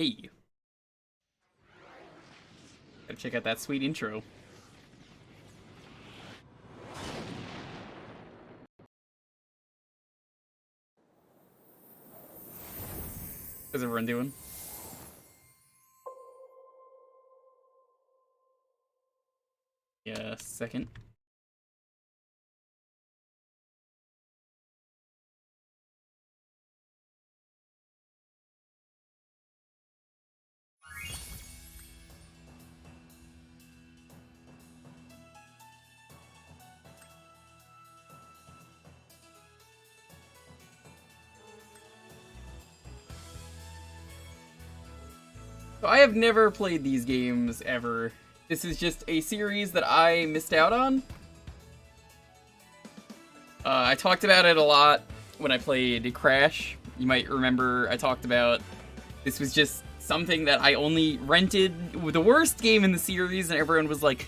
Hey, gotta check out that sweet intro. How's everyone doing? Yeah, second. So I have never played these games ever. This is just a series that I missed out on. I talked about it a lot when I played Crash. You might remember I talked about this was just something that I only rented, the worst game in the series, and everyone was like,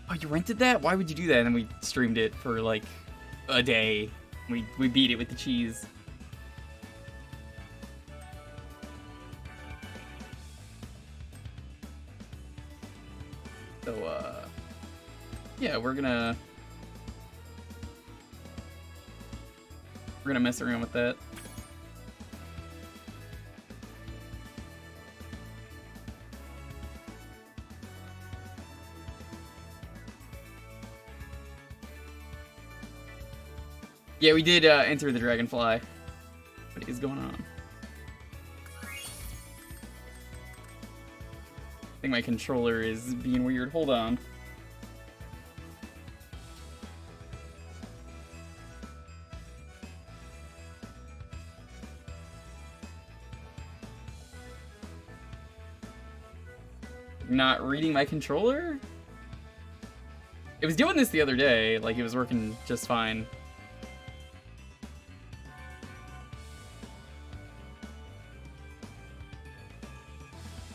"Oh, you rented that? Why would you do that?" And then we streamed it for like a day. We beat it with the cheese. So, yeah, we're gonna mess around with that. Yeah, we did enter the Dragonfly. What is going on? I think my controller is being weird. Hold on. Not reading my controller? It was doing this the other day, like it was working just fine.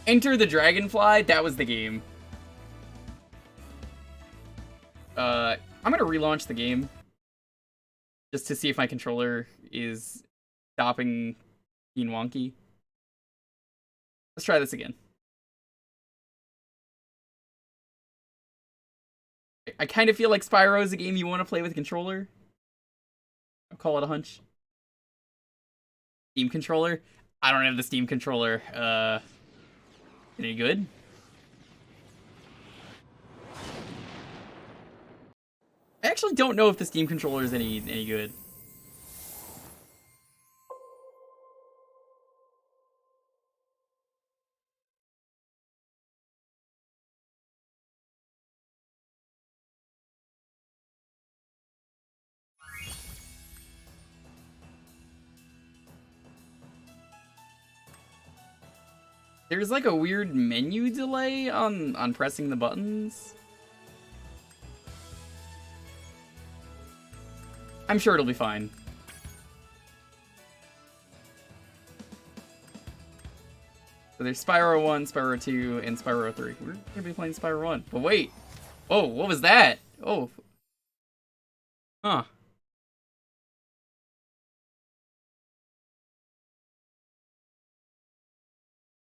Enter the Dragonfly, that was the game. I'm gonna relaunch the game just to see if my controller is stopping being wonky. Let's try this again. I kind of feel like Spyro is a game you want to play with a controller. I'll call it a hunch. Steam controller? I don't have the Steam controller. Any good? I actually don't know if the Steam controller is any good. There's like a weird menu delay on pressing the buttons. I'm sure it'll be fine. So there's Spyro 1, Spyro 2, and Spyro 3. We're gonna be playing Spyro 1. But wait! Oh, what was that? Oh. Huh.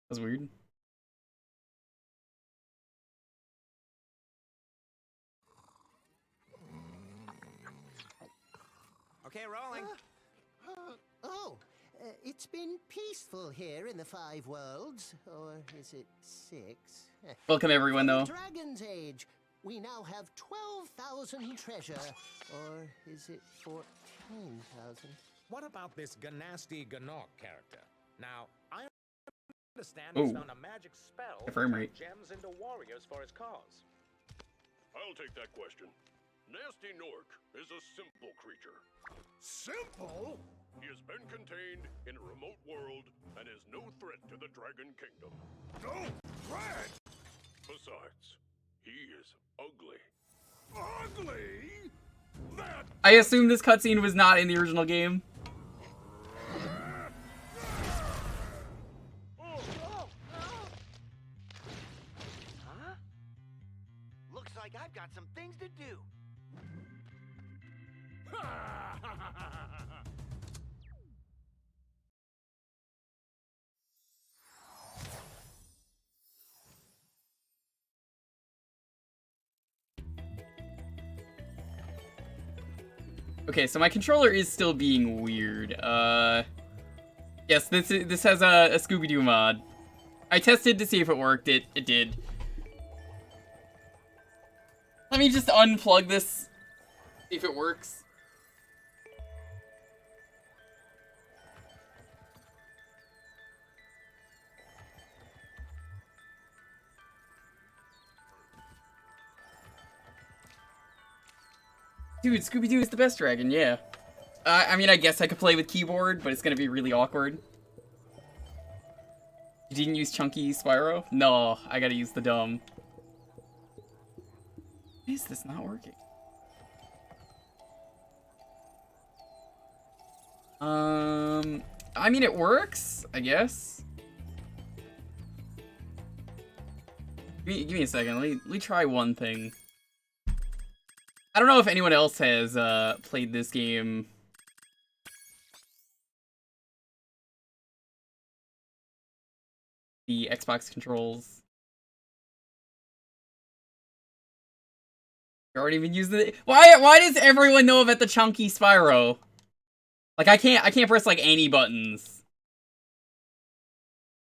That was weird. Okay, rolling. It's been peaceful here in the Five Worlds, or is it 6? Welcome everyone, though. Dragon's Age. We now have 12,000 treasure, or is it 14,000? What about this Ganasty Ganok character? Now, I understand Ooh. he's found a magic spell The frame to rate. turn gems into warriors for his cause. I'll take that question. Nasty Nork is a simple creature. Simple? He has been contained in a remote world and is no threat to the Dragon Kingdom. No threat? Besides, he is ugly. Ugly? That... I assume this cutscene was not in the original game. Huh? Looks like I've got some things to do. Okay, so my controller is still being weird. Yes, this has a Scooby-Doo mod. I tested to see if it worked. It did. Let me just unplug this, see if it works. Dude, Scooby-Doo is the best dragon, yeah. I mean, I guess I could play with keyboard, but it's gonna be really awkward. You didn't use chunky Spyro? No, I gotta use the dumb. Why is this not working? I mean, it works, I guess. Give me a second, let me try one thing. I don't know if anyone else has played this game. The Xbox controls. You aren't even using it. Why does everyone know about the chunky Spyro? Like I can't press like any buttons.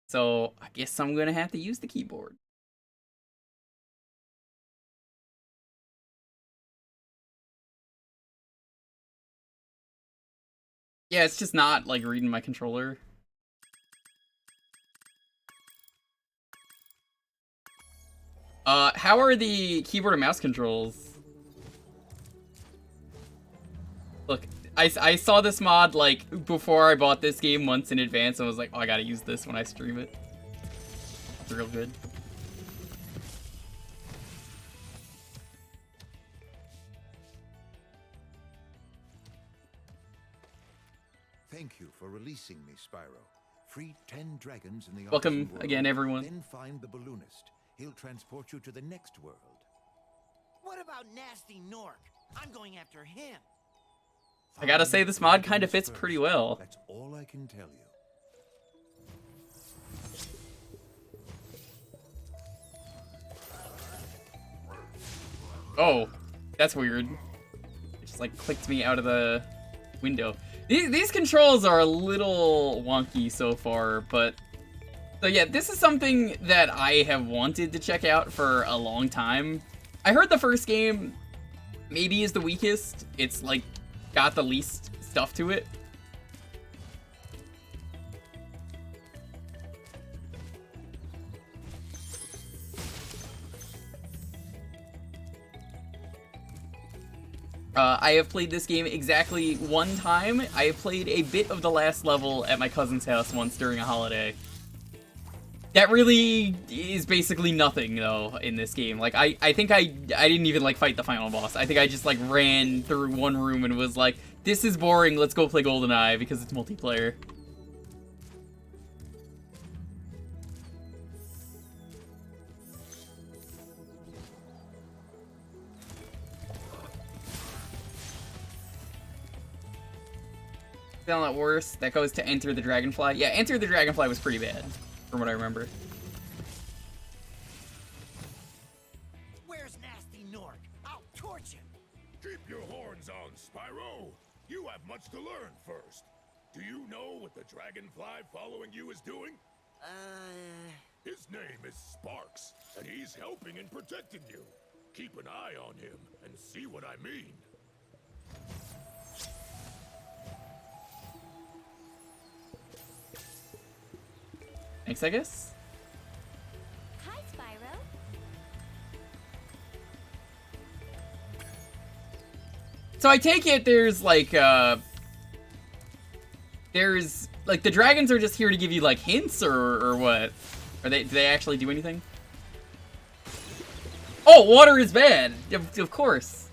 So I guess I'm gonna have to use the keyboard. Yeah, it's just not, like, reading my controller. How are the keyboard and mouse controls? Look, I saw this mod, like, before I bought this game months in advance, and was like, oh, I gotta use this when I stream it. It's real good. Thank you for releasing me, Spyro. Free 10 dragons in the Welcome world. again, everyone. Then find the balloonist. He'll transport you to the next world. What about Nasty Nork? I'm going after him. I gotta say, this mod kind of fits pretty well. That's all I can tell you. Oh, that's weird. It just, like, clicked me out of the window. These controls are a little wonky so far, but... So yeah, this is something that I have wanted to check out for a long time. I heard the first game maybe is the weakest. It's, like, got the least stuff to it. I have played this game exactly one time. I have played a bit of the last level at my cousin's house once during a holiday. That really is basically nothing, though, in this game. Like, I think I didn't even, like, fight the final boss. I think I just, like, ran through one room and was like, this is boring, let's go play GoldenEye, because it's multiplayer. Sound that worse. That goes to Enter the Dragonfly. Yeah, Enter the Dragonfly was pretty bad, from what I remember. Where's Nasty Nork? I'll torch him. Keep your horns on, Spyro. You have much to learn first. Do you know what the dragonfly following you is doing? His name is Sparks, and he's helping and protecting you. Keep an eye on him and see what I mean. Thanks, I guess? Hi, Spyro. So I take it there's, like, the dragons are just here to give you, like, hints, or what? Do they actually do anything? Oh, water is bad! Of course.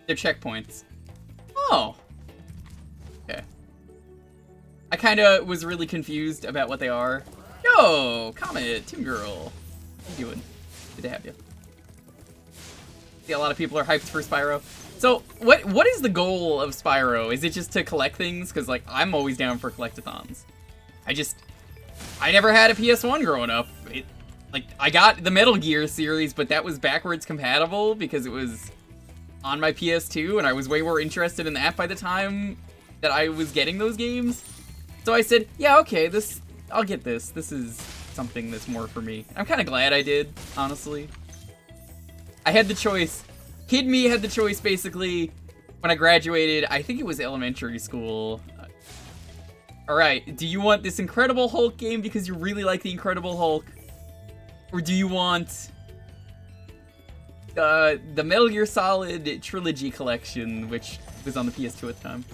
They're checkpoints. Oh. Okay. I kind of was really confused about what they are. Yo, Comet, Toon Girl. How you doing? Good to have you. See, a lot of people are hyped for Spyro. So, what is the goal of Spyro? Is it just to collect things? Because, like, I'm always down for collectathons. I never had a PS1 growing up. Like, I got the Metal Gear series, but that was backwards compatible because it was on my PS2, and I was way more interested in that by the time that I was getting those games. So I said, yeah, okay, I'll get this. This is something that's more for me. I'm kind of glad I did, honestly. I had the choice. Kid me had the choice, basically, when I graduated. I think it was elementary school. Alright, do you want this Incredible Hulk game because you really like the Incredible Hulk? Or do you want the Metal Gear Solid Trilogy Collection, which was on the PS2 at the time?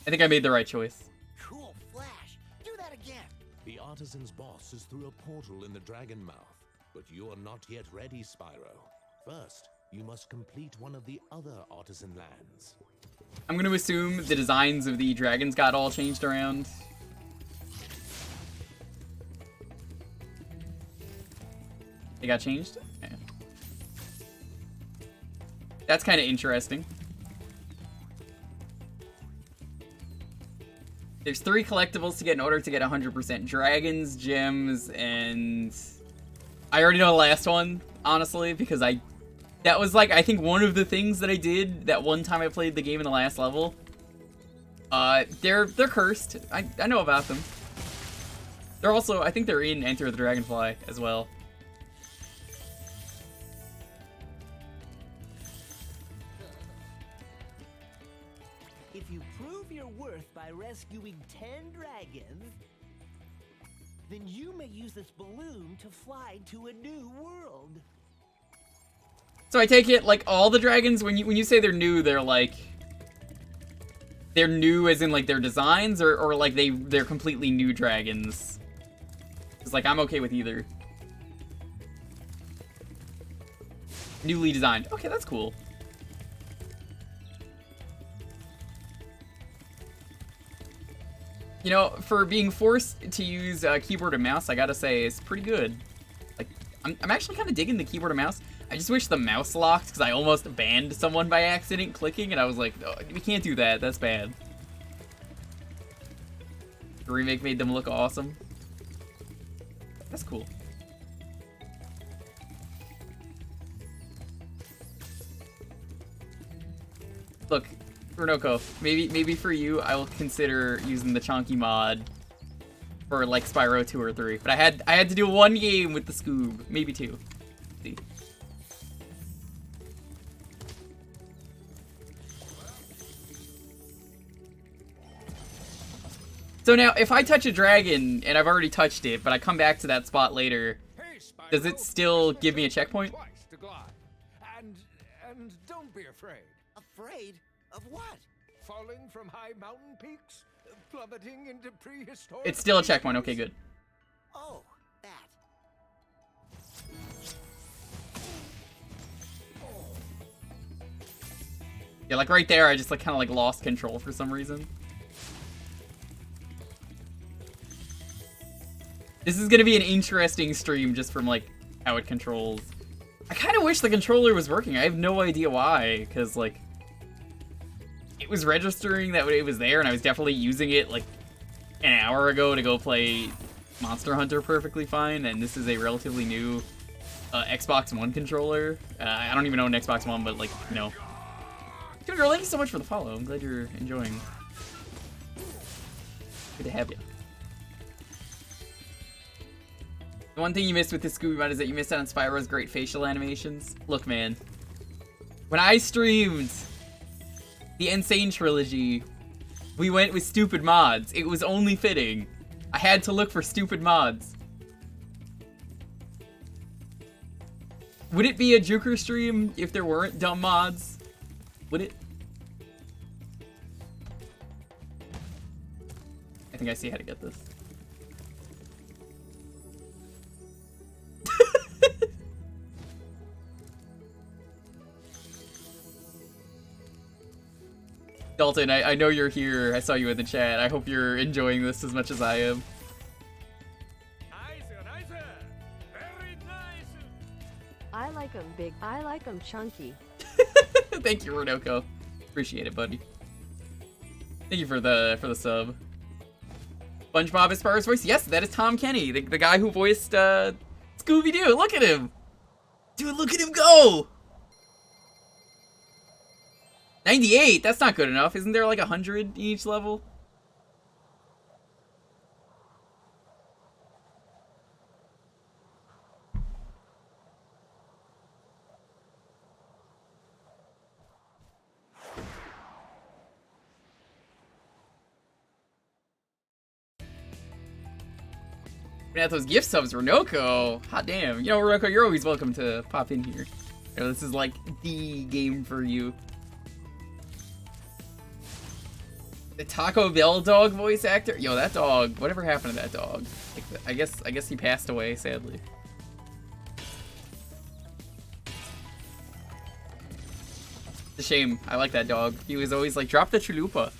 I think I made the right choice. Cool, Flash. Do that again. The artisan's boss is through a portal in the Dragon Mouth, but you're not yet ready, Spyro. First, you must complete one of the other artisan lands. I'm going to assume the designs of the dragons got all changed around. They got changed? Okay. That's kind of interesting. There's 3 collectibles to get in order to get 100%. Dragons, gems, and... I already know the last one, honestly, because that was, like, I think one of the things that I did that one time I played the game in the last level. They're cursed. I know about them. They're also, I think they're in Enter the Dragonfly as well. If you prove your worth by rescuing 10 dragons, then you may use this balloon to fly to a new world. So I take it, like, all the dragons, when you say they're new, they're like... They're new as in, like, their designs, or like, they're completely new dragons? It's like, I'm okay with either. Newly designed. Okay, that's cool. You know, for being forced to use keyboard and mouse, I gotta say, it's pretty good. Like, I'm actually kind of digging the keyboard and mouse. I just wish the mouse locked, because I almost banned someone by accident clicking, and I was like, oh, we can't do that, that's bad. The remake made them look awesome. That's cool. Look, Runoko, maybe for you, I will consider using the Chonky mod for like Spyro 2 or 3. But I had to do 1 game with the Scoob, maybe 2. Let's see. So now, if I touch a dragon, and I've already touched it, but I come back to that spot later, does it still give me a checkpoint? Twice to glide. And don't be afraid. Afraid of what? Falling from high mountain peaks? Plummeting into prehistoric... It's still a checkpoint, okay, good. Oh, that. Yeah, like right there, I just like kind of like lost control for some reason. This is gonna be an interesting stream just from like how it controls. I kind of wish the controller was working. I have no idea why, because like it was registering that it was there, and I was definitely using it like an hour ago to go play Monster Hunter perfectly fine, and this is a relatively new Xbox One controller. I don't even own an Xbox One, but like, you know. Good girl, thank you so much for the follow. I'm glad you're enjoying. Good to have you. The one thing you missed with this Scooby mod is that you missed out on Spyro's great facial animations. Look, man. When I streamed the Insane Trilogy, we went with stupid mods. It was only fitting. I had to look for stupid mods. Would it be a Jewker stream if there weren't dumb mods? Would it? I think I see how to get this. Dalton, I know you're here. I saw you in the chat. I hope you're enjoying this as much as I am. Nice. Very nice. I like them big. I like them chunky. Thank you, Rodoko. Appreciate it, buddy. Thank you for the sub. SpongeBob is Spyro's voice. Yes, that is Tom Kenny, the guy who voiced Scooby-Doo. Look at him. Dude, look at him go. 98. That's not good enough. Isn't there like 100 in each level? At those gift subs, Renoko. Hot damn. You know, Renoko, you're always welcome to pop in here. You know, this is like the game for you. The Taco Bell dog voice actor? Yo, that dog, whatever happened to that dog? Like, I guess he passed away, sadly. It's a shame. I like that dog. He was always like, drop the chalupa.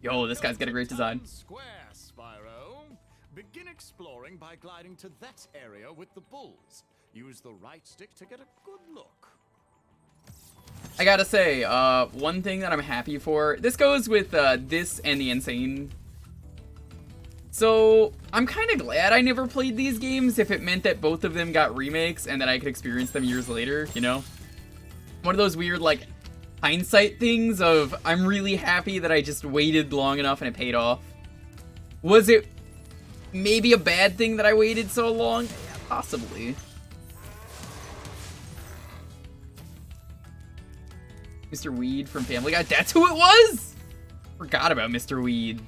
Yo, this guy's got a great design. Square, Spyro. Begin exploring by gliding to that area with the bulls. Use the right stick to get a good look. I gotta say, one thing that I'm happy for, this goes with this and the Insane. So, I'm kind of glad I never played these games if it meant that both of them got remakes and that I could experience them years later, you know? One of those weird, like, hindsight things of, I'm really happy that I just waited long enough and it paid off. Was it maybe a bad thing that I waited so long? Yeah, possibly. Mr. Weed from Family Guy. That's who it was? Forgot about Mr. Weed.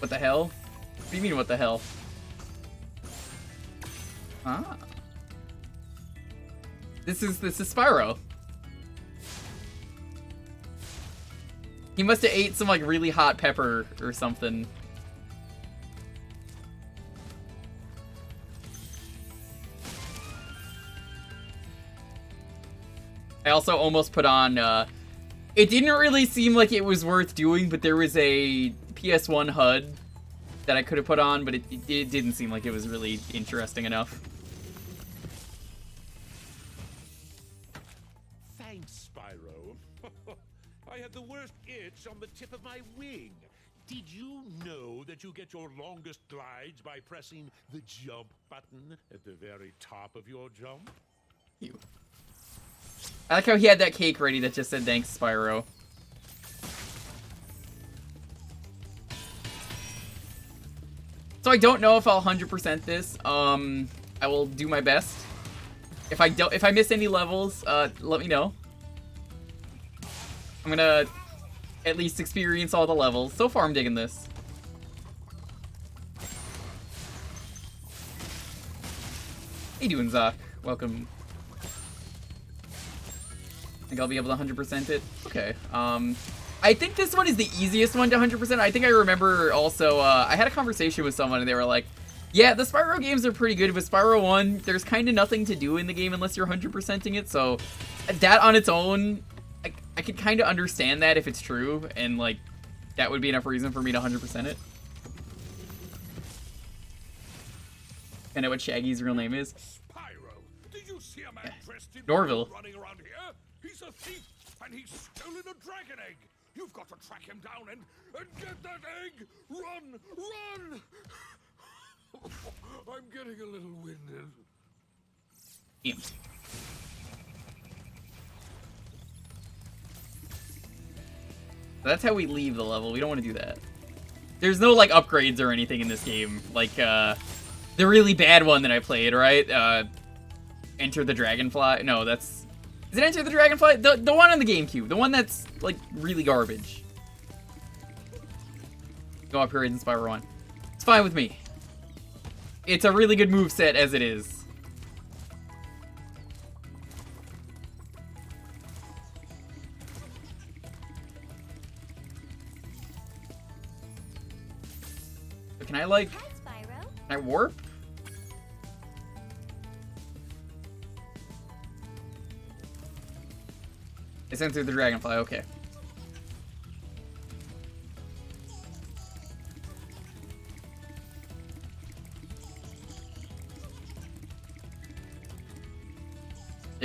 What the hell? What do you mean, what the hell? Ah. This is Spyro. He must have ate some like really hot pepper or something. I also almost put on, it didn't really seem like it was worth doing, but there was a PS1 HUD that I could have put on, but it didn't seem like it was really interesting enough. Thanks, Spyro. I had the worst itch on the tip of my wing. Did you know that you get your longest glides by pressing the jump button at the very top of your jump? You. I like how he had that cake ready that just said thanks, Spyro. So I don't know if I'll 100% this. I will do my best. If I miss any levels, let me know. I'm gonna at least experience all the levels. So far, I'm digging this. How you doing, Zoc? Welcome. Think I'll be able to 100% it? Okay. I think this one is the easiest one to 100%. I think I remember also, I had a conversation with someone and they were like, yeah, the Spyro games are pretty good, but Spyro 1, there's kind of nothing to do in the game unless you're 100%ing it, so that on its own, I could kind of understand that if it's true, and like, that would be enough reason for me to 100% it. I know what Shaggy's real name is. Spyro, did you see a man dressed in Norville. running around here? He's a thief, and he's stolen a dragon egg. You've got to track him down and get that egg. Run, run! I'm getting a little winded. Yeah. That's how we leave the level. We don't want to do that. There's no like upgrades or anything in this game. Like the really bad one that I played, right? Enter the Dragonfly. No, that's... Is it Enter the Dragonfly? The one on the GameCube. The one that's like really garbage. No upgrades in Spyro 1. It's fine with me. It's a really good moveset as it is. But can I like... Hi, Spyro. Can I warp? It's entered the Dragonfly, okay.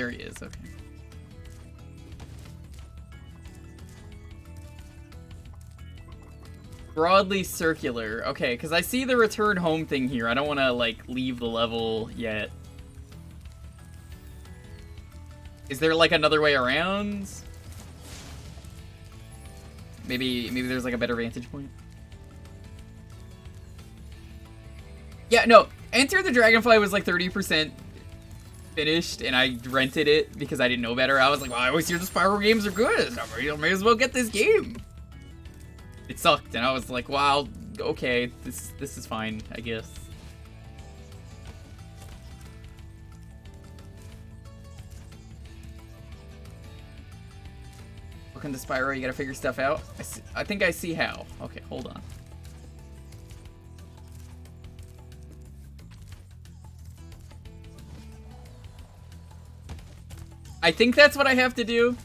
there he is. Okay. Broadly circular. Okay, because I see the return home thing here. I don't want to, like, leave the level yet. Is there, like, another way around? Maybe there's, like, a better vantage point? Yeah, no. Enter the Dragonfly was, like, 30% finished, and I rented it because I didn't know better. I was like, well, I always hear the Spyro games are good. I may as well get this game. It sucked, and I was like, wow, okay, this is fine, I guess. Welcome to Spyro, you gotta figure stuff out. I think I see how. Okay, hold on. I think that's what I have to do.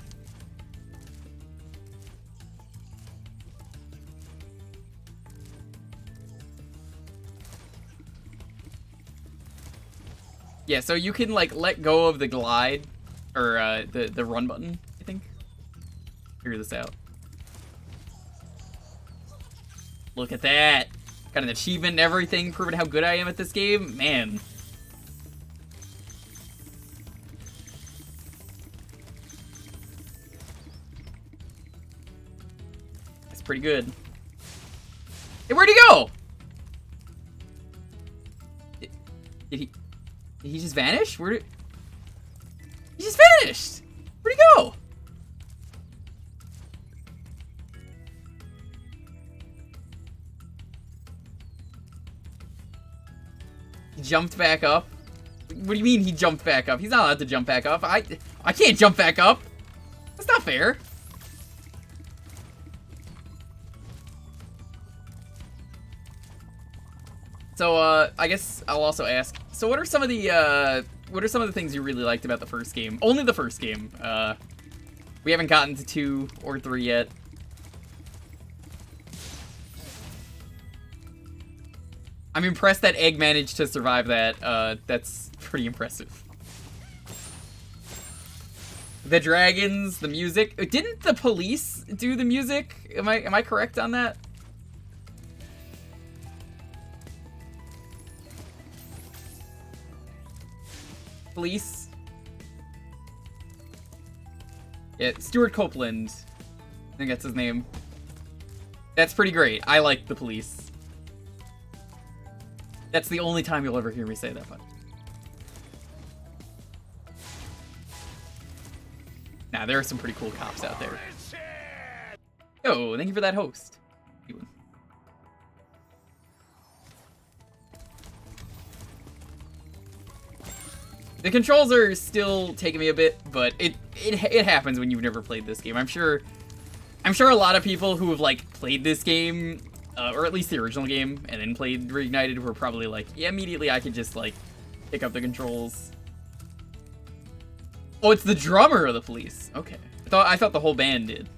Yeah, so you can, like, let go of the glide, or, the run button, I think. Figure this out. Look at that! Got an achievement and everything, proving how good I am at this game. Man. That's pretty good. Hey, where'd he go? Did he just vanish? He just vanished! Where'd he go? He jumped back up? What do you mean he jumped back up? He's not allowed to jump back up. I can't jump back up! That's not fair. So, I guess I'll also ask, so what are some of the things you really liked about the first game? Only the first game. We haven't gotten to 2 or 3 yet. I'm impressed that Egg managed to survive that. That's pretty impressive. The dragons, the music. Didn't the police do the music? Am I correct on that? Police. Yeah, Stuart Copeland. I think that's his name. That's pretty great. I like the police. That's the only time you'll ever hear me say that, but. Nah, there are some pretty cool cops out there. Yo, thank you for that host. The controls are still taking me a bit, but it happens when you've never played this game. I'm sure a lot of people who have, like, played this game, or at least the original game, and then played Reignited were probably like, yeah, immediately I could just, like, pick up the controls. Oh, it's the drummer of the police. Okay. I thought the whole band did.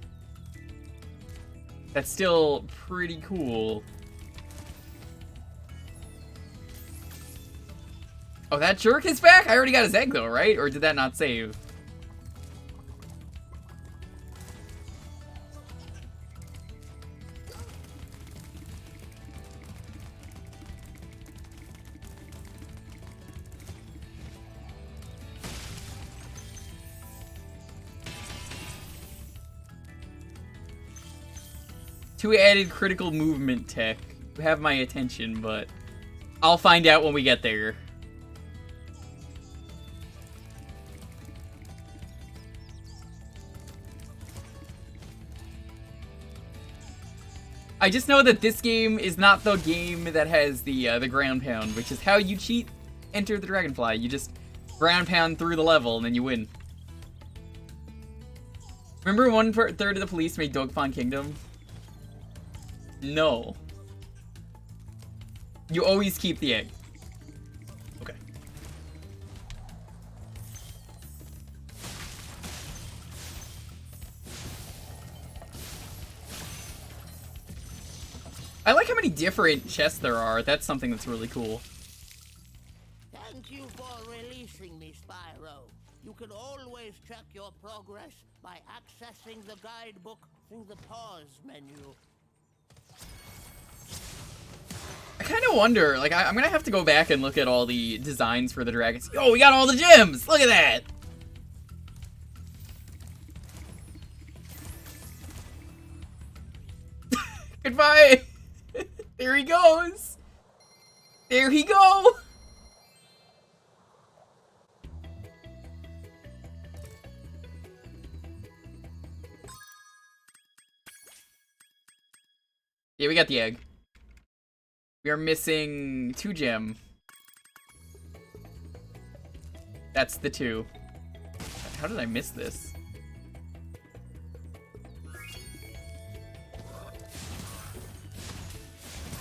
That's still pretty cool. Oh, that jerk is back? I already got his egg though, right? Or did that not save? Two added critical movement tech. You have my attention, but I'll find out when we get there. I just know that this game is not the game that has the ground pound, which is how you cheat Enter the Dragonfly. You just ground pound through the level and then you win. Remember 1/3 of the police made Dogfon Kingdom? No. You always keep the egg. Okay. I like how many different chests there are. That's something that's really cool. Thank you for releasing me, Spyro. You can always check your progress by accessing the guidebook through the pause menu. I kind of wonder, like, I'm gonna have to go back and look at all the designs for the dragons. Yo, we got all the gems! Look at that! Goodbye! There he goes! There he go! Yeah, we got the egg. We are missing 2 gem. That's the 2. How did I miss this?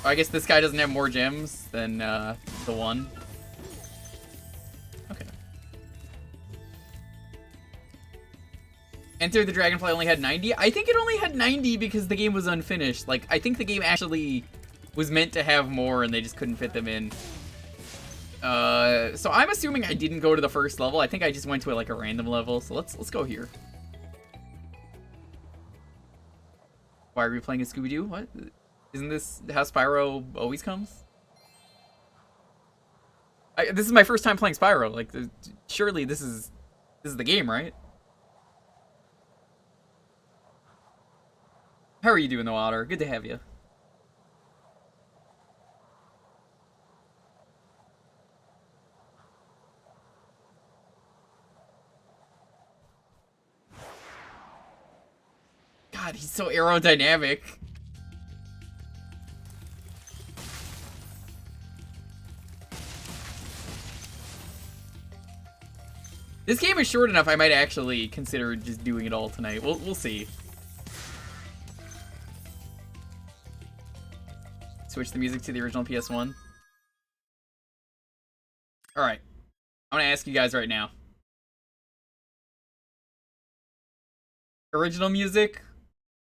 Oh, I guess this guy doesn't have more gems than the 1. Okay. Enter the Dragonfly only had 90? I think it only had 90 because the game was unfinished. Like, I think the game actually was meant to have more and they just couldn't fit them in. So I'm assuming I didn't go to the first level. I think I just went to like a random level. So let's go here. Why are we playing as Scooby-Doo? What? Isn't this how Spyro always comes? This is my first time playing Spyro. Like, surely this is the game, right? How are you doing, the water? Good to have you. God, he's so aerodynamic. This game is short enough, I might actually consider just doing it all tonight. We'll see. Switch the music to the original PS1. Alright. I want to ask you guys right now. Original music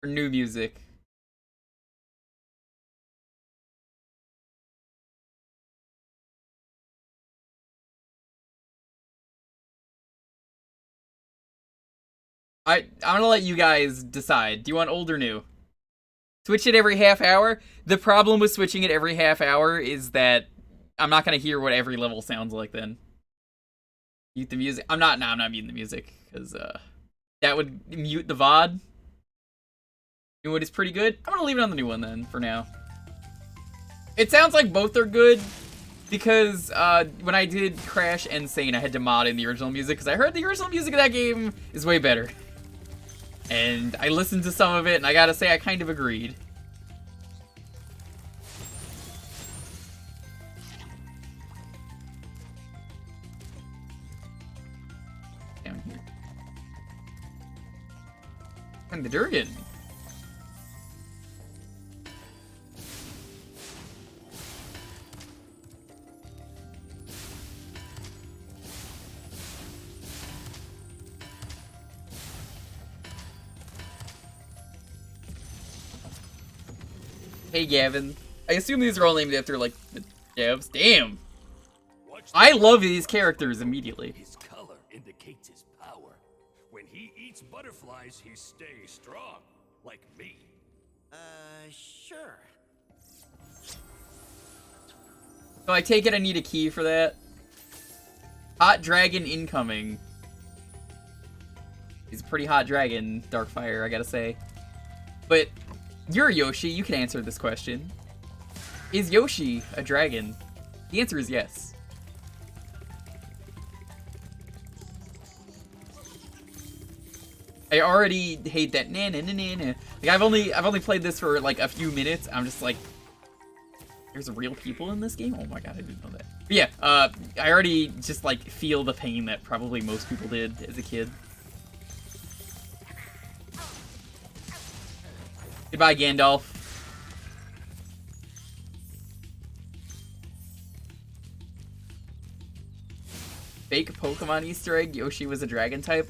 or new music? I'm gonna let you guys decide. Do you want old or new? Switch it every half hour? The problem with switching it every half hour is that I'm not gonna hear what every level sounds like then. Mute the music. I'm not muting the music, because that would mute the VOD. New one is pretty good. I'm gonna leave it on the new one then, for now. It sounds like both are good, because when I did Crash and Sane, I had to mod in the original music, because I heard the original music of that game is way better. And I listened to some of it, and I gotta say, I kind of agreed. Down here. And the Durgan. Hey, Gavin. I assume these are all named after, like, the devs. Damn! I love these characters immediately. His color indicates his power. When he eats butterflies, he stays strong. Like me. Sure. So I take it I need a key for that. Hot dragon incoming. He's a pretty hot dragon, Darkfire, I gotta say. But you're Yoshi, you can answer this question. Is Yoshi a dragon? The answer is yes. I already hate that na na na na na. Like I've only played this for like a few minutes. I'm just like, there's real people in this game? Oh my god, I didn't know that. But yeah, I already just like feel the pain that probably most people did as a kid. Goodbye, Gandalf. Fake Pokemon Easter egg, Yoshi was a dragon type.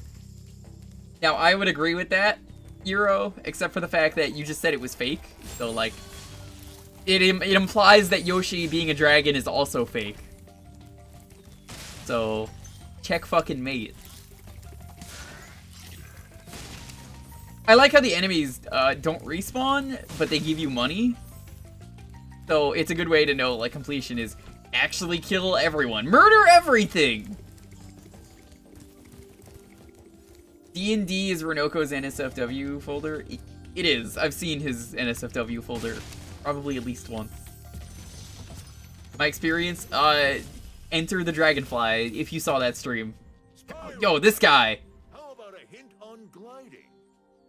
Now, I would agree with that, Euro, except for the fact that you just said it was fake. So, like, it implies that Yoshi being a dragon is also fake. So, check fucking mate. I like how the enemies don't respawn, but they give you money. So it's a good way to know, like, completion is actually kill everyone. Murder everything! D&D is Renoko's NSFW folder. It is. I've seen his NSFW folder probably at least once. My experience, enter the Dragonfly if you saw that stream. Yo, this guy! How about a hint on gliding?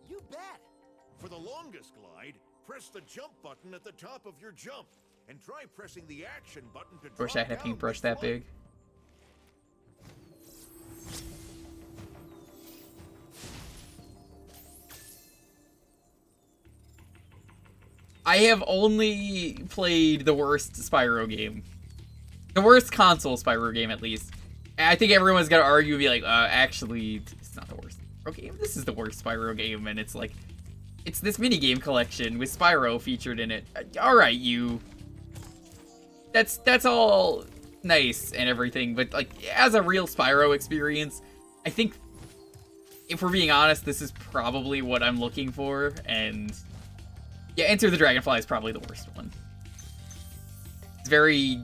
You bet. For the longest glide, press the jump button at the top of your jump, and try pressing the action button to Wish I drop had a down paintbrush the that slide. big. I have only played the worst Spyro game. The worst console Spyro game, at least. I think everyone's gonna argue and be like, actually, it's not the worst Spyro game. This is the worst Spyro game, and it's like, it's this minigame collection with Spyro featured in it. Alright, you. That's all nice and everything, but like, as a real Spyro experience, I think, if we're being honest, this is probably what I'm looking for, and yeah, Enter the Dragonfly is probably the worst one. It's very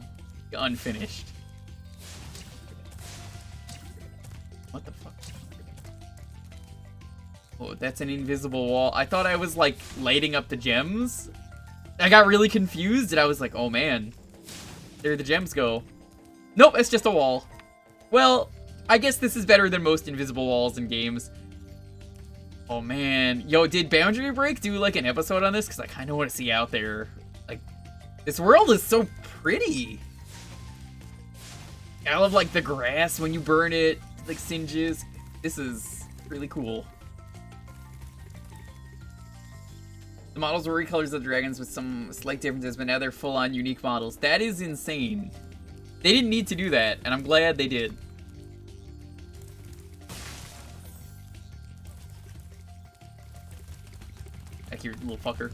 unfinished. What the fuck? Oh, that's an invisible wall. I thought I was, like, lighting up the gems. I got really confused, and I was like, oh man. There the gems go. Nope, it's just a wall. Well, I guess this is better than most invisible walls in games. Oh man. Yo, did Boundary Break do, like, an episode on this? Because I kind of want to see out there. Like, this world is so pretty. I love, like, the grass when you burn it, like, singes. This is really cool. The models were recolors of the dragons with some slight differences, but now they're full-on unique models. That is insane. They didn't need to do that, and I'm glad they did. Back here, little fucker.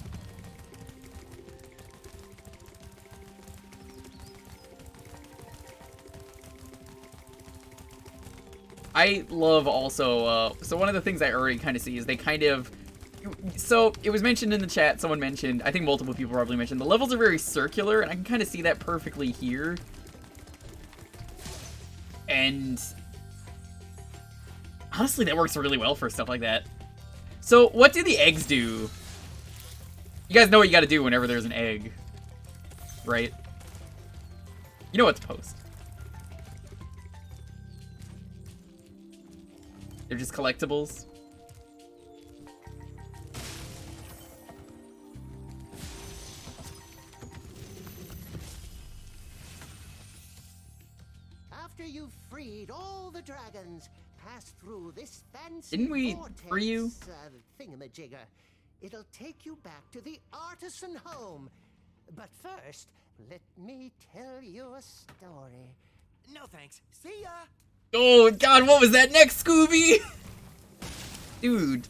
I love also, so one of the things I already kind of see is they kind of, so it was mentioned in the chat, someone mentioned, I think multiple people probably mentioned, the levels are very circular, and I can kind of see that perfectly here. And honestly, that works really well for stuff like that. So what do the eggs do? You guys know what you gotta do whenever there's an egg, right? You know what to post. They're just collectibles. After you've freed all the dragons, pass through this fancy Didn't we vortex, free you? Thingamajigger. It'll take you back to the artisan home. But first, let me tell you a story. No thanks. See ya. Oh god, what was that next, Scooby? Dude.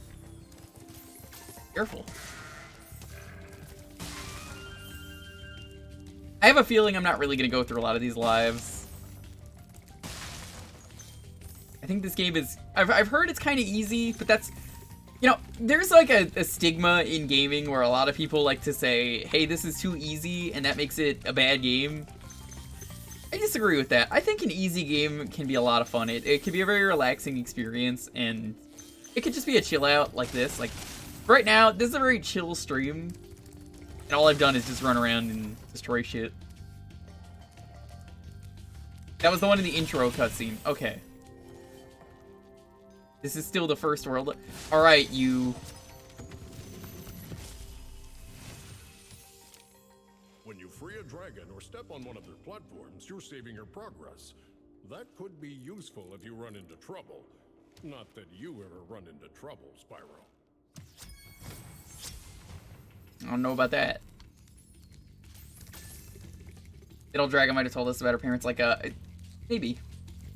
Careful. I have a feeling I'm not really gonna go through a lot of these lives. I think this game is, I've heard it's kind of easy, but that's, you know, there's like a stigma in gaming where a lot of people like to say, hey, this is too easy, and that makes it a bad game. I disagree with that. I think an easy game can be a lot of fun. It can be a very relaxing experience, and it could just be a chill out like this. Like, right now, this is a very chill stream, and all I've done is just run around and destroy shit. That was the one in the intro cutscene. Okay. This is still the first world. Alright, you... When you free a dragon or step on one of their platforms, you're saving your progress. That could be useful if you run into trouble. Not that you ever run into trouble, Spyro. I don't know about that. Little Dragon might have told us about her parents, like, maybe.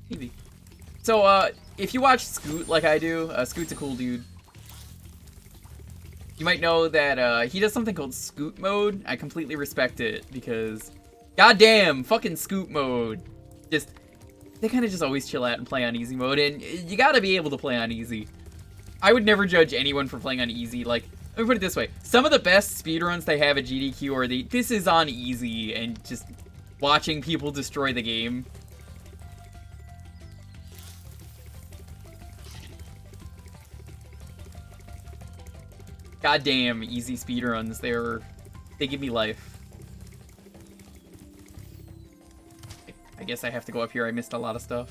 Maybe. So, if you watch Scoot like I do, Scoot's a cool dude. You might know that, he does something called Scoot mode. I completely respect it, because, goddamn, fucking Scoot mode. Just, they kind of just always chill out and play on easy mode, and you gotta be able to play on easy. I would never judge anyone for playing on easy. Like, let me put it this way. Some of the best speedruns they have at GDQ are this is on easy, and just watching people destroy the game. Goddamn easy speedruns, they give me life. I guess I have to go up here, I missed a lot of stuff.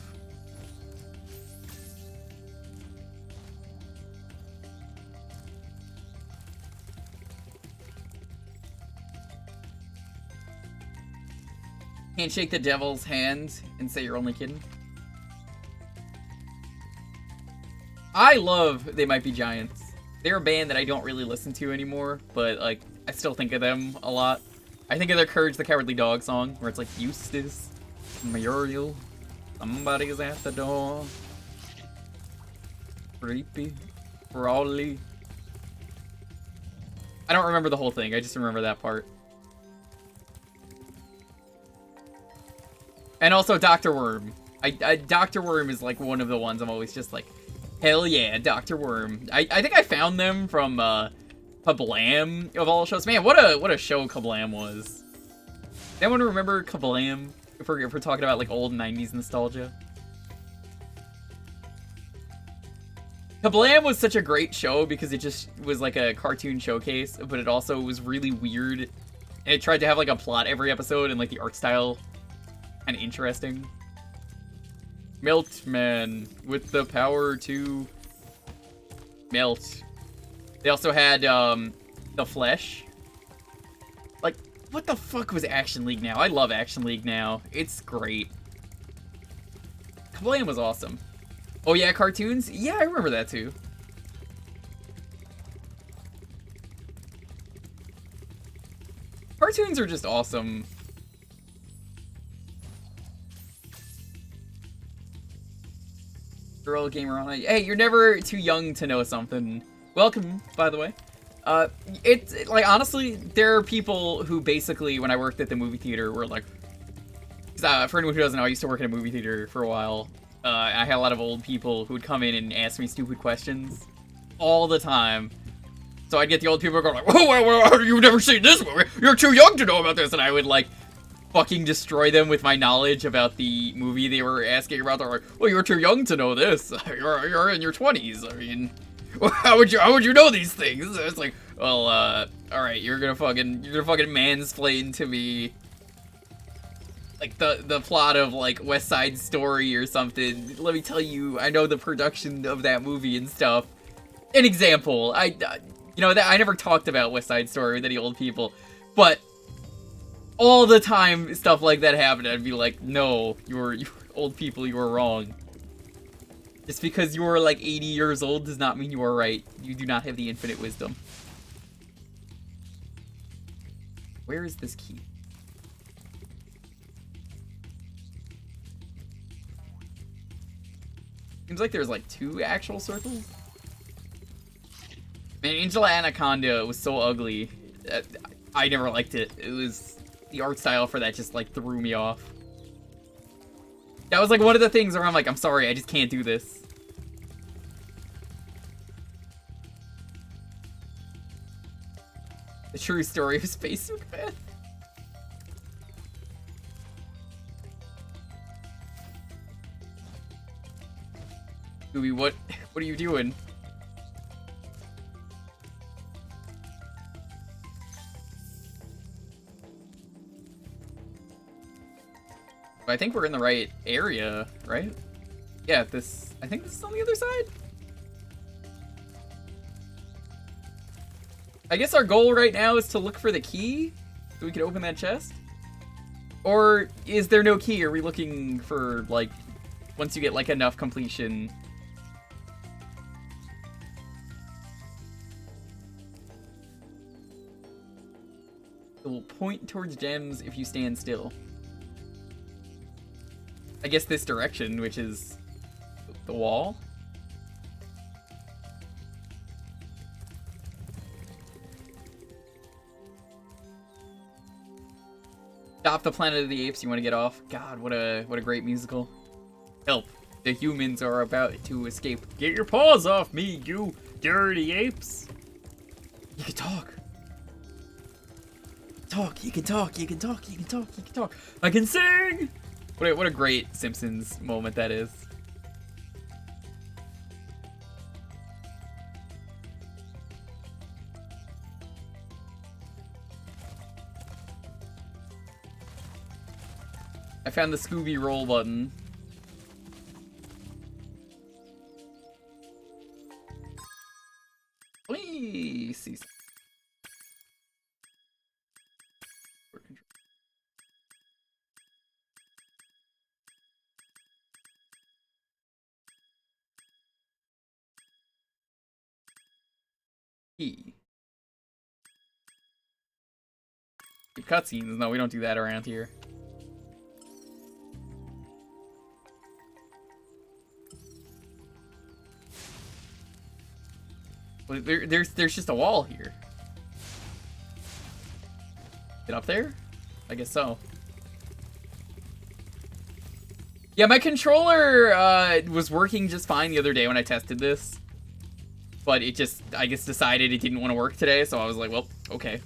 Can't shake the devil's hand and say you're only kidding. I love They Might Be Giants. They're a band that I don't really listen to anymore, but like I still think of them a lot. I think of their Courage the Cowardly Dog song, where it's like, Eustace, Muriel, somebody's at the door. Creepy, crawly. I don't remember the whole thing, I just remember that part. And also Dr. Worm. Dr. Worm is like one of the ones I'm always just like, hell yeah, Dr. Worm. I think I found them from Kablam of all shows. Man, what a show Kablam was. Does anyone remember Kablam? If we're talking about like old 90s nostalgia. Kablam was such a great show because it just was like a cartoon showcase, but it also was really weird. And it tried to have like a plot every episode, and like the art style kind of interesting. Meltman with the power to melt. They also had The Flesh. Like, what the fuck was Action League Now? I love Action League Now. It's great. Kablam was awesome. Oh yeah, cartoons? Yeah, I remember that too. Cartoons are just awesome. Girl gamer on it. Hey, you're never too young to know something. Welcome, by the way. It's like, honestly, there are people who basically, when I worked at the movie theater, were like, for anyone who doesn't know, I used to work in a movie theater for a while. I had a lot of old people who would come in and ask me stupid questions all the time. So I'd get the old people going like, "Oh, you've never seen this movie. You're too young to know about this," and I would like fucking destroy them with my knowledge about the movie they were asking about. They're like, "Well, you're too young to know this. You're in your 20s. I mean, how would you know these things?" It's like, well, all right, you're gonna fucking mansplain to me like the plot of like West Side Story or something. Let me tell you, I know the production of that movie and stuff. An example, you know, that I never talked about West Side Story with any old people, but all the time stuff like that happened, I'd be like, no, you old people, you were wrong. Just because you are like 80 years old does not mean you are right. You do not have the infinite wisdom. Where is this key? Seems like there's like 2 actual circles. Man, Angela Anaconda was so ugly. I never liked it. It was... The art style for that just, like, threw me off. That was, like, one of the things where I'm like, I'm sorry, I just can't do this. The true story of Space Macbeth. Scooby, what are you doing? I think we're in the right area, right? Yeah, I think this is on the other side? I guess our goal right now is to look for the key so we can open that chest? Or is there no key? Are we looking for, like, once you get, like, enough completion? It will point towards gems if you stand still. I guess this direction, which is the wall. Stop the Planet of the Apes, you want to get off? God, what a great musical. Help. The humans are about to escape. Get your paws off me, you dirty apes! You can talk. You can talk, you can talk, you can talk, you can talk. I can sing! What a great Simpsons moment that is. I found the Scooby roll button. Please see. E. Cutscenes. No, we don't do that around here. Well, there's just a wall here. Get up there? I guess so. Yeah, my controller was working just fine the other day when I tested this. But it just, I guess, decided it didn't want to work today, so I was like, well, okay.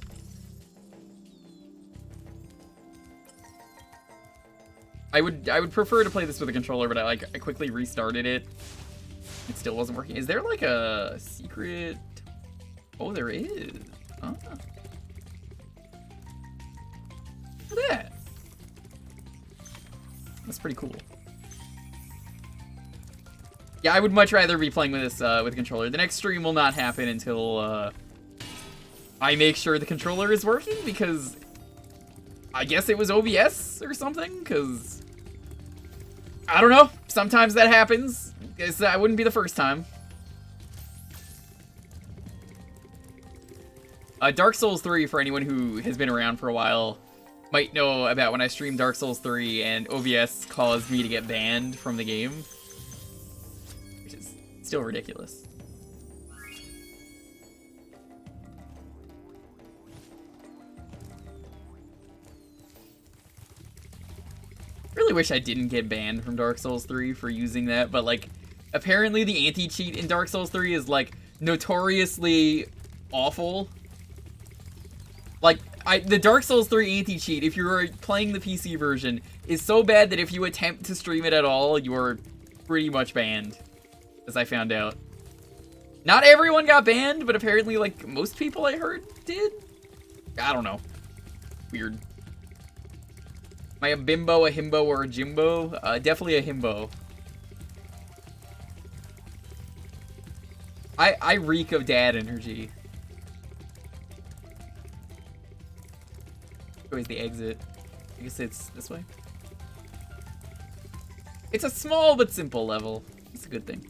I would prefer to play this with a controller, but I quickly restarted it. It still wasn't working. Is there like a secret? Oh, there is. Oh. Look at that. That's pretty cool. Yeah, I would much rather be playing with this with a controller. The next stream will not happen until I make sure the controller is working, because I guess it was OBS or something, because I don't know. Sometimes that happens. That wouldn't be the first time. Dark Souls 3, for anyone who has been around for a while, might know about when I streamed Dark Souls 3 and OBS caused me to get banned from the game. Which is still ridiculous. Really wish I didn't get banned from Dark Souls 3 for using that, but like, apparently the anti-cheat in Dark Souls 3 is like notoriously awful. Like, the Dark Souls 3 anti-cheat, if you're playing the PC version, is so bad that if you attempt to stream it at all, you're pretty much banned, as I found out. Not everyone got banned, but apparently, like, most people I heard did? I don't know. Weird. Am I a bimbo, a himbo, or a jimbo? Definitely a himbo. I reek of dad energy. Where's the exit? I guess it's this way. It's a small but simple level. It's a good thing.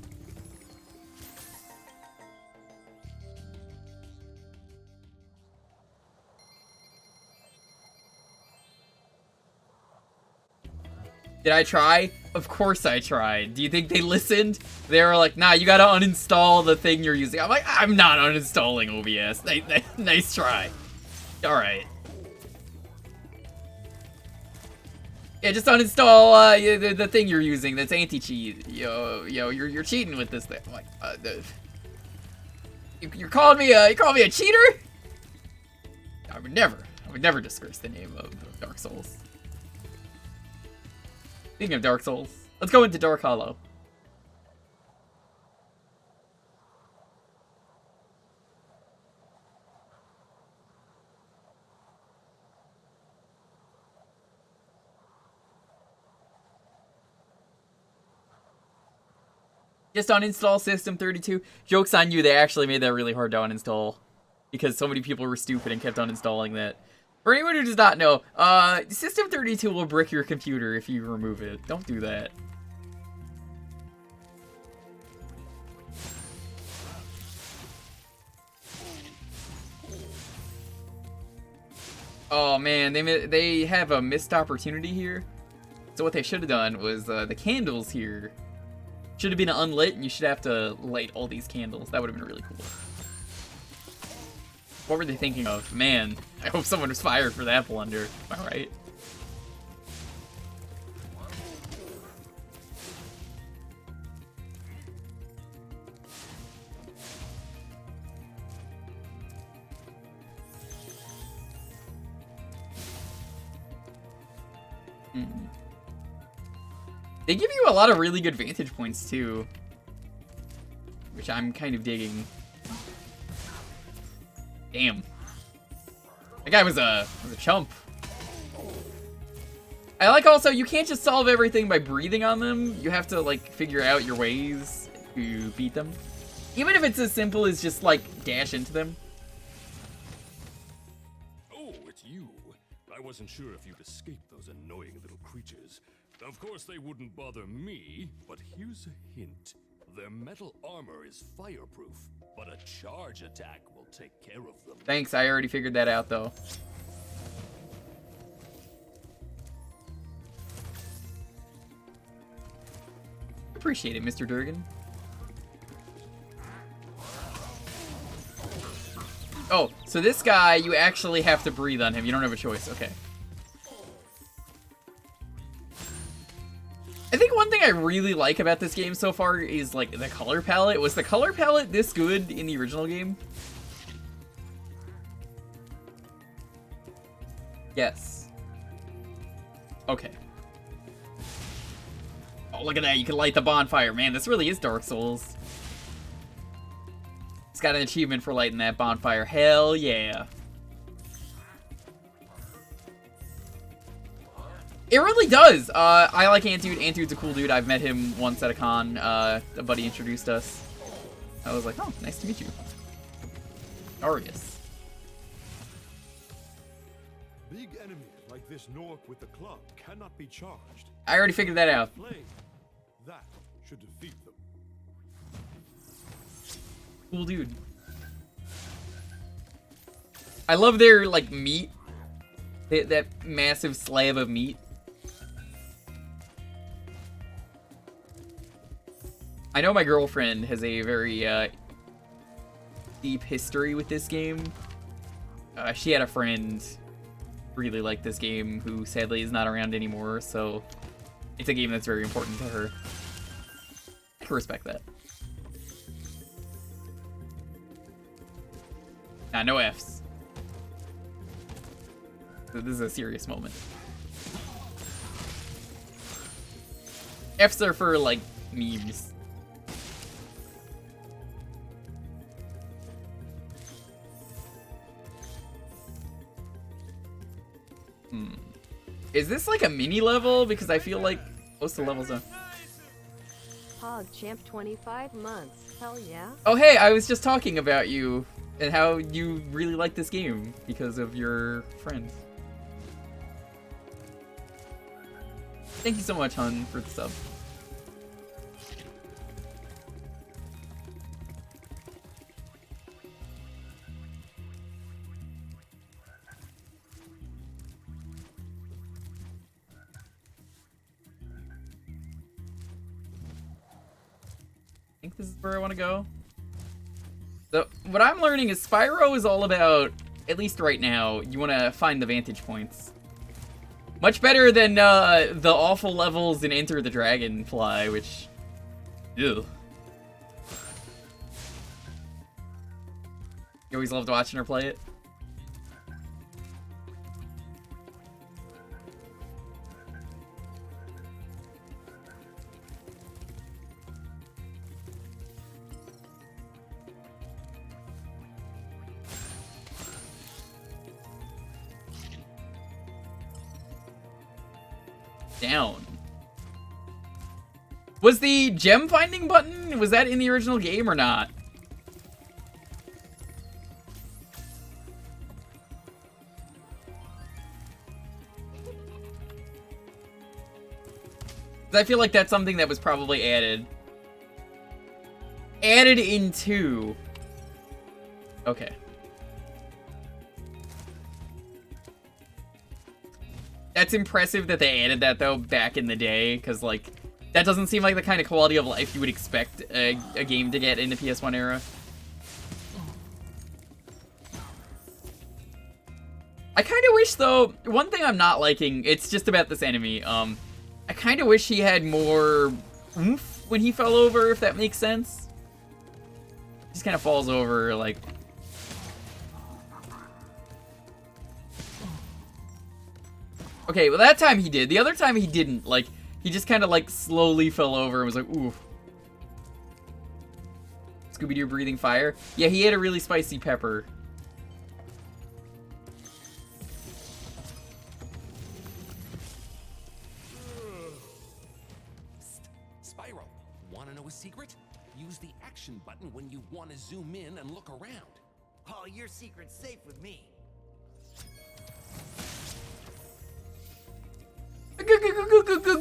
Did I try? Of course I tried. Do you think they listened? They were like, nah, you gotta uninstall the thing you're using. I'm like, I'm not uninstalling OBS. Nice try. Alright. Yeah, just uninstall the thing you're using that's anti-cheat. Yo, you're cheating with this thing. I'm like, you're calling me a cheater? I would never disgrace the name of Dark Souls. Speaking of Dark Souls, let's go into Dark Hollow. Just uninstall System 32. Joke's on you, they actually made that really hard to uninstall. Because so many people were stupid and kept uninstalling that. For anyone who does not know, System 32 will brick your computer if you remove it. Don't do that. Oh man, they have a missed opportunity here. So what they should have done was the candles here should have been unlit, and you should have to light all these candles. That would have been really cool. What were they thinking of? Man, I hope someone was fired for that blunder. Am I right? They give you a lot of really good vantage points too, which I'm kind of digging. Damn. That guy was a chump. I like also, you can't just solve everything by breathing on them. You have to, like, figure out your ways to beat them. Even if it's as simple as just, like, dash into them. Oh, it's you. I wasn't sure if you'd escaped those annoying little creatures. Of course, they wouldn't bother me, but here's a hint. Their metal armor is fireproof, but a charge attack will take care of them. Thanks, I already figured that out, though. Appreciate it, Mr. Durgan. Oh, so this guy, you actually have to breathe on him. You don't have a choice. Okay. I think one thing I really like about this game so far is, like, the color palette. Was the color palette this good in the original game? Yes. Okay. Oh, look at that. You can light the bonfire. Man, this really is Dark Souls. It's got an achievement for lighting that bonfire. Hell yeah. It really does. I like Antude. Antude's a cool dude. I've met him once at a con. A buddy introduced us. I was like, oh, nice to meet you. Arius. Big enemies like this Nork with the club cannot be charged. I already figured that out. That should defeat them. Cool dude. I love their, like, meat. That massive slab of meat. I know my girlfriend has a very, deep history with this game. She had a friend really liked this game who sadly is not around anymore, so it's a game that's very important to her. I can respect that. Nah, no Fs. This is a serious moment. Fs are for, like, memes. Is this like a mini level? Because I feel like most of the levels are. Hog champ 25 months. Hell yeah. Oh hey, I was just talking about you and how you really like this game because of your friends. Thank you so much, Hun, for the sub. I think this is where I want to go. So, what I'm learning is Spyro is all about, at least right now, you want to find the vantage points. Much better than the awful levels in Enter the Dragonfly, which... Ew. You always loved watching her play it? Down. Was the gem finding button, was that in the original game or not? I feel like that's something that was probably added. Added into. Okay. That's impressive that they added that, though, back in the day, because, like, that doesn't seem like the kind of quality of life you would expect a game to get in the PS1 era. I kind of wish, though, one thing I'm not liking, it's just about this enemy, I kind of wish he had more oomph when he fell over, if that makes sense. He just kind of falls over, like... Okay, well that time he did. The other time he didn't. Like, he just kind of like slowly fell over and was like, ooh. Scooby-Doo breathing fire. Yeah, he ate a really spicy pepper. Spyro, wanna know a secret? Use the action button when you want to zoom in and look around. Oh, your secret's safe with me.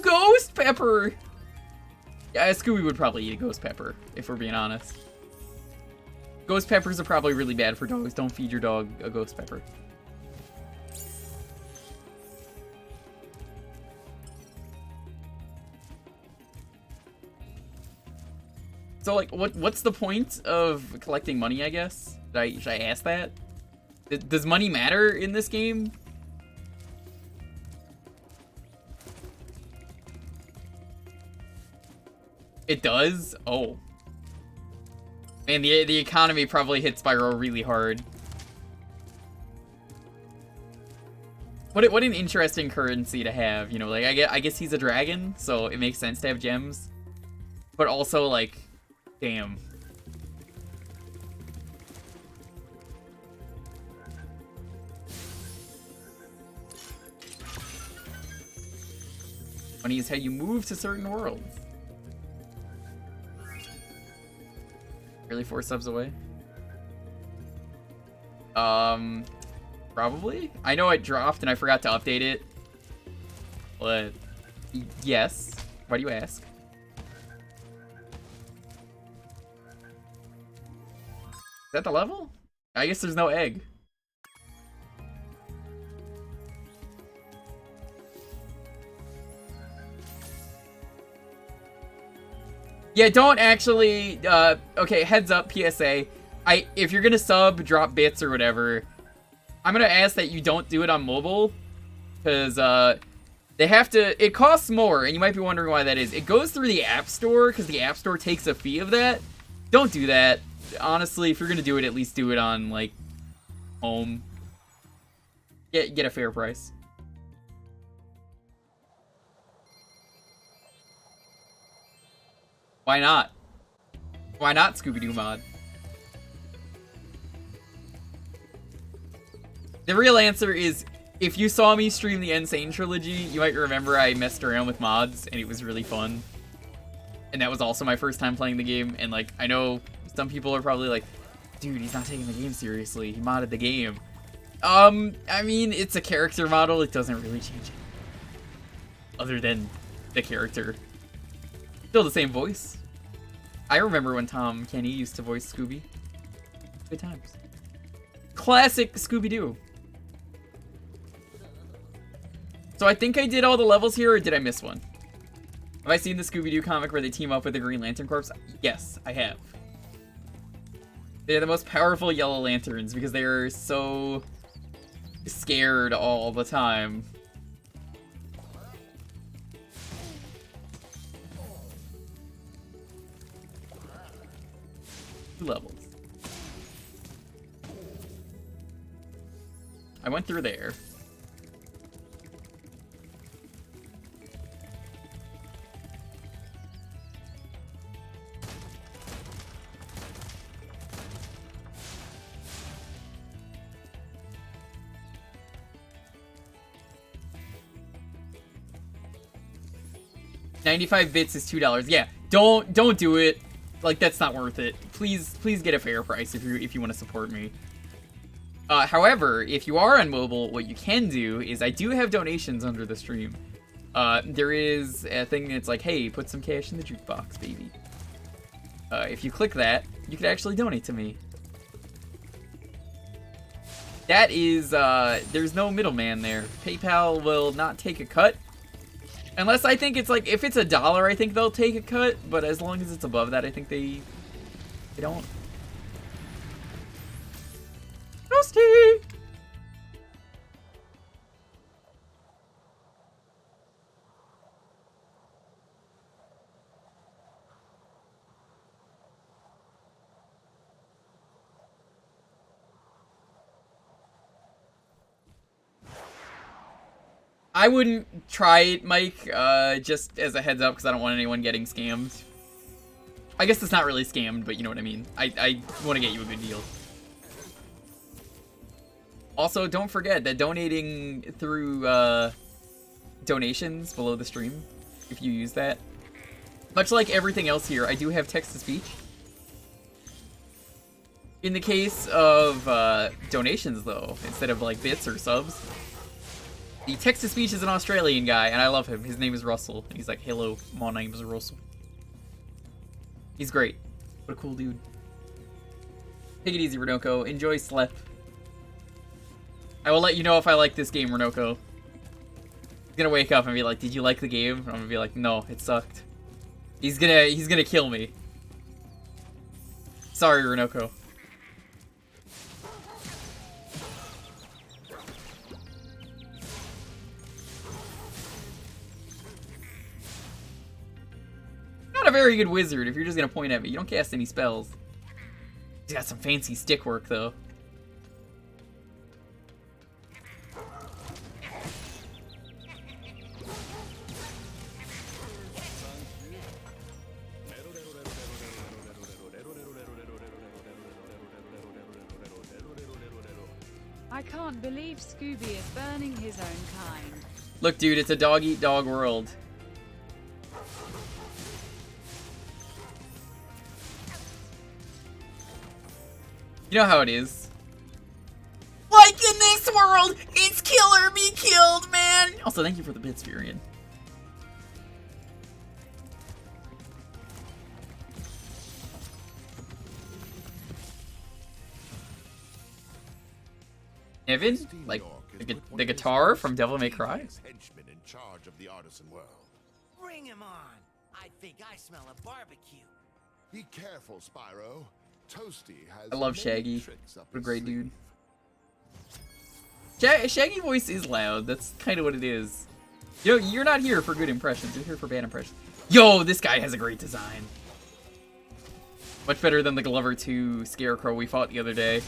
Ghost pepper! Yeah, Scooby would probably eat a ghost pepper, if we're being honest. Ghost peppers are probably really bad for dogs. Don't feed your dog a ghost pepper. So, like, what's the point of collecting money, I guess? Should I ask that? Does money matter in this game? It does? Oh. Man, the economy probably hit Spyro really hard. What an interesting currency to have, you know, like, I guess he's a dragon, so it makes sense to have gems. But also, like, damn. Money is how you move to certain worlds. Really 4 subs away? Probably? I know it dropped and I forgot to update it. But, yes. Why do you ask? Is that the level? I guess there's no egg. Yeah, don't actually, okay, heads up, PSA. If you're gonna sub, drop bits or whatever, I'm gonna ask that you don't do it on mobile, because, they have to, it costs more, and you might be wondering why that is. It goes through the App Store, because the App Store takes a fee of that. Don't do that. Honestly, if you're gonna do it, at least do it on, like, home. Get a fair price. Why not? Why not Scooby-Doo mod? The real answer is, if you saw me stream the Insane Trilogy, you might remember I messed around with mods, and it was really fun. And that was also my first time playing the game, and like, I know some people are probably like, dude, he's not taking the game seriously, he modded the game. I mean, it's a character model, it doesn't really change it. Other than the character. Still the same voice. I remember when Tom Kenny used to voice Scooby. Good times. Classic Scooby-Doo. So I think I did all the levels here, or did I miss one? Have I seen the Scooby-Doo comic where they team up with the Green Lantern Corps? Yes, I have. They're the most powerful Yellow Lanterns because they're so scared all the time. Levels. I went through there. $95 bits is $2. Yeah, don't do it. Like, that's not worth it. Please get a fair price if you want to support me. However, if you are on mobile, what you can do is I do have donations under the stream. There is a thing that's like, hey, put some cash in the jukebox, baby. If you click that, you could actually donate to me. That is, there's no middleman there. PayPal will not take a cut. Unless I think it's like, if it's $1, I think they'll take a cut, but as long as it's above that, I think they don't. Toasty! I wouldn't try it, Mike, just as a heads up, because I don't want anyone getting scammed. I guess it's not really scammed, but you know what I mean. I want to get you a good deal. Also, don't forget that donating through donations below the stream, if you use that. Much like everything else here, I do have text-to-speech. In the case of donations, though, instead of like bits or subs, the text-to-speech is an Australian guy, and I love him. His name is Russell. And he's like, hello, my name is Russell. He's great. What a cool dude. Take it easy, Renoko. Enjoy Slep. I will let you know if I like this game, Renoko. He's gonna wake up and be like, did you like the game? And I'm gonna be like, no, it sucked. He's gonna kill me. Sorry, Renoko. Not a very good wizard if you're just gonna point at me. You don't cast any spells. He's got some fancy stick work, though. I can't believe Scooby is burning his own kind. Look, dude, it's a dog-eat-dog world. You know how it is. Like in this world, it's kill or be killed, man! Also, thank you for the bits, Furion. Evan? Like, the guitar from Devil May Cry? Henchman in charge of the artisan world. Bring him on. I think I smell a barbecue. Be careful, Spyro. Toasty has I love many Shaggy. tricks up What a his great sleeve. dude. Shaggy voice is loud. That's kind of what it is. Yo, you're not here for good impressions. You're here for bad impressions. Yo, this guy has a great design. Much better than the Glover 2 Scarecrow we fought the other day.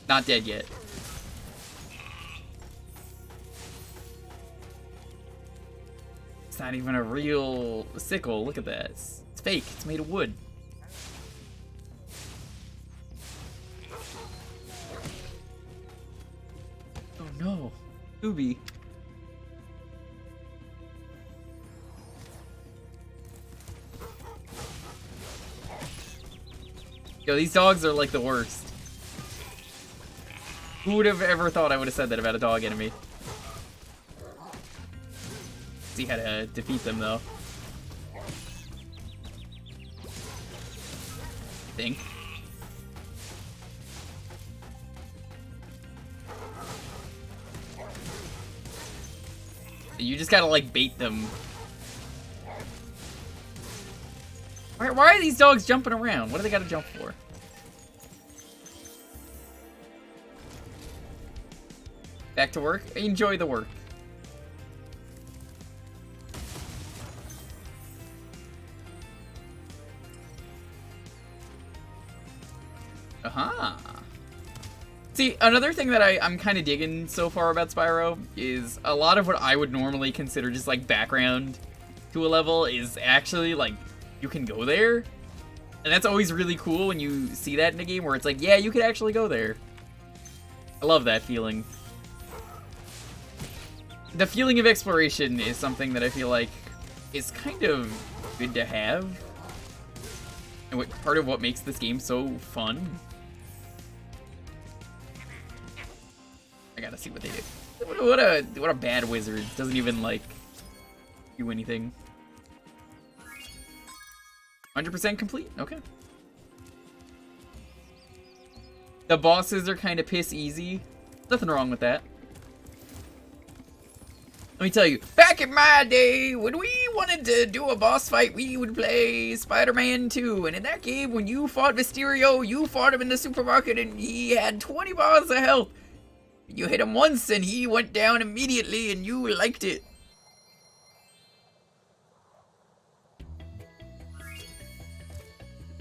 Not dead yet. It's not even a real sickle. Look at that. It's fake. It's made of wood. Oh no. Scooby. Yo, these dogs are like the worst. Who would have ever thought I would have said that about a dog enemy? See how to defeat them, though. I think. You just gotta, like, bait them. Why are these dogs jumping around? What do they gotta jump for? Back to work? Enjoy the work. See, another thing that I'm kind of digging so far about Spyro is a lot of what I would normally consider just like background to a level is actually like you can go there. And that's always really cool when you see that in a game where it's like, yeah, you could actually go there. I love that feeling. The feeling of exploration is something that I feel like is kind of good to have. And part of what makes this game so fun. I gotta see what they do. What a bad wizard. Doesn't even, like, do anything. 100% complete? Okay. The bosses are kind of piss easy. Nothing wrong with that. Let me tell you, back in my day, when we wanted to do a boss fight, we would play Spider-Man 2. And in that game, when you fought Mysterio, you fought him in the supermarket and he had 20 bars of health. You hit him once and he went down immediately and you liked it.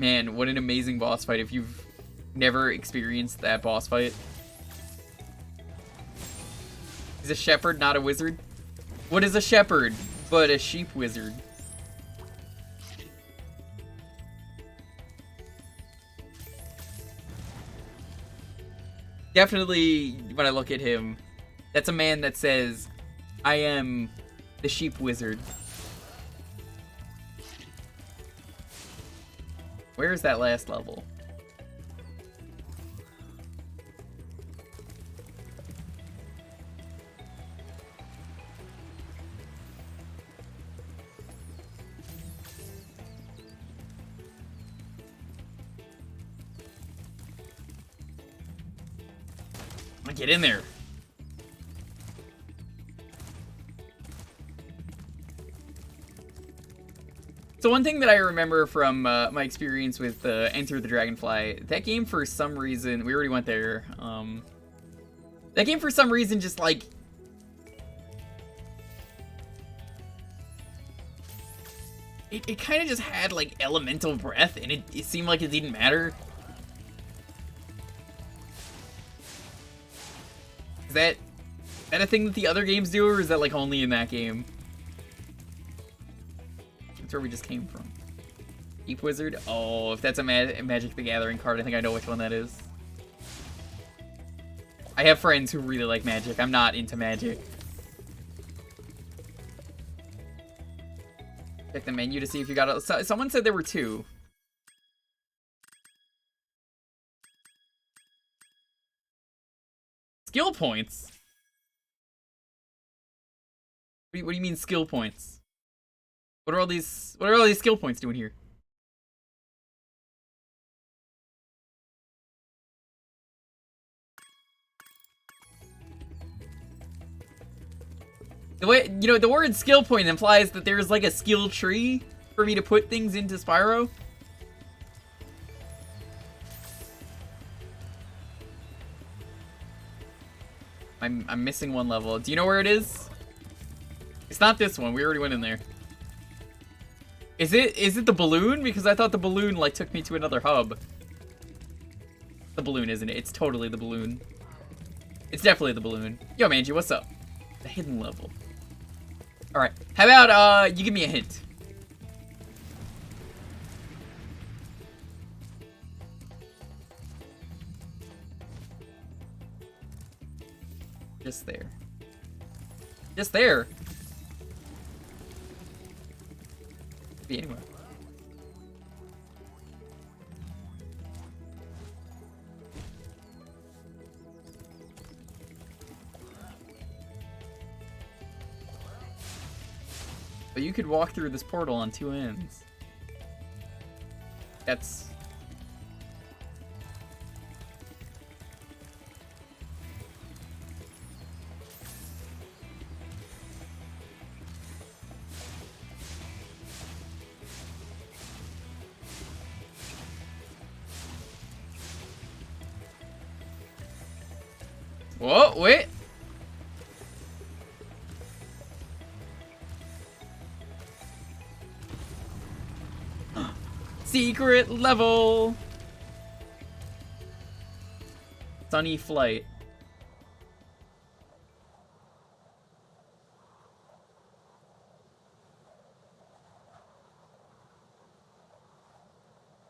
Man, what an amazing boss fight if you've never experienced that boss fight. He's a shepherd, not a wizard. What is a shepherd but a sheep wizard? Definitely, when I look at him, that's a man that says, I am the sheep wizard. Where is that last level? Get in there. So one thing that I remember from my experience with Enter the Dragonfly, that game for some reason, we already went there, that game for some reason just like, it kind of just had like elemental breath and it seemed like it didn't matter. Is that a thing that the other games do, or is that like only in that game? That's where we just came from. Deep Wizard? Oh, if that's a Magic the Gathering card, I think I know which one that is. I have friends who really like Magic. I'm not into Magic. Check the menu to see if you got it. Someone said there were 2. Skill points? What do you mean skill points? What are all these skill points doing here? The way, the word skill point implies that there's like a skill tree for me to put things into Spyro. I'm missing one level. Do you know where it is? It's not this one. We already went in there. Is it the balloon? Because I thought the balloon like took me to another hub. The balloon, isn't it? It's totally the balloon. It's definitely the balloon. Yo, Manji, what's up? The hidden level. All right. How about you give me a hint? Just there. Just there. Be anywhere. But you could walk through this portal on 2 ends. That's... Whoa, wait. Secret level. Sunny flight.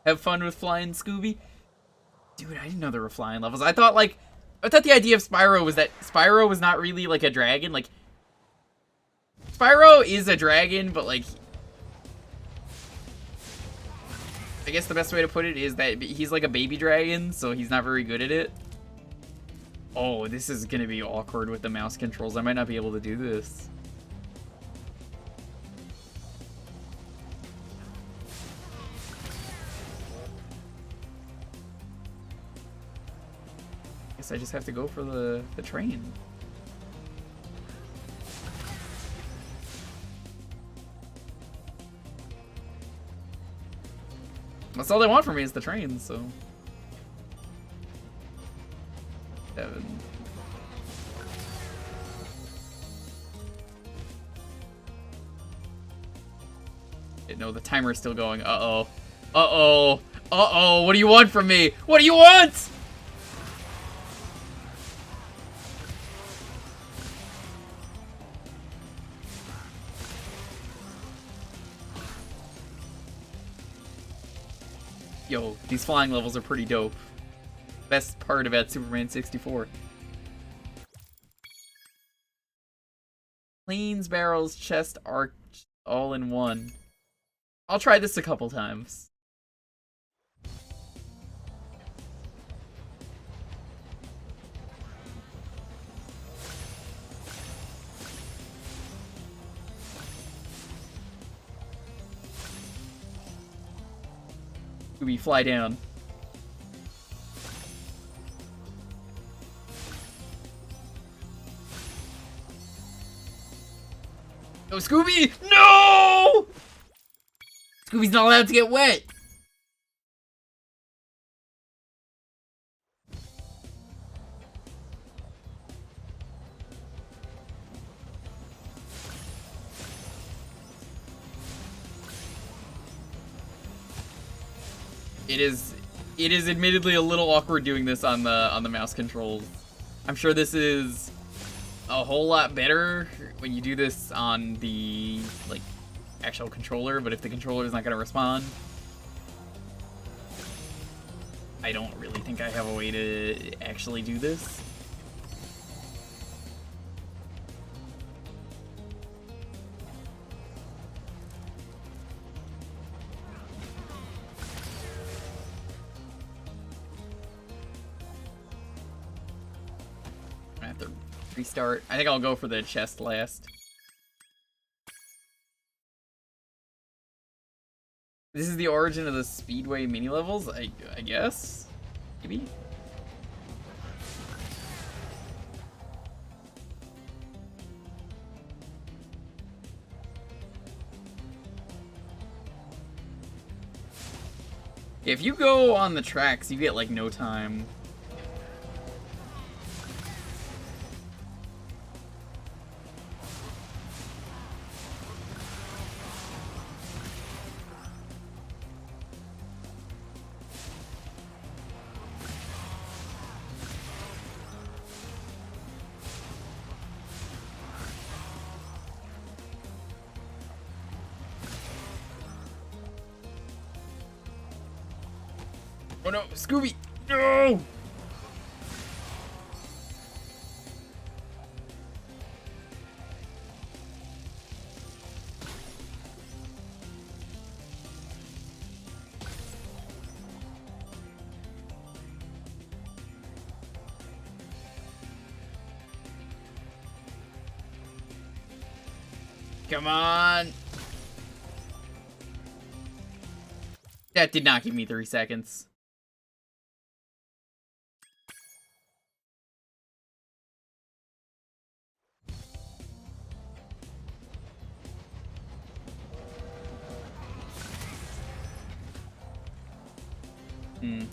Have fun with flying, Scooby. Dude, I didn't know there were flying levels. I thought the idea of Spyro was that Spyro was not really like a dragon. Like, Spyro is a dragon, but like, I guess the best way to put it is that he's like a baby dragon, so he's not very good at it. Oh, this is gonna be awkward with the mouse controls. I might not be able to do this. I just have to go for the train. That's all they want from me is the train, so. 7. No, the timer is still going. Uh-oh. Uh-oh. Uh-oh, what do you want from me? What do you want? Yo, these flying levels are pretty dope. Best part about Superman 64. Planes, barrels, chest, arch, all in one. I'll try this a couple times. Scooby, fly down. No, Scooby! No! Scooby's not allowed to get wet. It is admittedly a little awkward doing this on the mouse controls. I'm sure this is a whole lot better when you do this on the like actual controller, but if the controller is not going to respond, I don't really think I have a way to actually do this. I have to restart. I think I'll go for the chest last. This is the origin of the Speedway mini levels, I guess? Maybe? If you go on the tracks, you get like no time. Oh no, Scooby! No! Come on! That did not give me 3 seconds.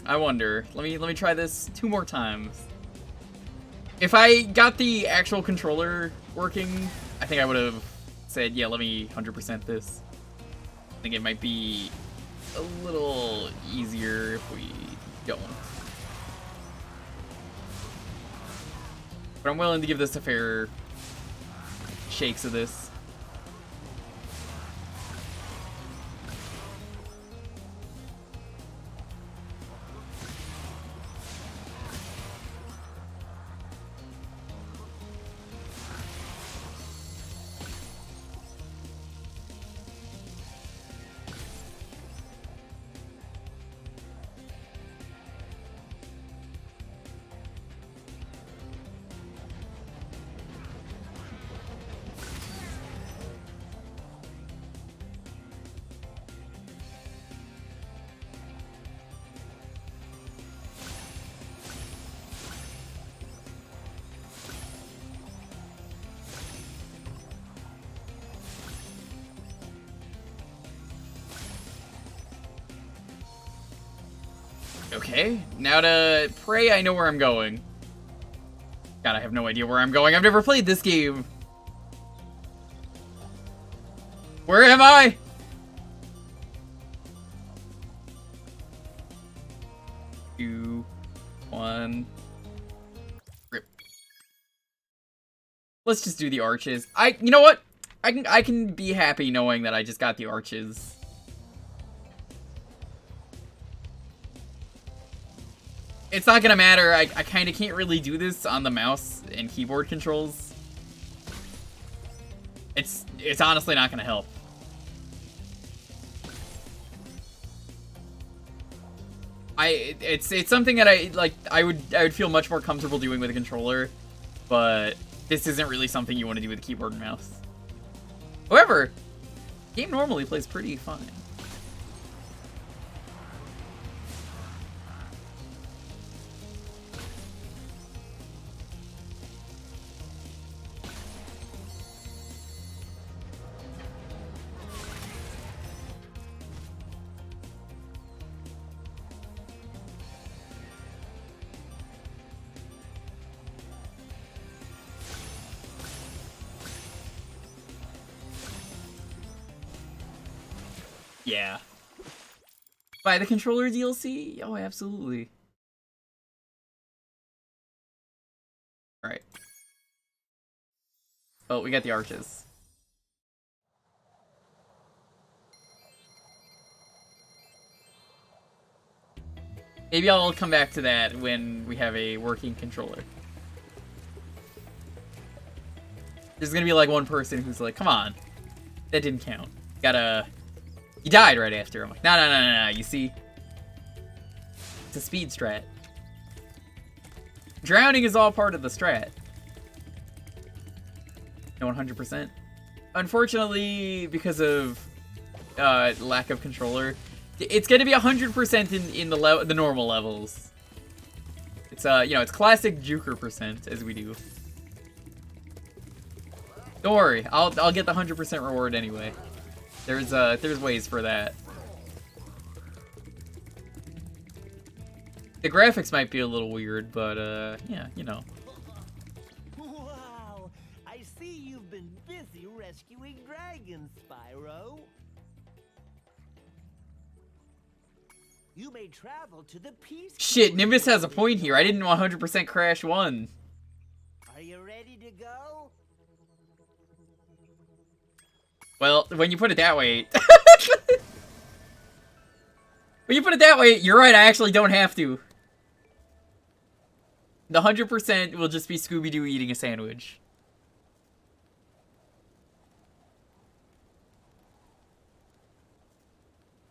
I wonder. Let me try this 2 more times. If I got the actual controller working, I think I would have said, yeah, let me 100% this. I think it might be a little easier if we don't. But I'm willing to give this a fair shakes of this. Okay, now to pray I know where I'm going. God, I have no idea where I'm going. I've never played this game. Where am I? one. Rip. Let's just do the arches. You know what? I can be happy knowing that I just got the arches. It's not gonna matter. I kind of can't really do this on the mouse and keyboard controls. It's honestly not gonna help. It's something that I would feel much more comfortable doing with a controller, but this isn't really something you want to do with a keyboard and mouse. However, the game normally plays pretty fine. Yeah. Buy the controller DLC? Oh, absolutely. Alright. Oh, we got the arches. Maybe I'll come back to that when we have a working controller. There's gonna be like one person who's like, come on. That didn't count. You died right after. I'm like, no, you see? It's a speed strat. Drowning is all part of the strat. No 100%. Unfortunately, because of lack of controller, it's gonna be 100% in the normal levels. It's you know, it's classic Jewker percent as we do. Don't worry, I'll get the 100% reward anyway. There's ways for that. The graphics might be a little weird, but yeah, you know. Wow, I see you've been busy rescuing dragons, Spyro. You may travel to the peace. Shit, Nimbus has a point here. I didn't 100% crash 1. Are you ready to go? Well, when you put it that way... when you put it that way, you're right, I actually don't have to. The 100% will just be Scooby-Doo eating a sandwich.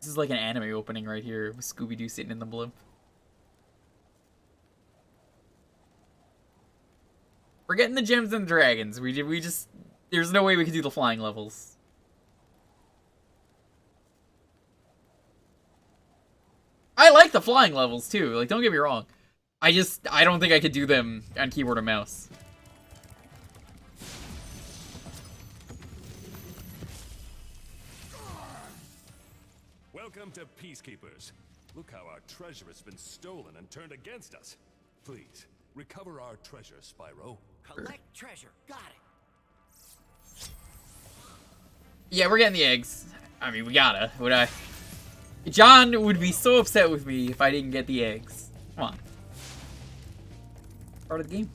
This is like an anime opening right here, with Scooby-Doo sitting in the blimp. We're getting the gems and the dragons. We just... There's no way we can do the flying levels. I like the flying levels too, like don't get me wrong. I don't think I could do them on keyboard or mouse. Welcome to Peacekeepers. Look how our treasure has been stolen and turned against us. Please, recover our treasure, Spyro. Collect treasure. Got it. Yeah, we're getting the eggs. I mean, we gotta. Would I? John would be so upset with me if I didn't get the eggs. Come on. Part of the game.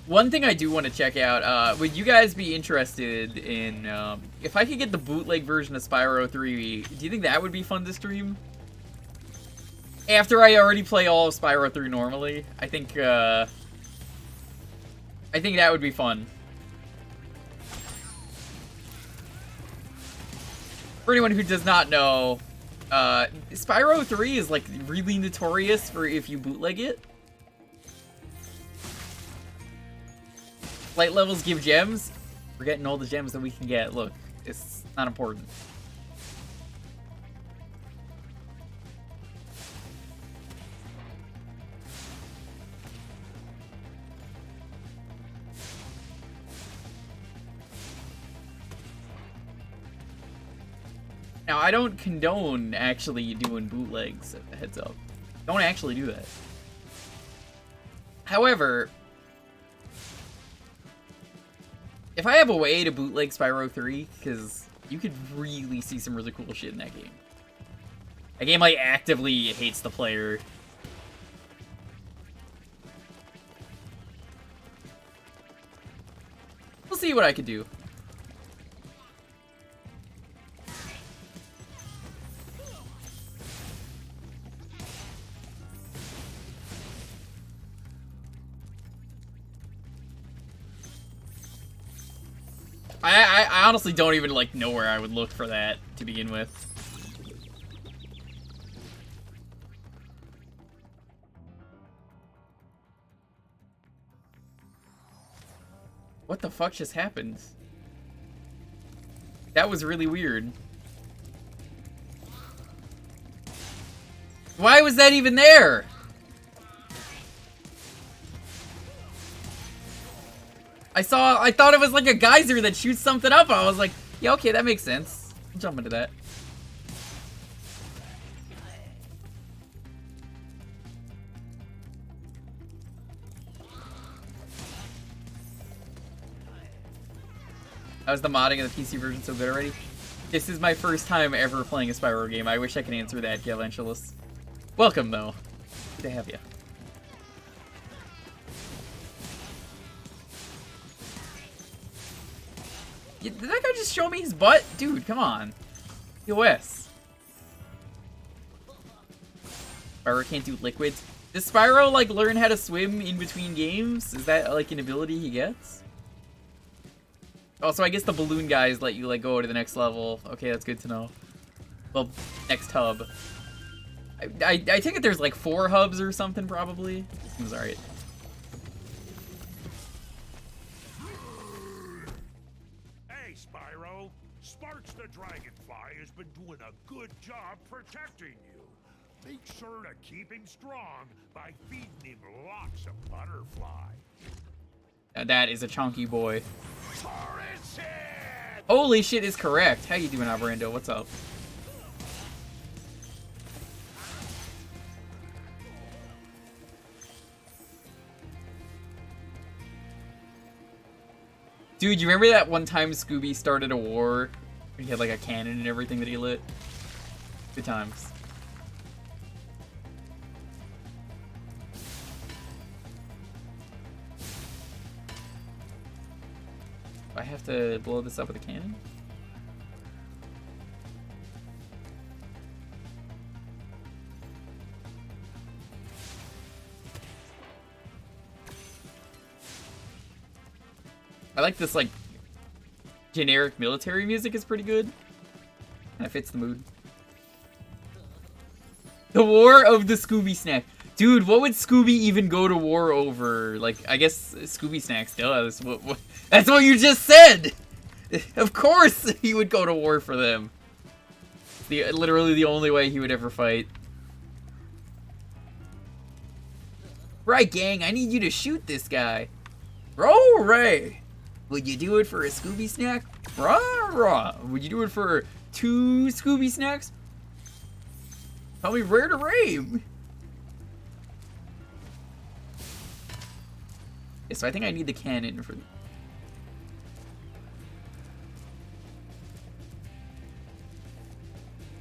One thing I do want to check out, would you guys be interested in, if I could get the bootleg version of Spyro 3, do you think that would be fun to stream? After I already play all of Spyro 3 normally, I think that would be fun. For anyone who does not know, Spyro 3 is like really notorious for if you bootleg it. Light levels give gems. We're getting all the gems that we can get. Look, it's not important. Now, I don't condone actually doing bootlegs, heads up. Don't actually do that. However, if I have a way to bootleg Spyro 3, because you could really see some really cool shit in that game. That game, like, actively hates the player. see what I could do. I honestly don't even like know where I would look for that to begin with. What the fuck just happened? That was really weird. Why was that even there? I thought it was like a geyser that shoots something up. I was like, yeah, okay, that makes sense. I'll jump into that. How's the modding of the PC version so good already? This is my first time ever playing a Spyro game. I wish I could answer that, Galantulas. Welcome, though. Good to have you. Did that guy just show me his butt? Dude, come on. POS. Spyro can't do liquids. Does Spyro, like, learn how to swim in between games? Is that, like, an ability he gets? Also, I guess the balloon guys let you, like, go to the next level. Okay, that's good to know. Well, next hub. I take it there's, like, 4 hubs or something, probably. Seems alright. Hey, Spyro. Sparks the Dragonfly has been doing a good job protecting you. Make sure to keep him strong by feeding him lots of butterfly. Now that is a chunky boy. Holy shit is correct. How you doing, Alvarando? What's up? Dude, you remember that one time Scooby started a war? He had like a cannon and everything that he lit? Good times. I have to blow this up with a cannon? I like this, like, generic military music is pretty good. And it fits the mood. The War of the Scooby Snack. Dude, what would Scooby even go to war over? Like, I guess Scooby Snacks does. What? That's what you just said! Of course he would go to war for them. Literally the only way he would ever fight. Right, gang, I need you to shoot this guy. Roll, Ray! Would you do it for a Scooby Snack? Rah, rah. Would you do it for 2 Scooby Snacks? Tell me where to aim. Yeah, so I think I need the cannon for...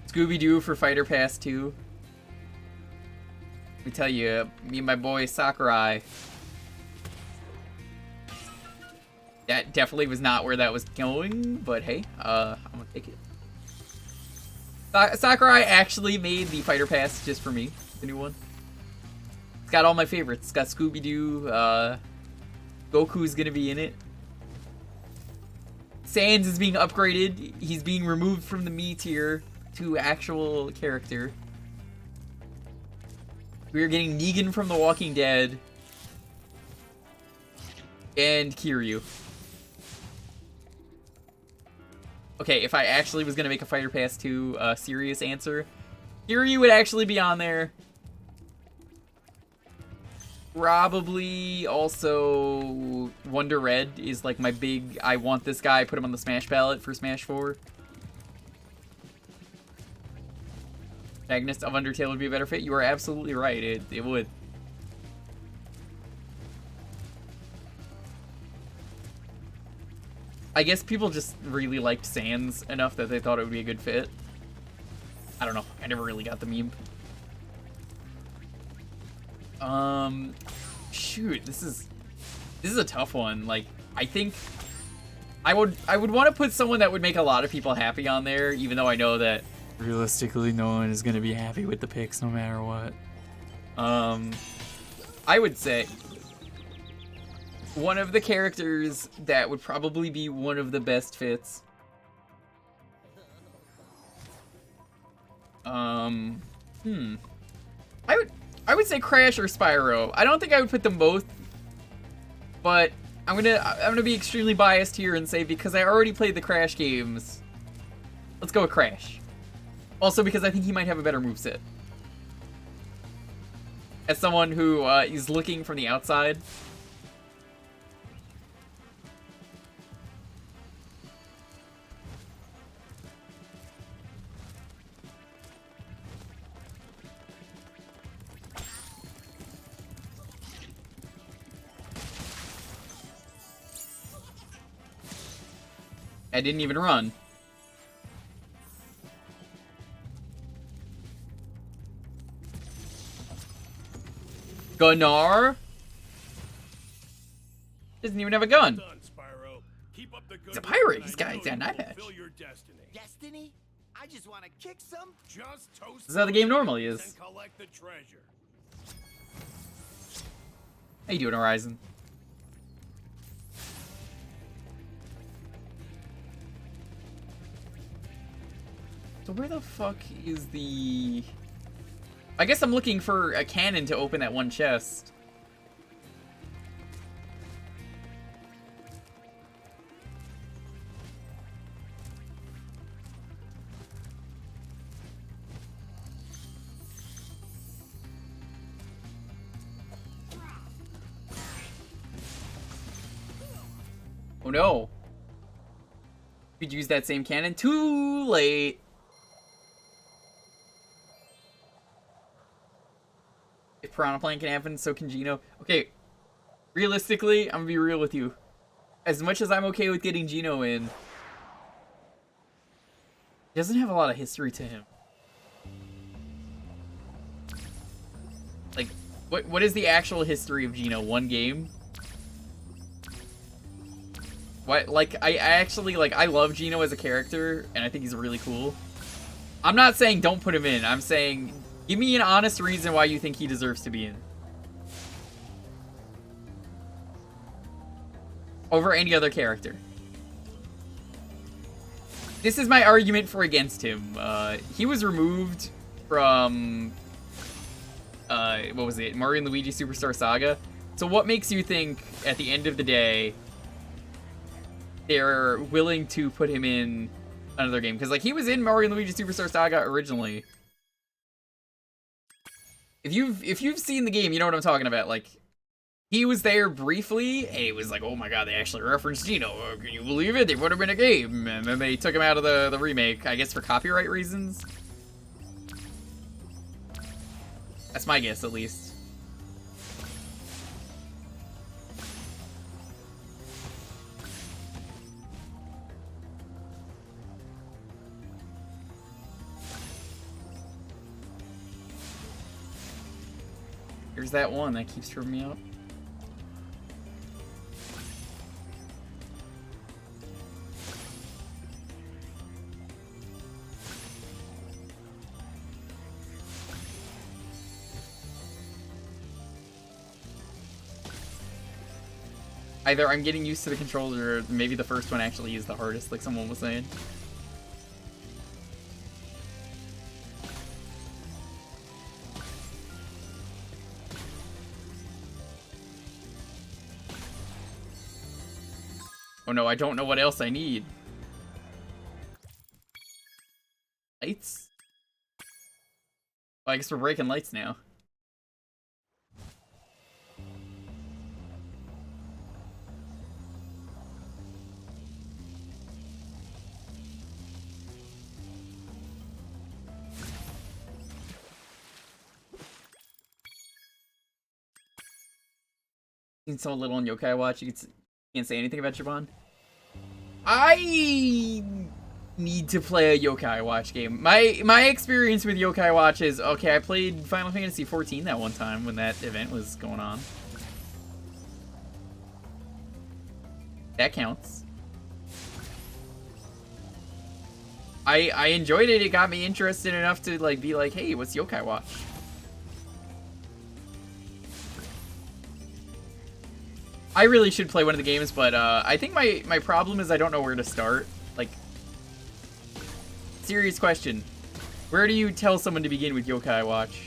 Scooby-Doo for Fighter Pass 2. Let me tell you, me and my boy Sakurai. That definitely was not where that was going, but hey, I'm gonna take it. Sakurai actually made the Fighter Pass just for me, the new one. It's got all my favorites. It's got Scooby-Doo, Goku's gonna be in it. Sans is being upgraded. He's being removed from the me tier to actual character. We are getting Negan from The Walking Dead. And Kiryu. Okay, if I actually was gonna make a Fighter Pass 2 serious answer, Kiryu would actually be on there. Probably also Wonder Red is like my big, I want this guy, put him on the Smash palette for Smash 4. Magnus of Undertale would be a better fit. You are absolutely right, it would. I guess people just really liked Sans enough that they thought it would be a good fit. I don't know. I never really got the meme. Shoot, this is a tough one. Like, I think I would want to put someone that would make a lot of people happy on there, even though I know that realistically no one is gonna be happy with the picks no matter what. I would say one of the characters that would probably be one of the best fits. I would say Crash or Spyro. I don't think I would put them both, but I'm gonna be extremely biased here and say because I already played the Crash games, let's go with Crash. Also because I think he might have a better moveset. As someone who is looking from the outside. I didn't even run. Gunnar? Doesn't even have a gun. Done, Spyro. Keep up the good He's a pirate. This work, and I guy's know got an you eye will patch. fulfill your destiny. Destiny? I just want to kick some. Just toast This is how the game those normally eggs is. and collect the treasure. How you doing, Horizon? So where the fuck is the... I guess I'm looking for a cannon to open that one chest. Oh no. You could use that same cannon. Too late. If Piranha Plant can happen, so can Gino. Okay, realistically, I'm gonna be real with you. As much as I'm okay with getting Gino in, he doesn't have a lot of history to him. Like, what is the actual history of Gino? One game? What? Like, I actually, like, I love Gino as a character, and I think he's really cool. I'm not saying don't put him in. I'm saying, give me an honest reason why you think he deserves to be in. Over any other character. This is my argument for against him. He was removed from... what was it? Mario and Luigi Superstar Saga. So what makes you think, at the end of the day, they're willing to put him in another game? Because, like, he was in Mario and Luigi Superstar Saga originally. If you've seen the game, you know what I'm talking about. Like, he was there briefly, and it was like, oh my god, they actually referenced Gino. Can you believe it? They put him in a game. And then they took him out of the remake, I guess for copyright reasons. That's my guess, at least. Here's that one that keeps tripping me out. Either I'm getting used to the controller, or maybe the first one actually is the hardest, like someone was saying. Oh no, I don't know what else I need. Lights? Well, I guess we're breaking lights now. Seen so little on Yokai Watch, you can't say anything about Japan. I need to play a Yokai Watch game. My experience with Yokai Watch is, okay, I played Final Fantasy XIV that one time when that event was going on. That counts. I enjoyed it. It got me interested enough to like be like, hey, what's Yokai Watch? I really should play one of the games, but I think my problem is I don't know where to start. Like, serious question. Where do you tell someone to begin with Yokai Watch?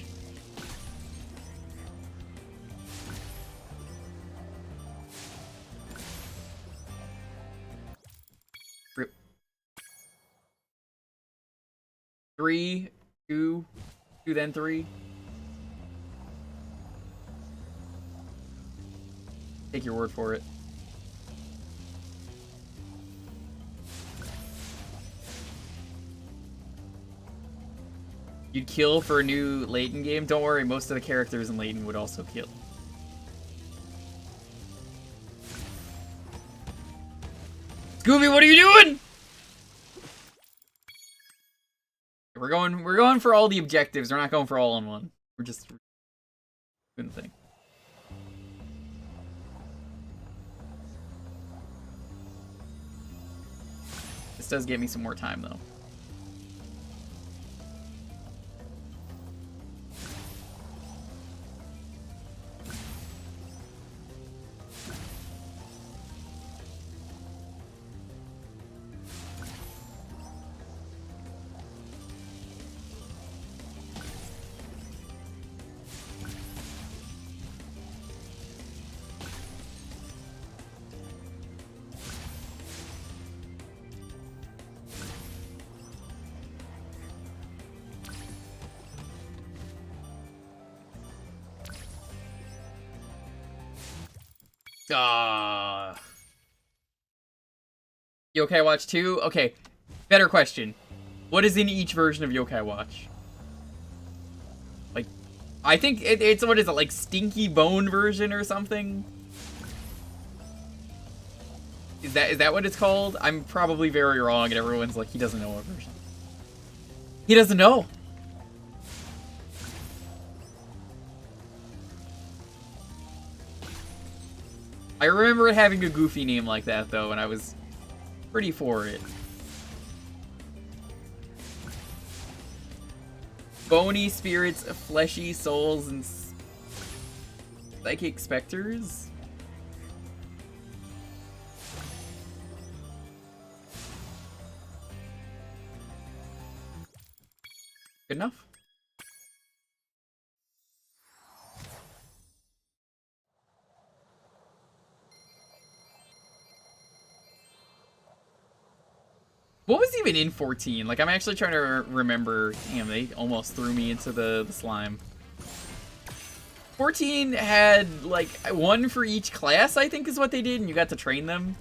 Three, two, then three. Take your word for it. You'd kill for a new Layton game? Don't worry, most of the characters in Layton would also kill. Scooby, what are you doing? We're going for all the objectives. We're not going for all in one. We're just doing the thing. This does get me some more time though. Yokai Watch 2? Okay, better question. What is in each version of Yokai Watch? Like, I think it's what is it, like Stinky Bone version or something? Is that what it's called? I'm probably very wrong and everyone's like, he doesn't know what version. He doesn't know! I remember it having a goofy name like that though, and I was pretty for it. Bony spirits, fleshy souls, and psychic specters? Good enough? What was even in 14? Like, I'm actually trying to remember. Damn, they almost threw me into the slime. 14 had, like, one for each class, I think is what they did, and you got to train them.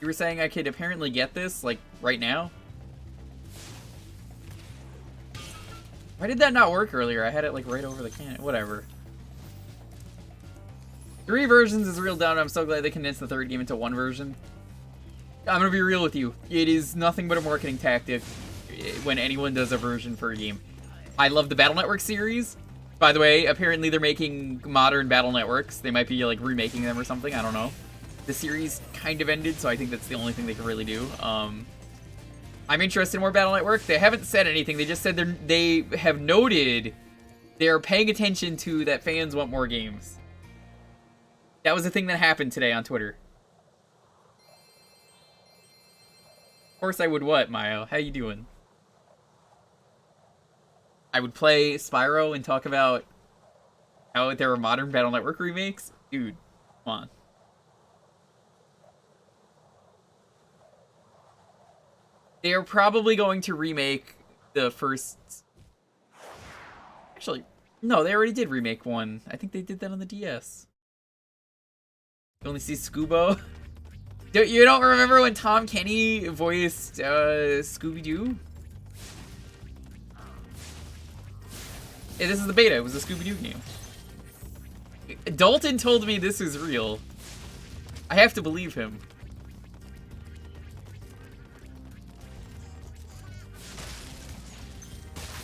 You were saying I could apparently get this, like, right now? Why did that not work earlier? I had it like right over the can. Whatever. 3 versions is real down. I'm so glad they condensed the 3rd game into 1 version. I'm gonna be real with you. It is nothing but a marketing tactic when anyone does a version for a game. I love the Battle Network series. By the way, apparently they're making modern Battle Networks. They might be like remaking them or something. I don't know. The series kind of ended, so I think that's the only thing they can really do. I'm interested in more Battle Network. They haven't said anything. They just said they have noted they're paying attention to that fans want more games. That was a thing that happened today on Twitter. Of course I would what, Mayo? How you doing? I would play Spyro and talk about how there are modern Battle Network remakes? Dude, come on. They are probably going to remake the first... Actually, no, they already did remake one. I think they did that on the DS. You only see Scoobo. You don't remember when Tom Kenny voiced Scooby-Doo? Yeah, this is the beta. It was a Scooby-Doo game. Dalton told me this is real. I have to believe him.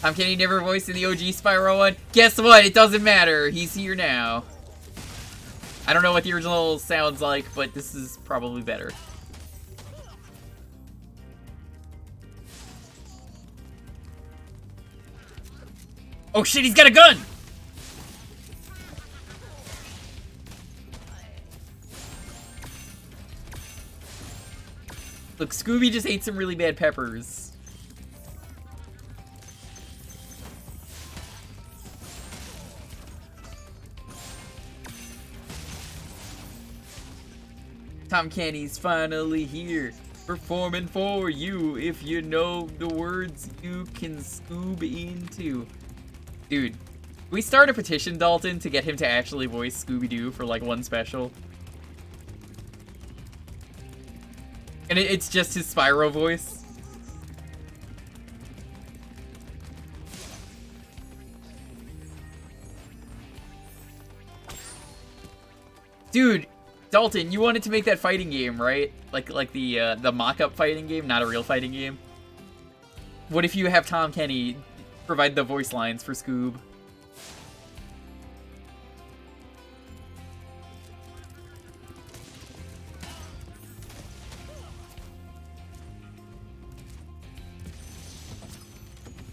Tom Kenny never voiced in the OG Spyro one. Guess what? It doesn't matter. He's here now. I don't know what the original sounds like, but this is probably better. Oh shit, he's got a gun! Look, Scooby just ate some really bad peppers. Tom Kenny's finally here, performing for you. If you know the words, you can Scoob into. Dude, can we start a petition, Dalton, to get him to actually voice Scooby-Doo for like one special? And it's just his Spyro voice. Dude, Dalton, you wanted to make that fighting game, right? Like the mock-up fighting game, not a real fighting game. What if you have Tom Kenny provide the voice lines for Scoob?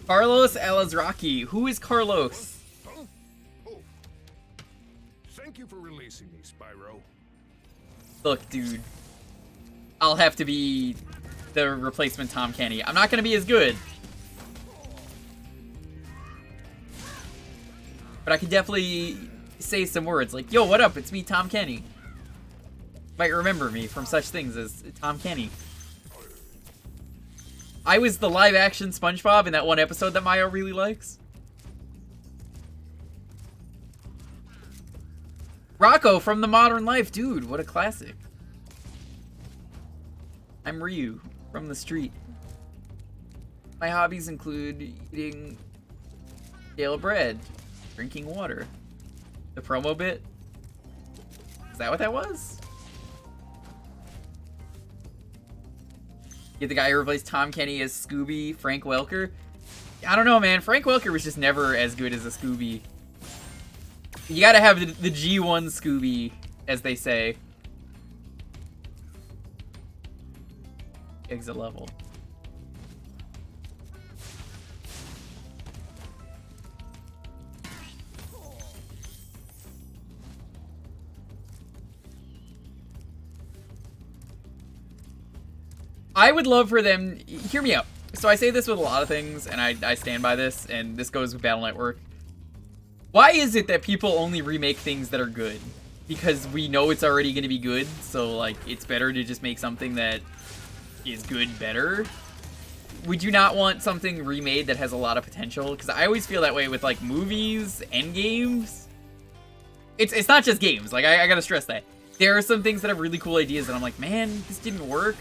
Carlos Alazraki. Who is Carlos? Thank you for releasing me, Spyro. Look, dude. I'll have to be the replacement Tom Kenny. I'm not gonna be as good. But I can definitely say some words like, yo, what up? It's me, Tom Kenny. Might remember me from such things as Tom Kenny. I was the live-action SpongeBob in that one episode that Mayo really likes. Rocco from The Modern Life. Dude, what a classic. I'm Ryu from the street. My hobbies include eating stale bread, drinking water. The promo bit? Is that what that was? Get the guy who replaced Tom Kenny as Scooby, Frank Welker. I don't know, man. Frank Welker was just never as good as a Scooby. You gotta have the G1 Scooby, as they say. Exit level. I would love for them, hear me out. So I say this with a lot of things, and I stand by this, and this goes with Battle Network. Why is it that people only remake things that are good? Because we know it's already going to be good, so like it's better to just make something that is good better? Would you not want something remade that has a lot of potential? Because I always feel that way with like movies and games. It's not just games, like I gotta stress that. There are some things that have really cool ideas that I'm like, man, this didn't work.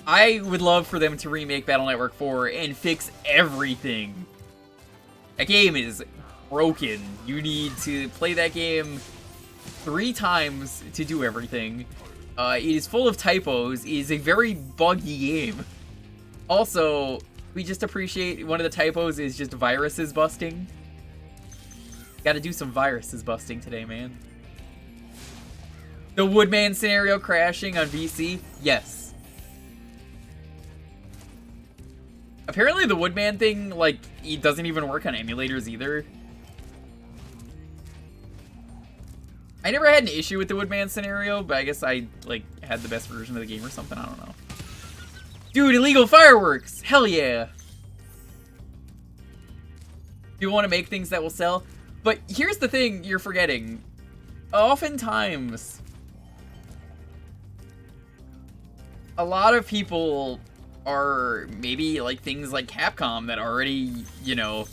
I would love for them to remake Battle Network 4 and fix everything. That game is broken. You need to play that game 3 times to do everything. It is full of typos. It is a very buggy game. Also, we just appreciate one of the typos is just viruses busting. Gotta do some viruses busting today, man. The Woodman scenario crashing on VC? Yes. Apparently the Woodman thing, like, it doesn't even work on emulators either. I never had an issue with the Woodman scenario, but I guess I, like, had the best version of the game or something, I don't know. Dude, illegal fireworks! Hell yeah! You want to make things that will sell? But here's the thing you're forgetting. Oftentimes, a lot of people are maybe like things like Capcom that already, you know,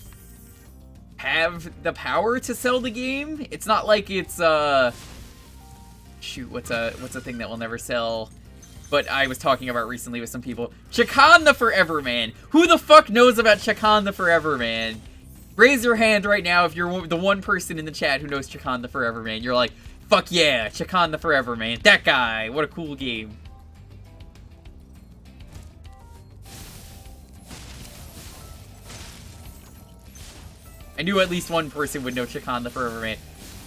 have the power to sell the game. It's not like it's shoot, what's a thing that will never sell? But I was talking about recently with some people. Chakan the Forever Man. Who the fuck knows about Chakan the Forever Man? Raise your hand right now if you're the one person in the chat who knows Chakan the Forever Man. You're like, fuck yeah, Chakan the Forever Man. That guy. What a cool game. I knew at least one person would know Chakan the Forever Man.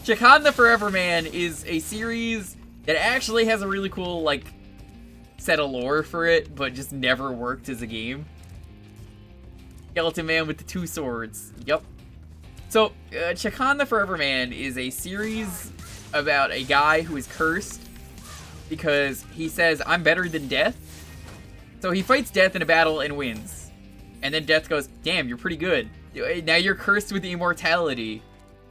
Chakan the Forever Man is a series that actually has a really cool, like, set of lore for it, but just never worked as a game. Skeleton Man with the 2 swords. Yep. So, Chakan the Forever Man is a series about a guy who is cursed because he says, I'm better than death. So he fights death in a battle and wins. And then death goes, damn, you're pretty good. Now you're cursed with immortality.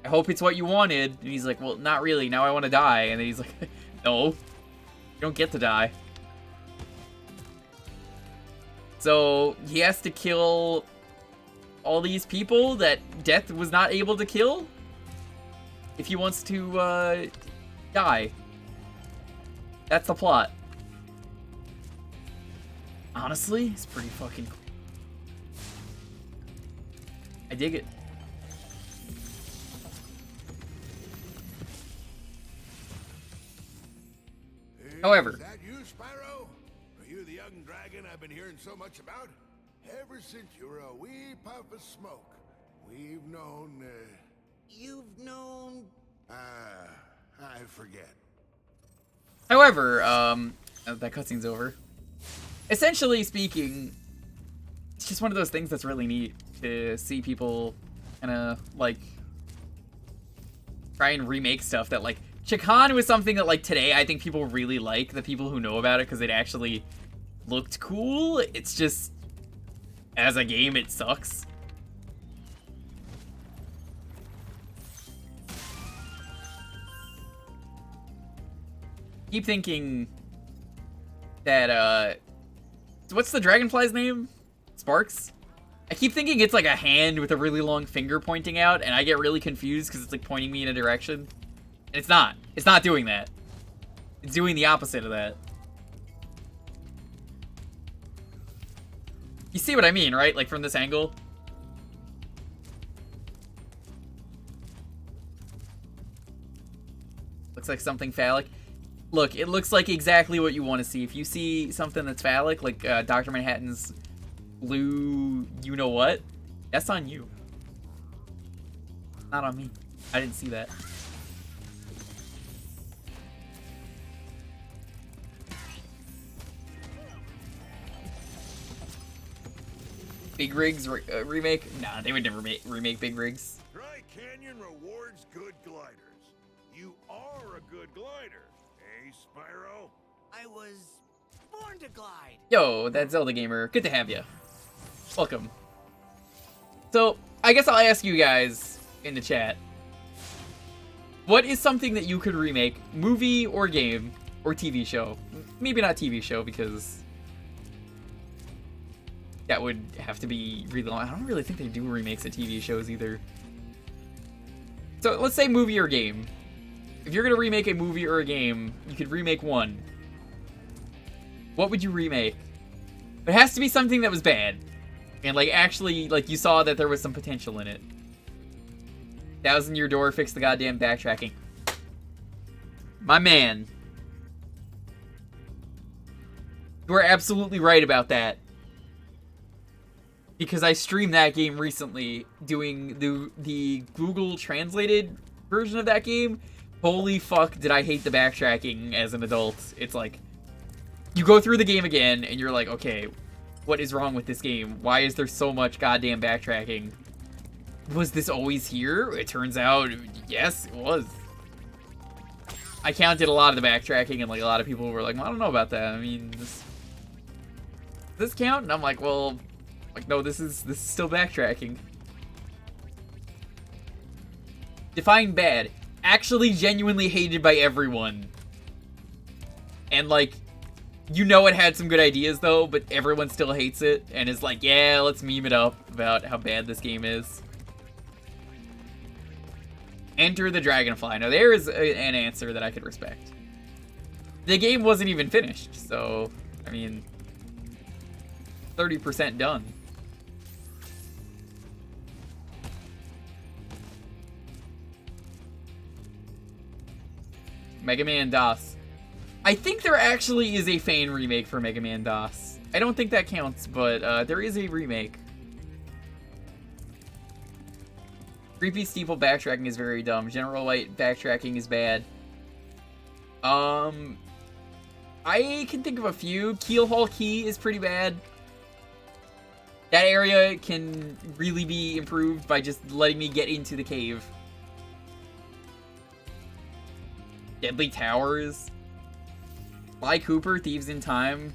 I hope it's what you wanted. And he's like, well, not really. Now I want to die. And then he's like, no, you don't get to die. So he has to kill all these people that death was not able to kill if he wants to die. That's the plot. Honestly, it's pretty fucking cool. I dig it. However, Is that you, Spyro? Are you the young dragon I've been hearing so much about? Ever since you were a wee puff of smoke, we've known, You've known... I forget. however, that cutscene's over. Essentially speaking, it's just one of those things that's really neat to see people kind of, like, try and remake stuff that, like, Chakan was something that, like, today I think people really like, the people who know about it, because it actually looked cool. It's just, as a game, it sucks. Keep thinking that, what's the dragonfly's name? Sparks? I keep thinking it's like a hand with a really long finger pointing out, and I get really confused because it's like pointing me in a direction. And it's not. It's not doing that. It's doing the opposite of that. You see what I mean, right? Like from this angle? Looks like something phallic. Look, it looks like exactly what you want to see. If you see something that's phallic, like Dr. Manhattan's blue you-know-what, that's on you. Not on me. I didn't see that. Big Rigs remake? Nah, they would never remake Big Rigs. Dry Canyon rewards good gliders. You are a good glider, eh, Spyro? I was born to glide. Yo, that Zelda gamer. Good to have you. Welcome. So, I guess I'll ask you guys in the chat. What is something that you could remake, movie or game or TV show? Maybe not TV show because that would have to be really long. I don't really think they do remakes of TV shows either. So let's say movie or game. If you're gonna remake a movie or a game, you could remake one. What would you remake? It has to be something that was bad. And like actually, like you saw that there was some potential in it. 1,000-Year Door, fix the goddamn backtracking. My man. You are absolutely right about that. Because I streamed that game recently, doing the Google translated version of that game. Holy fuck, did I hate the backtracking as an adult. It's like, you go through the game again, and you're like, okay, what is wrong with this game? Why is there so much goddamn backtracking? Was this always here? It turns out, yes, it was. I counted a lot of the backtracking, and like a lot of people were like, well, I don't know about that. I mean, this count? And I'm like, well, like, no, this is still backtracking. Define bad. Actually genuinely hated by everyone. And like, you know it had some good ideas though, but everyone still hates it and is like, yeah, let's meme it up about how bad this game is. Enter the Dragonfly. Now there is an answer that I could respect. The game wasn't even finished, so, I mean, 30% done. Mega Man DOS. I think there actually is a fan remake for Mega Man DOS. I don't think that counts, but there is a remake. Creepy Steeple backtracking is very dumb. General Light backtracking is bad. I can think of a few. Keelhaul Key is pretty bad. That area can really be improved by just letting me get into the cave. Deadly Towers. Sly Cooper, Thieves in Time.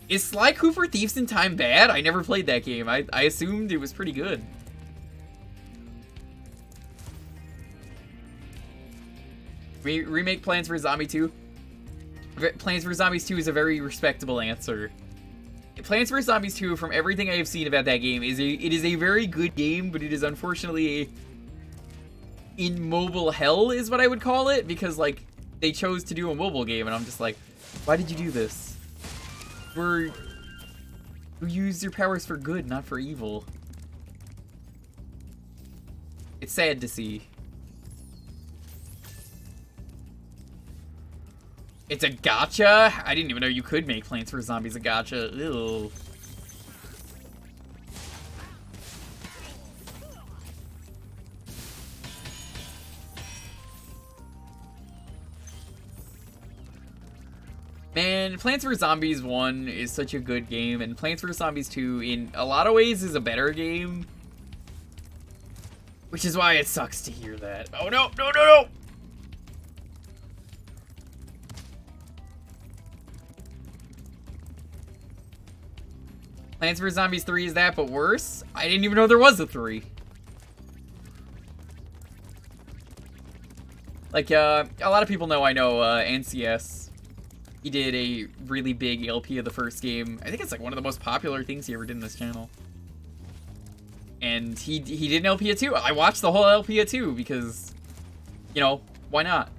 Is Sly Cooper, Thieves in Time bad? I never played that game. I assumed it was pretty good. Remake Plants vs. Zombie 2. Plants vs. Zombies 2 is a very respectable answer. Plants vs. Zombies 2, from everything I have seen about that game, it is a very good game, but it is unfortunately in mobile hell is what I would call it, because like they chose to do a mobile game, and I'm just like, why did you do this? You use your powers for good, not for evil. It's sad to see. It's a gacha? I didn't even know you could make Plants vs. Zombies a gacha. Ew. Man, Plants vs. Zombies 1 is such a good game, and Plants vs. Zombies 2, in a lot of ways, is a better game. Which is why it sucks to hear that. Oh no, no, no, no! Plants vs. Zombies 3 is that, but worse? I didn't even know there was a 3. Like, a lot of people know I know NCS. He did a really big LP of the first game. I think it's like one of the most popular things he ever did in this channel. And he did an LP of 2. I watched the whole LP of 2 because, you know, why not?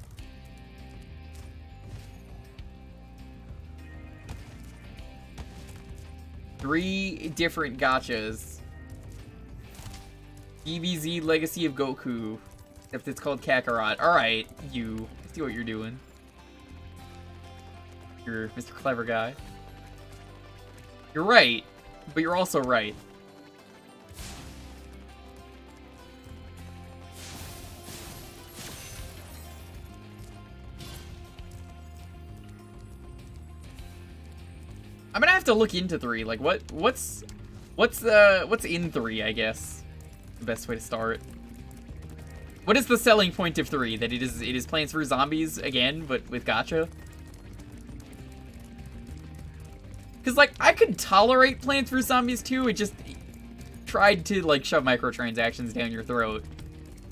Three different gachas. DBZ Legacy of Goku. Except it's called Kakarot. Alright, you. I see what you're doing. You're Mr. Clever Guy. You're right, but you're also right. I'm gonna have to look into 3. Like, what's in 3? I guess the best way to start. What is the selling point of 3? That it is Plants vs. Zombies again, but with gacha. Because like I could tolerate Plants vs. Zombies 2. It just tried to like shove microtransactions down your throat.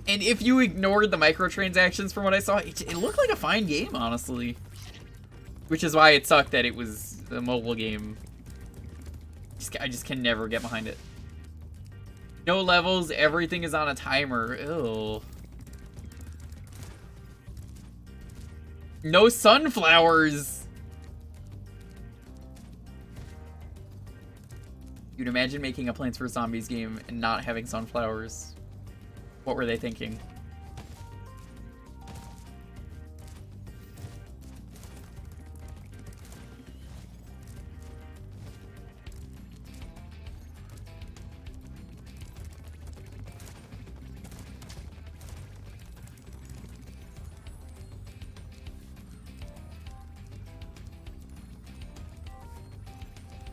And if you ignored the microtransactions from what I saw, it looked like a fine game, honestly. Which is why it sucked that it was a mobile game. I just can never get behind it. No levels, everything is on a timer. Ew. No sunflowers! You'd imagine making a Plants vs. Zombies game and not having sunflowers. What were they thinking?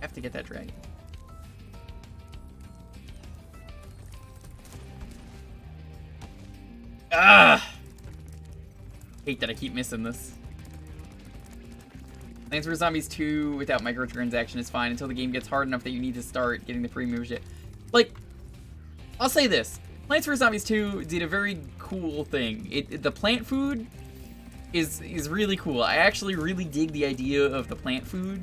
Have to get that dragon. Ah! Hate that I keep missing this. Plants vs. Zombies 2 without microtransaction is fine until the game gets hard enough that you need to start getting the premium shit. Like, I'll say this. Plants vs. Zombies 2 did a very cool thing. The plant food is really cool. I actually really dig the idea of the plant food.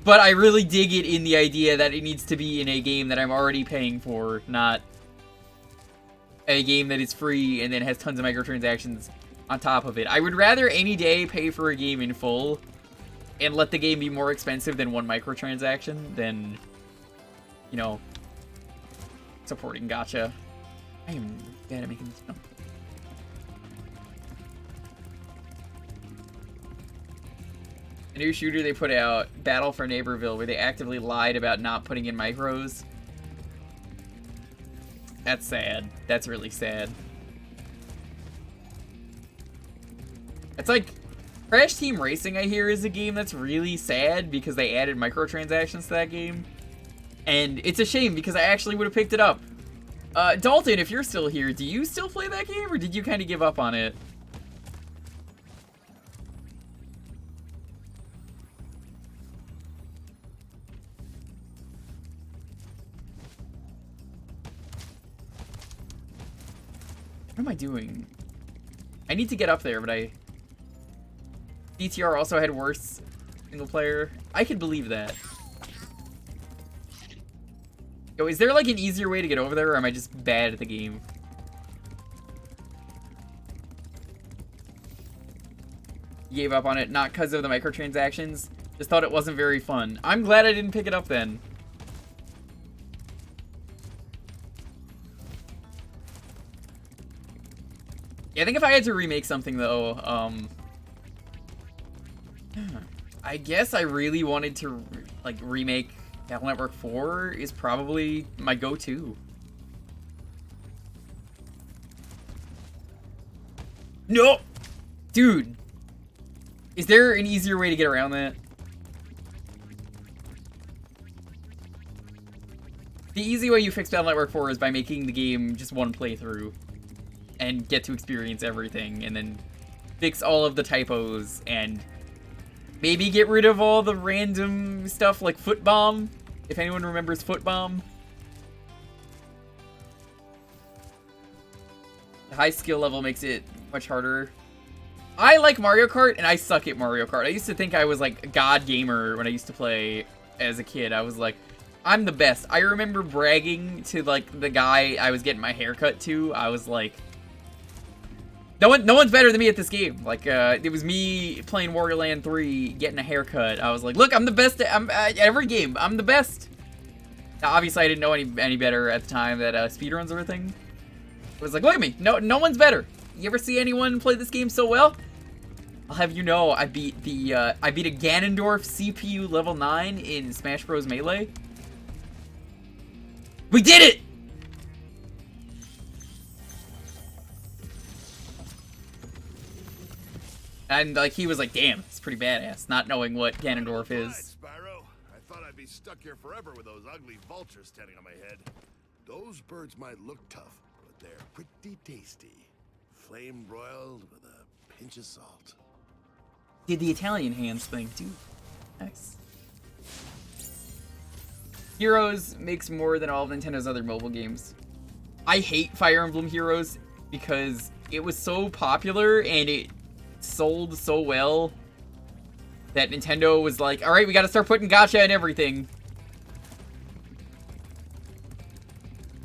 But I really dig it in the idea that it needs to be in a game that I'm already paying for, not a game that is free and then has tons of microtransactions on top of it. I would rather any day pay for a game in full and let the game be more expensive than one microtransaction than, you know, supporting gacha. I am bad at making this. No. A new shooter they put out, Battle for Neighborville, where they actively lied about not putting in micros. That's sad. That's really sad. It's like, Crash Team Racing, I hear, is a game that's really sad because they added microtransactions to that game. And it's a shame because I actually would have picked it up. Dalton, if you're still here, do you still play that game or did you kind of give up on it? What am I doing? I need to get up there, but DTR also had worse single player. I could believe that. Yo, is there like an easier way to get over there, or am I just bad at the game? Gave up on it, not because of the microtransactions. Just thought it wasn't very fun. I'm glad I didn't pick it up then. Yeah, I think if I had to remake something though, I guess I really wanted to like remake Battle Network 4 is probably my go-to. No! Dude! Is there an easier way to get around that? The easy way you fix Battle Network 4 is by making the game just one playthrough. And get to experience everything, and then fix all of the typos, and maybe get rid of all the random stuff like Foot Bomb, if anyone remembers Foot Bomb. The high skill level makes it much harder. I like Mario Kart, and I suck at Mario Kart. I used to think I was like a god gamer when I used to play as a kid. I was like, I'm the best. I remember bragging to like the guy I was getting my haircut to. I was like, no one's better than me at this game. Like, it was me playing Wario Land 3, getting a haircut. I was like, look, I'm the best at every game. I'm the best. Now, obviously, I didn't know any better at the time that speedruns were a thing. I was like, look at me. No one's better. You ever see anyone play this game so well? I'll have you know, I beat a Ganondorf CPU level 9 in Smash Bros. Melee. We did it! And like he was like, damn, it's pretty badass, not knowing what Ganondorf is. Spyro, I thought I'd be stuck here forever with those ugly vultures standing on my head. Those birds might look tough, but they're pretty tasty. Flame broiled with a pinch of salt. Did the Italian hands thing, dude. Nice. Heroes makes more than all of Nintendo's other mobile games. I hate Fire Emblem Heroes because it was so popular and it sold so well that Nintendo was like, alright, we gotta start putting gacha in everything.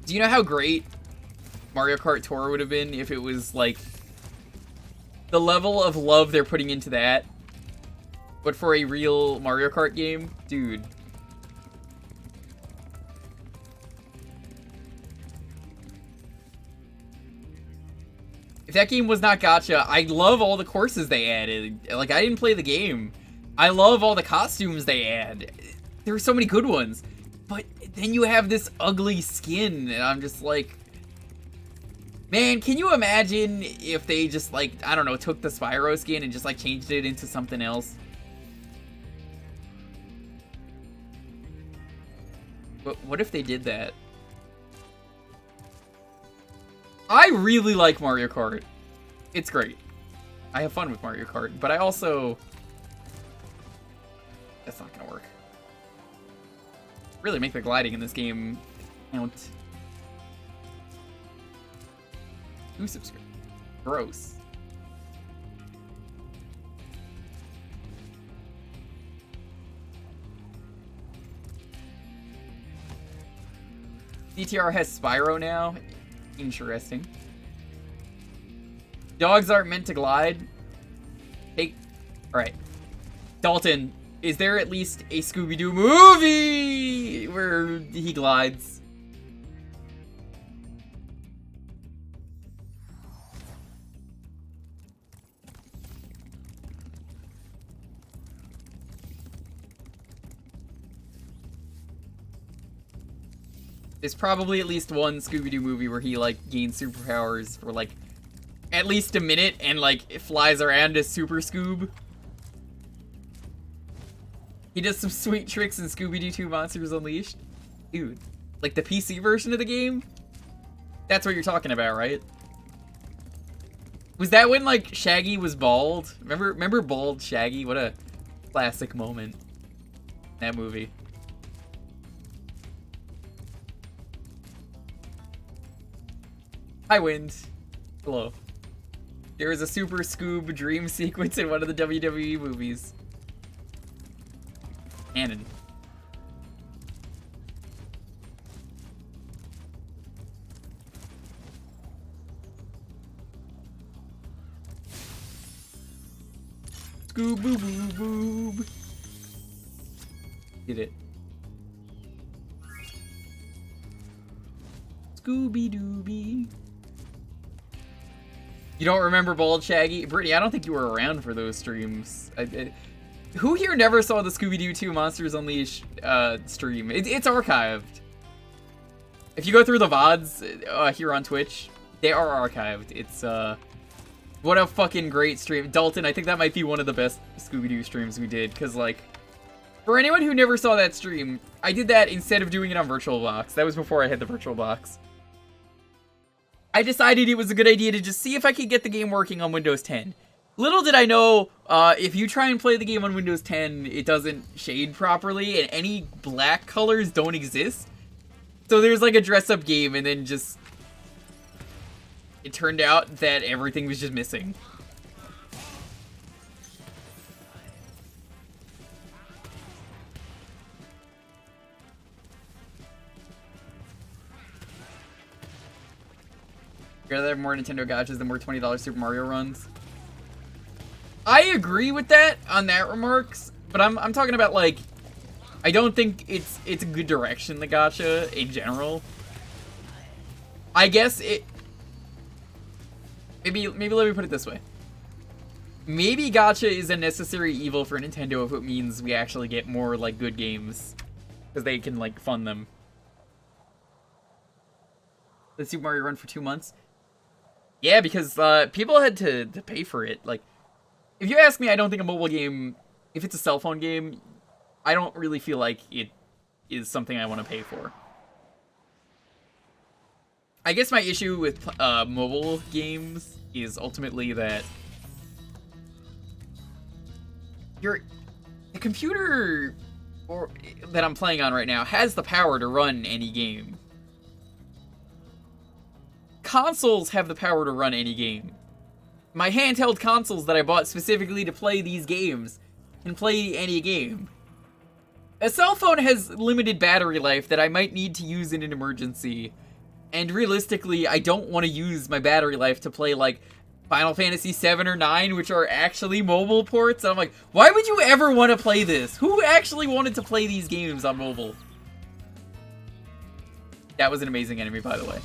Do you know how great Mario Kart Tour would have been if it was like the level of love they're putting into that, but for a real Mario Kart game? Dude. If that game was not gacha, I love all the courses they added. Like, I didn't play the game. I love all the costumes they add. There were so many good ones. But then you have this ugly skin, and I'm just like, man, can you imagine if they just, like, I don't know, took the Spyro skin and just, like, changed it into something else? But what if they did that? I really like Mario Kart. It's great. I have fun with Mario Kart, but I also... That's not gonna work. Really make the gliding in this game count. 2 subscribers. Gross. DTR has Spyro now. Interesting. Dogs aren't meant to glide. Hey, alright. Dalton, is there at least a Scooby-Doo movie where he glides? There's probably at least one Scooby-Doo movie where he, like, gains superpowers for, like, at least a minute and, like, it flies around as Super Scoob. He does some sweet tricks in Scooby-Doo 2 Monsters Unleashed. Dude, like the PC version of the game? That's what you're talking about, right? Was that when, like, Shaggy was bald? Remember bald Shaggy? What a classic moment. That movie. Hi, Wind. Hello. There is a Super Scoob dream sequence in one of the WWE movies. Canon. Scoob boo boo boob. Did it. Scooby Dooby. You don't remember Bald Shaggy? Brittany, I don't think you were around for those streams. Who here never saw the Scooby-Doo 2 Monsters Unleashed stream? It's archived. If you go through the VODs here on Twitch, they are archived. It's, what a fucking great stream. Dalton, I think that might be one of the best Scooby-Doo streams we did, because, like, for anyone who never saw that stream, I did that instead of doing it on VirtualBox. That was before I had the VirtualBox. I decided it was a good idea to just see if I could get the game working on Windows 10. Little did I know, if you try and play the game on Windows 10, it doesn't shade properly, and any black colors don't exist. So there's like a dress-up game, and then just... it turned out that everything was just missing. I'd rather have more Nintendo gachas than more $20 Super Mario runs. I agree with that on that remarks, but I'm talking about, like, I don't think it's a good direction, the gacha in general. I guess it maybe let me put it this way. Maybe gacha is a necessary evil for Nintendo if it means we actually get more, like, good games, because they can, like, fund them. The Super Mario run for 2 months? Yeah, because people had to pay for it. Like, if you ask me, I don't think a mobile game, if it's a cell phone game, I don't really feel like it is something I want to pay for. I guess my issue with mobile games is ultimately that the computer that I'm playing on right now has the power to run any game. Consoles have the power to run any game. My handheld consoles that I bought specifically to play these games can play any game. A cell phone has limited battery life that I might need to use in an emergency. And realistically, I don't want to use my battery life to play, like, Final Fantasy 7 or 9, which are actually mobile ports. And I'm like, why would you ever want to play this? Who actually wanted to play these games on mobile? That was an amazing enemy, by the way.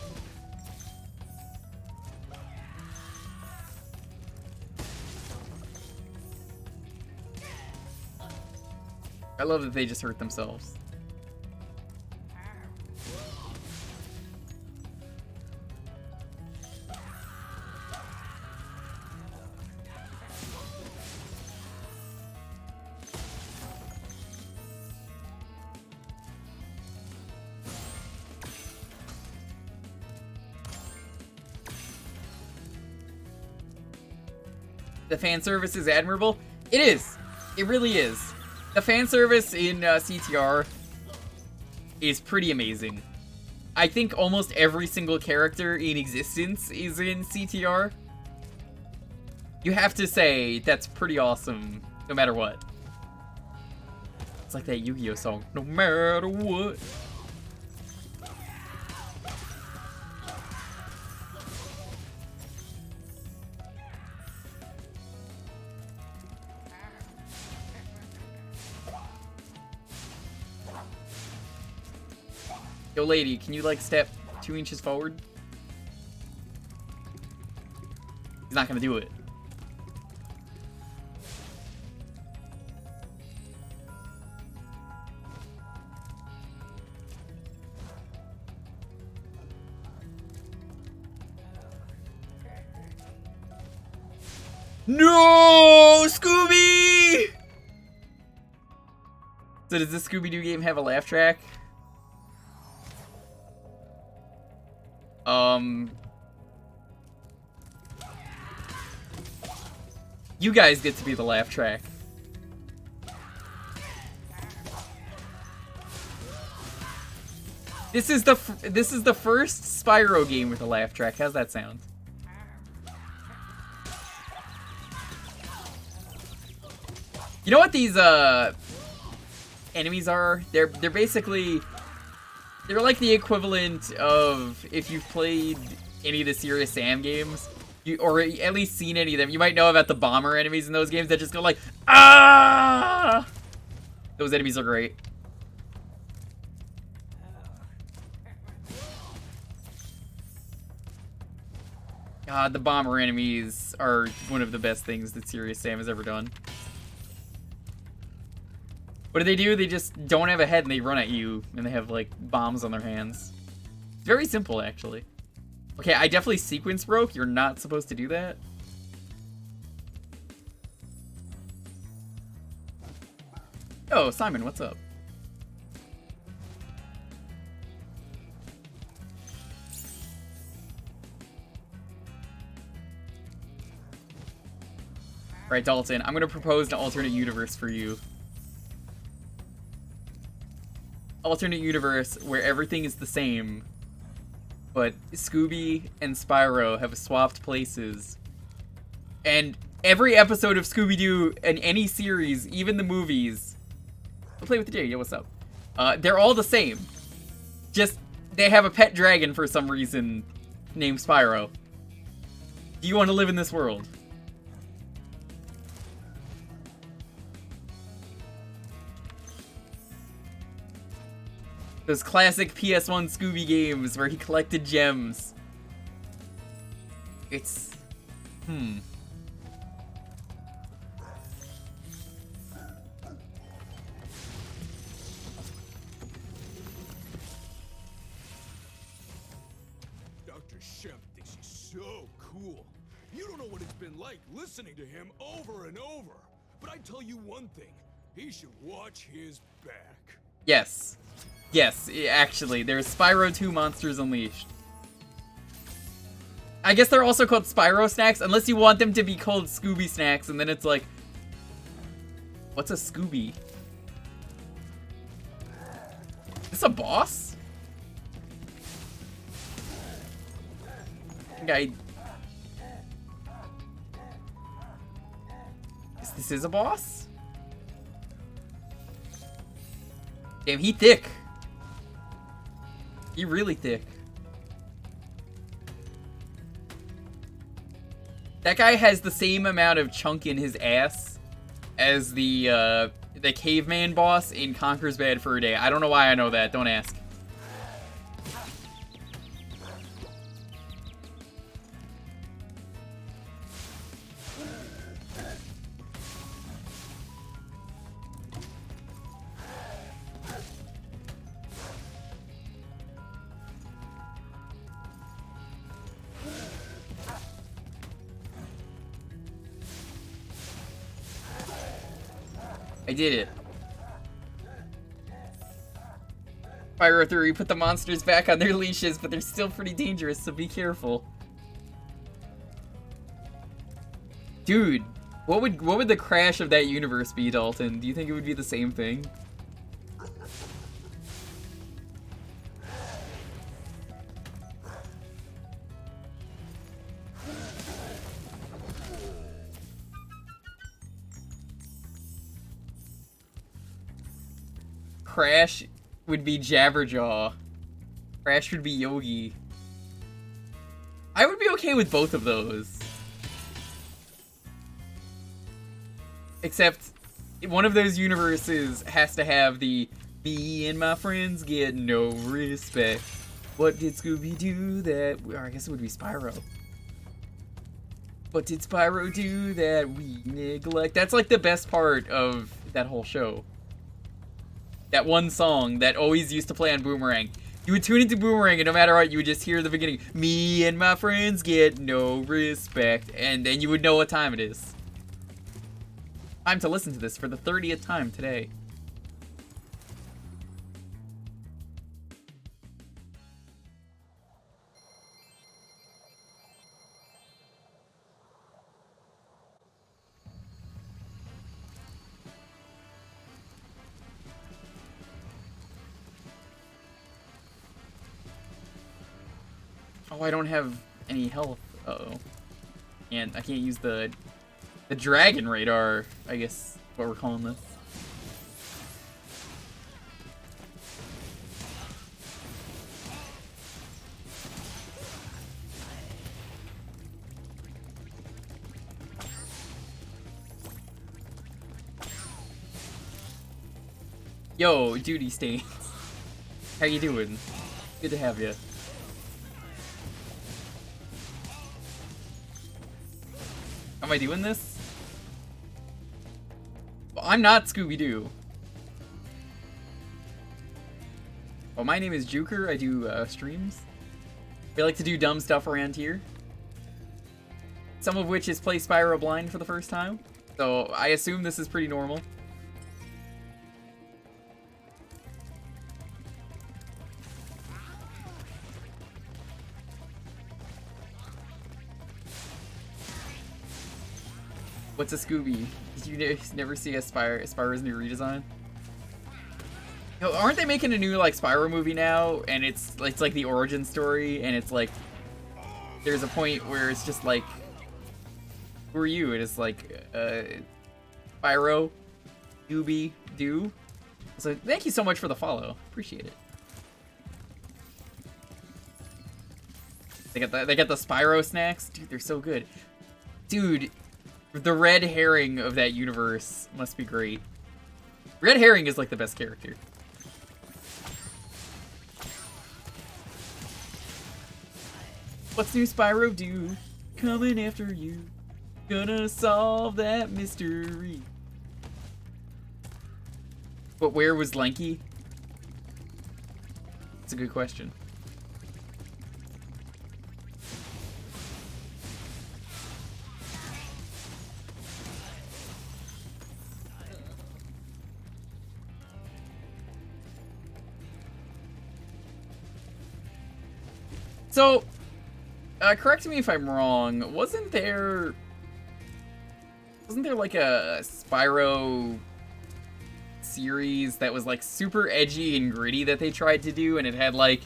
I love that they just hurt themselves. The fan service is admirable. It is. It really is. The fan service in CTR is pretty amazing. I think almost every single character in existence is in CTR. You have to say that's pretty awesome, no matter what. It's like that Yu-Gi-Oh song, no matter what. Yo, lady, can you, like, step 2 inches forward? He's not gonna do it. No, Scooby! So does this Scooby-Doo game have a laugh track? You guys get to be the laugh track. This is the first Spyro game with a laugh track. How's that sound? You know what these enemies are? They're basically like the equivalent of if you've played any of the Serious Sam games, or at least seen any of them. You might know about the bomber enemies in those games that just go like, ah! Those enemies are great. God, the bomber enemies are one of the best things that Serious Sam has ever done. What do? They just don't have a head and they run at you, and they have, like, bombs on their hands. It's very simple, actually. Okay, I definitely sequence broke. You're not supposed to do that. Oh, Simon, what's up? Alright, Dalton, I'm gonna propose an alternate universe for you. Alternate universe where everything is the same, but Scooby and Spyro have swapped places. And every episode of Scooby-Doo in any series, even the movies... I'll play with the day, yo, what's up? They're all the same. Just, they have a pet dragon for some reason named Spyro. Do you want to live in this world? Those classic PS1 Scooby games where he collected gems. It's... Dr. Shemp thinks he's so cool. You don't know what it's been like listening to him over and over. But I tell you one thing, he should watch his back. Yes. Yes, actually, there's Spyro 2 Monsters Unleashed. I guess they're also called Spyro Snacks, unless you want them to be called Scooby Snacks, and then it's like... What's a Scooby? Is this a boss? I think this is a boss? Damn, he thick. He really thick. That guy has the same amount of chunk in his ass as the caveman boss in Conker's Bad Fur Day. I don't know why I know that. Don't ask. I did it. Spyro 3, put the monsters back on their leashes, but they're still pretty dangerous, so be careful. Dude, what would the crash of that universe be, Dalton? Do you think it would be the same thing? Crash would be Jabberjaw. Crash would be Yogi. I would be okay with both of those. Except, one of those universes has to have the "me and my friends get no respect. What did Scooby do that..." Or I guess it would be Spyro. What did Spyro do that we neglect? That's like the best part of that whole show. That one song that always used to play on Boomerang. You would tune into Boomerang and no matter what, you would just hear the beginning, "Me and my friends get no respect," and then you would know what time it is. Time to listen to this for the 30th time today. Oh, I don't have any health. Uh-oh. And I can't use the dragon radar, I guess what we're calling this. Yo, duty stains. How you doing? Good to have you. Am I doing this? Well, I'm not Scooby-Doo. Well, my name is Jewker. I do streams. We like to do dumb stuff around here. Some of which is play Spyro blind for the first time. So I assume this is pretty normal. What's a Scooby? Did you never see a Spyro's new redesign? Yo, aren't they making a new like Spyro movie now? And it's like the origin story, and it's like there's a point where it's just like, who are you? And it's like Spyro, Scooby Doo. So thank you so much for the follow. Appreciate it. They got the Spyro snacks, dude. They're so good, dude. The red herring of that universe must be great. Red herring is like the best character. What's new Spyro do? Coming after you. Gonna solve that mystery. But where was Lanky? It's a good question. So, correct me if I'm wrong, wasn't there like a Spyro series that was like super edgy and gritty that they tried to do, and it had like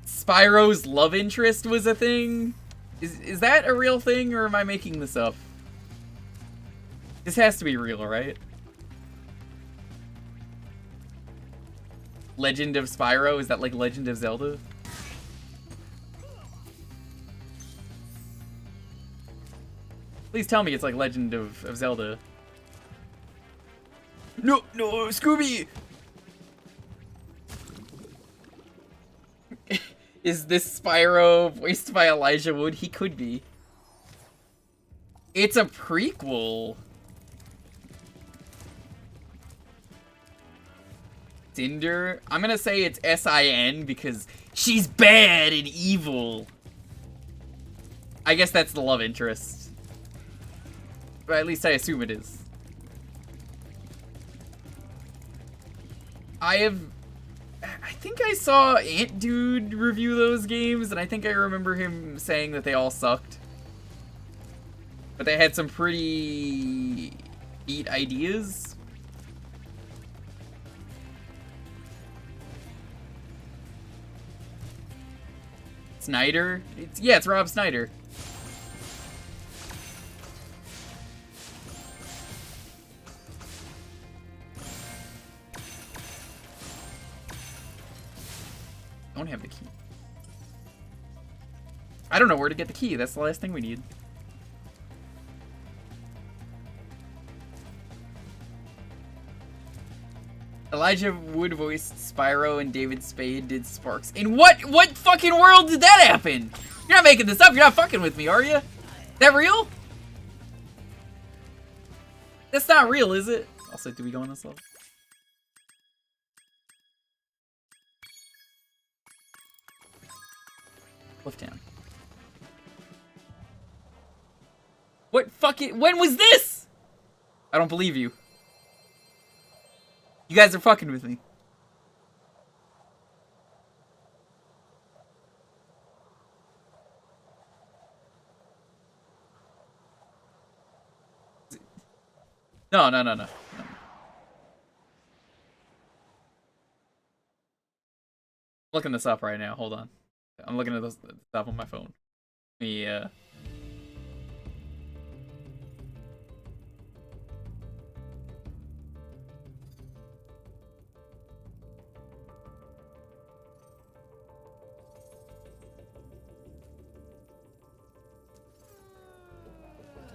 Spyro's love interest was a thing? Is that a real thing, or am I making this up? This has to be real, right? Legend of Spyro? Is that like Legend of Zelda? Please tell me it's like Legend of Zelda. No, Scooby! Is this Spyro voiced by Elijah Wood? He could be. It's a prequel. Cinder? I'm gonna say it's S-I-N because she's bad and evil. I guess that's the love interest. But at least I assume it is. I think I saw Ant Dude review those games, and I think I remember him saying that they all sucked. But they had some pretty neat ideas. Snyder? It's Rob Snyder. Don't have the key. I don't know where to get the key. That's the last thing we need. Elijah Wood voiced Spyro and David Spade did Sparks. In what fucking world did that happen? You're not making this up. You're not fucking with me, are you? Is that real? That's not real, is it? Also, do we go on this level? Clifftown. What fucking... When was this? I don't believe you. You guys are fucking with me. No, no, no, no. Looking this up right now. Hold on. I'm looking at this stuff on my phone. Yeah.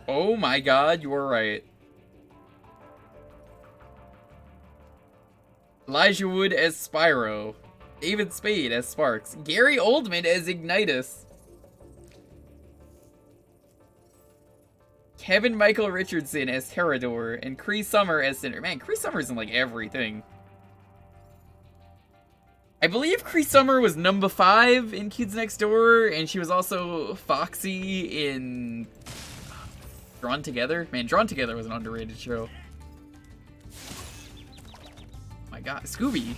Oh my god, you were right. Elijah Wood as Spyro. David Spade as Sparks. Gary Oldman as Ignitus. Kevin Michael Richardson as Terrador. And Cree Summer as Cinder. Man, Cree Summer's in like everything. I believe Cree Summer was number 5 in Kids Next Door. And she was also Foxy in Drawn Together. Man, Drawn Together was an underrated show. Oh my god, Scooby.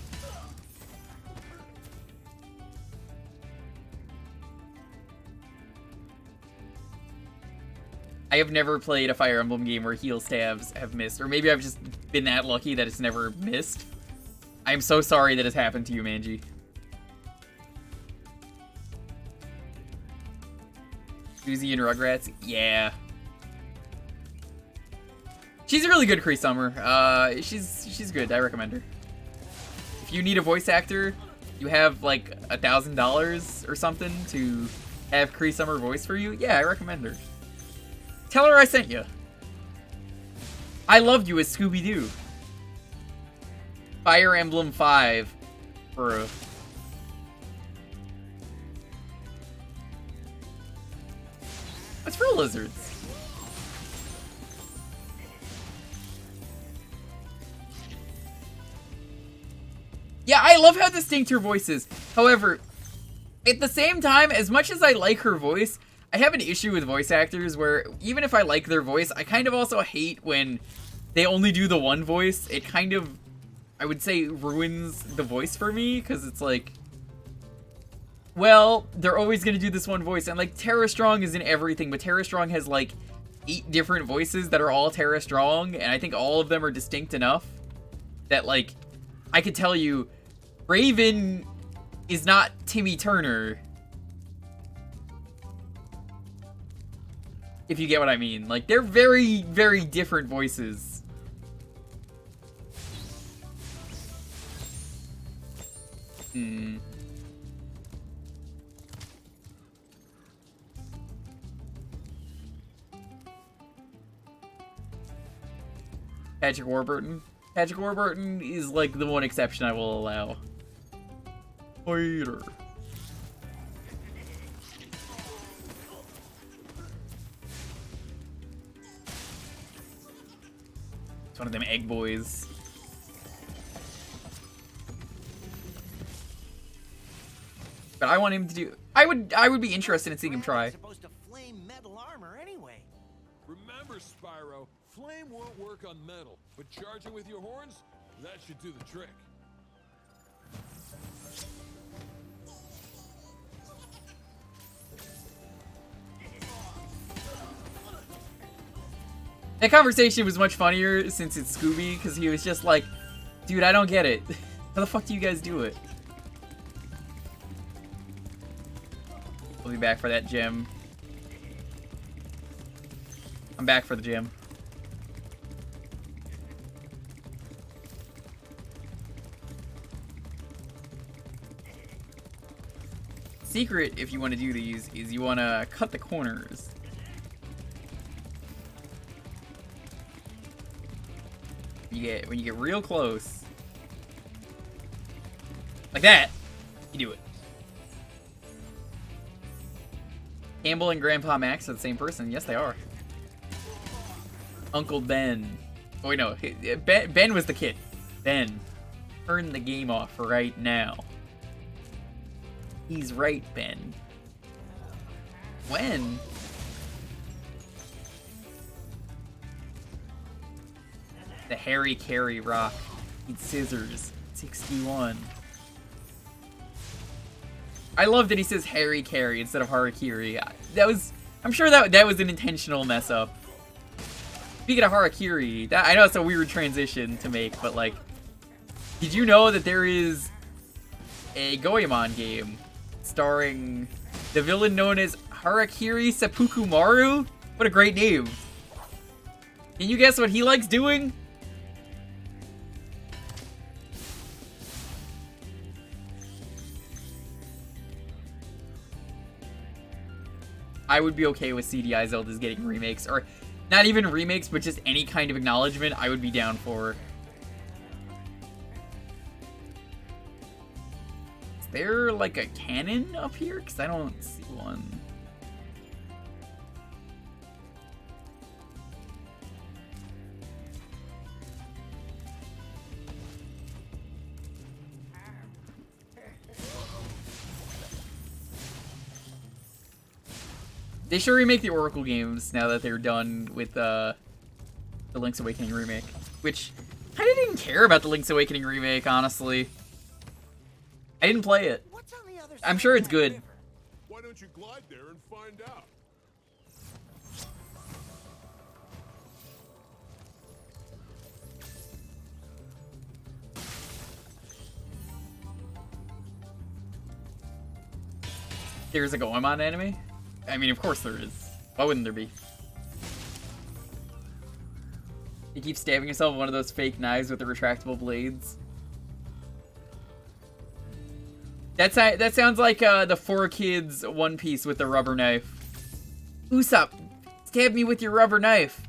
I have never played a Fire Emblem game where heal stabs have missed. Or maybe I've just been that lucky that it's never missed. I am so sorry that it's happened to you, Manji. Susie and Rugrats? Yeah. She's a really good Cree Summer. She's good. I recommend her. If you need a voice actor, you have like $1,000 or something to have Cree Summer voice for you, yeah, I recommend her. Tell her I sent you. I loved you as Scooby-Doo. Fire Emblem 5. Bro. What's for lizards? Yeah, I love how distinct her voice is. However, at the same time, as much as I like her voice, I have an issue with voice actors where even if I like their voice, I kind of also hate when they only do the one voice. It kind of, I would say, ruins the voice for me, because it's like, well, they're always going to do this one voice. And like, Tara Strong is in everything, but Tara Strong has like 8 different voices that are all Tara Strong, and I think all of them are distinct enough that like, I could tell you, Raven is not Timmy Turner. If you get what I mean. Like, they're very, very different voices. Patrick Warburton. Patrick Warburton is like the one exception I will allow. Later. It's one of them egg boys. But I want him to do. I would be interested in seeing him try. Supposed to flame metal armor anyway. Remember, Spyro, flame won't work on metal, but charging with your horns, that should do the trick. That conversation was much funnier since it's Scooby, because he was just like, dude, I don't get it. How the fuck do you guys do it? We'll be back for that gem. I'm back for the gem. Secret, if you want to do these, is you want to cut the corners. When you get real close, like that, you do it. Campbell and Grandpa Max are the same person. Yes, they are. Uncle Ben. Oh wait, no, Ben was the kid. Ben, turn the game off right now. He's right, Ben. When? The Harry Carey rock. Eat scissors. 61. I love that he says Harry Carey instead of Harakiri. I'm sure that was an intentional mess up. Speaking of Harakiri, I know it's a weird transition to make, but like, did you know that there is a Goemon game starring the villain known as Harakiri Seppuku Maru? What a great name. Can you guess what he likes doing? I would be okay with CDI Zeldas getting remakes, or not even remakes, but just any kind of acknowledgement I would be down for. Is there like a cannon up here? Because I don't see one. They should remake the Oracle games now that they're done with the Link's Awakening remake. Which, I didn't even care about the Link's Awakening remake, honestly. I didn't play it. I'm sure it's good. Why don't you glide there and find out? There's a Goemon anime? I mean, of course there is. Why wouldn't there be? You keep stabbing yourself with one of those fake knives with the retractable blades. That sounds like the 4Kids One Piece with the rubber knife. Usopp, stab me with your rubber knife.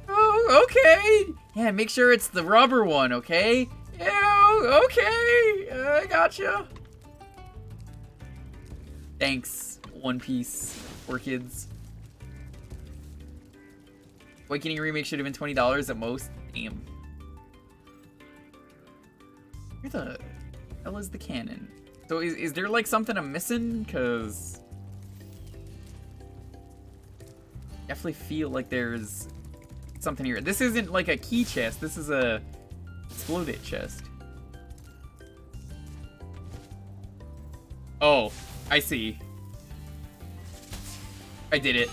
Oh, okay. Yeah, make sure it's the rubber one, okay? Yeah, okay. I gotcha. Thanks, One Piece. 4Kids. Awakening remake should have been $20 at most. Damn. Where the hell is the cannon? So is there like something I'm missing? Cause definitely feel like there's something here. This isn't like a key chest. This is a exploded chest. Oh, I see. I did it.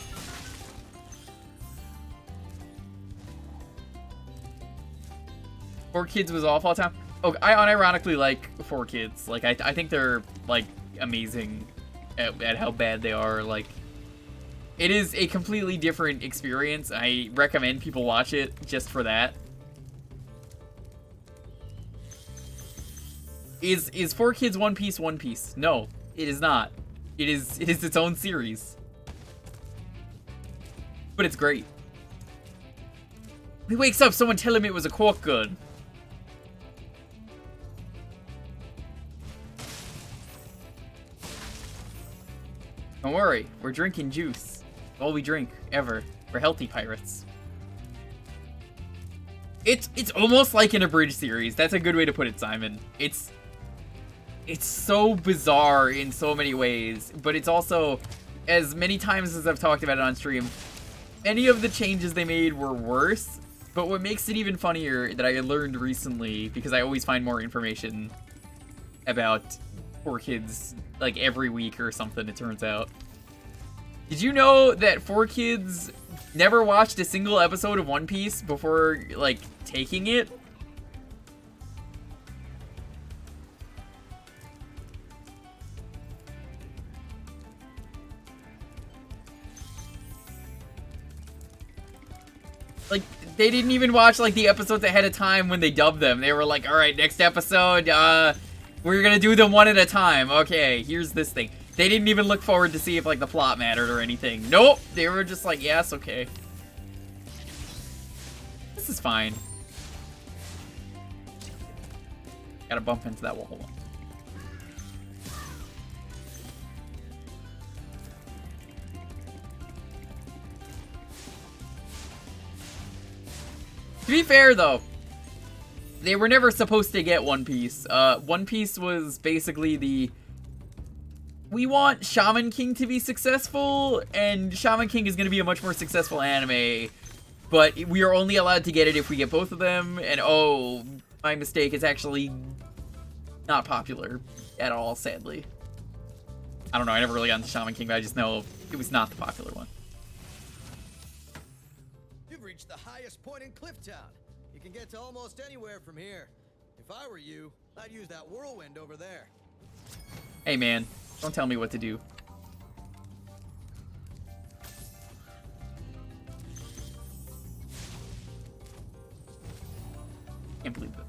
Four Kids was off all the time. Oh, I unironically like 4Kids. Like, I think they're, like, amazing at how bad they are. Like, it is a completely different experience. I recommend people watch it just for that. Is 4Kids One Piece One Piece? No, it is not. It is its own series. But it's great. He wakes up, someone tell him it was a cork gun. Don't worry, we're drinking juice. All we drink, ever. We're healthy pirates. It's almost like an abridged series. That's a good way to put it, Simon. It's so bizarre in so many ways, but it's also, as many times as I've talked about it on stream, any of the changes they made were worse, but what makes it even funnier that I learned recently, because I always find more information about 4Kids, like, every week or something, it turns out. Did you know that 4Kids never watched a single episode of One Piece before, like, taking it? Like, they didn't even watch, like, the episodes ahead of time when they dubbed them. They were like, alright, next episode, we're gonna do them one at a time. Okay, here's this thing. They didn't even look forward to see if, like, the plot mattered or anything. Nope! They were just like, yes, okay. This is fine. Gotta bump into that wall. Hold on. To be fair, though, they were never supposed to get One Piece. One Piece was basically the... We want Shaman King to be successful, and Shaman King is going to be a much more successful anime but we are only allowed to get it if we get both of them, and oh, my mistake, it's actually not popular at all, sadly. I don't know, I never really got into Shaman King, but I just know it was not the popular one. You've reached the highest point in Clifftown. You can get to almost anywhere from here. If I were you, I'd use that whirlwind over there. Hey man, don't tell me what to do. Can't believe it.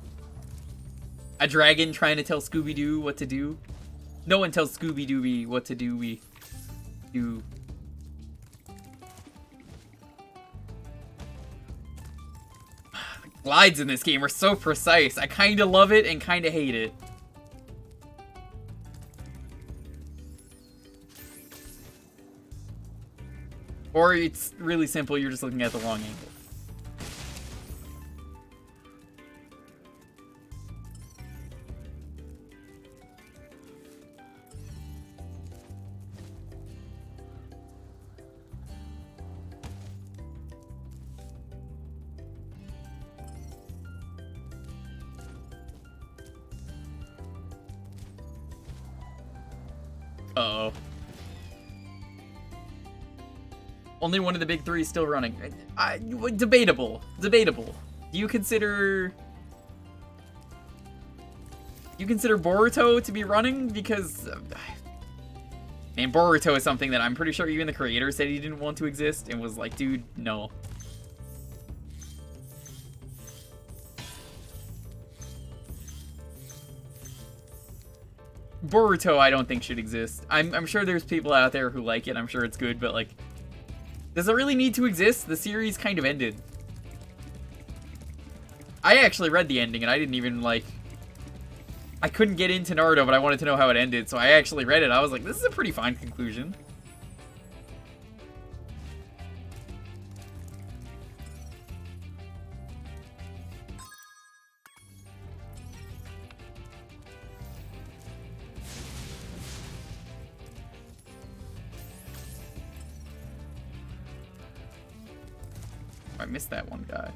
A dragon trying to tell Scooby-Doo what to do? No one tells Scooby-Dooby what to do. We do. The glides in this game are so precise. I kind of love it and kind of hate it. Or it's really simple, you're just looking at the long angle. Uh-oh. Only one of the big three is still running. Debatable. Debatable. Do you consider Boruto to be running? Because man, Boruto is something that I'm pretty sure even the creator said he didn't want to exist and was like, dude, no. Boruto I don't think should exist. I'm sure there's people out there who like it. I'm sure it's good, but like, does it really need to exist? The series kind of ended. I actually read the ending and I didn't even like, I couldn't get into Naruto, but I wanted to know how it ended, so I actually read it. I was like, this is a pretty fine conclusion. I missed that one guy.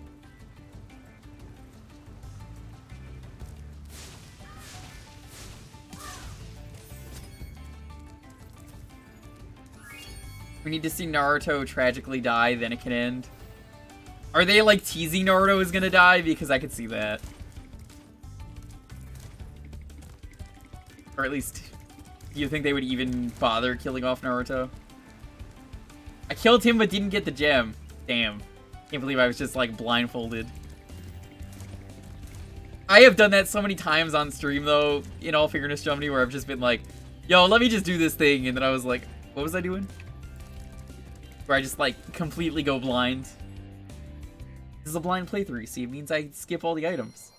We need to see Naruto tragically die, then it can end. Are they like teasing Naruto is gonna die? Because I could see that. Or at least, do you think they would even bother killing off Naruto? I killed him but didn't get the gem. Damn. Can't believe I was just like blindfolded. I have done that so many times on stream though, in all fairness, Germany, where I've just been like, yo, let me just do this thing, and then I was like, what was I doing? Where I just like completely go blind. This is a blind playthrough, see, it means I skip all the items.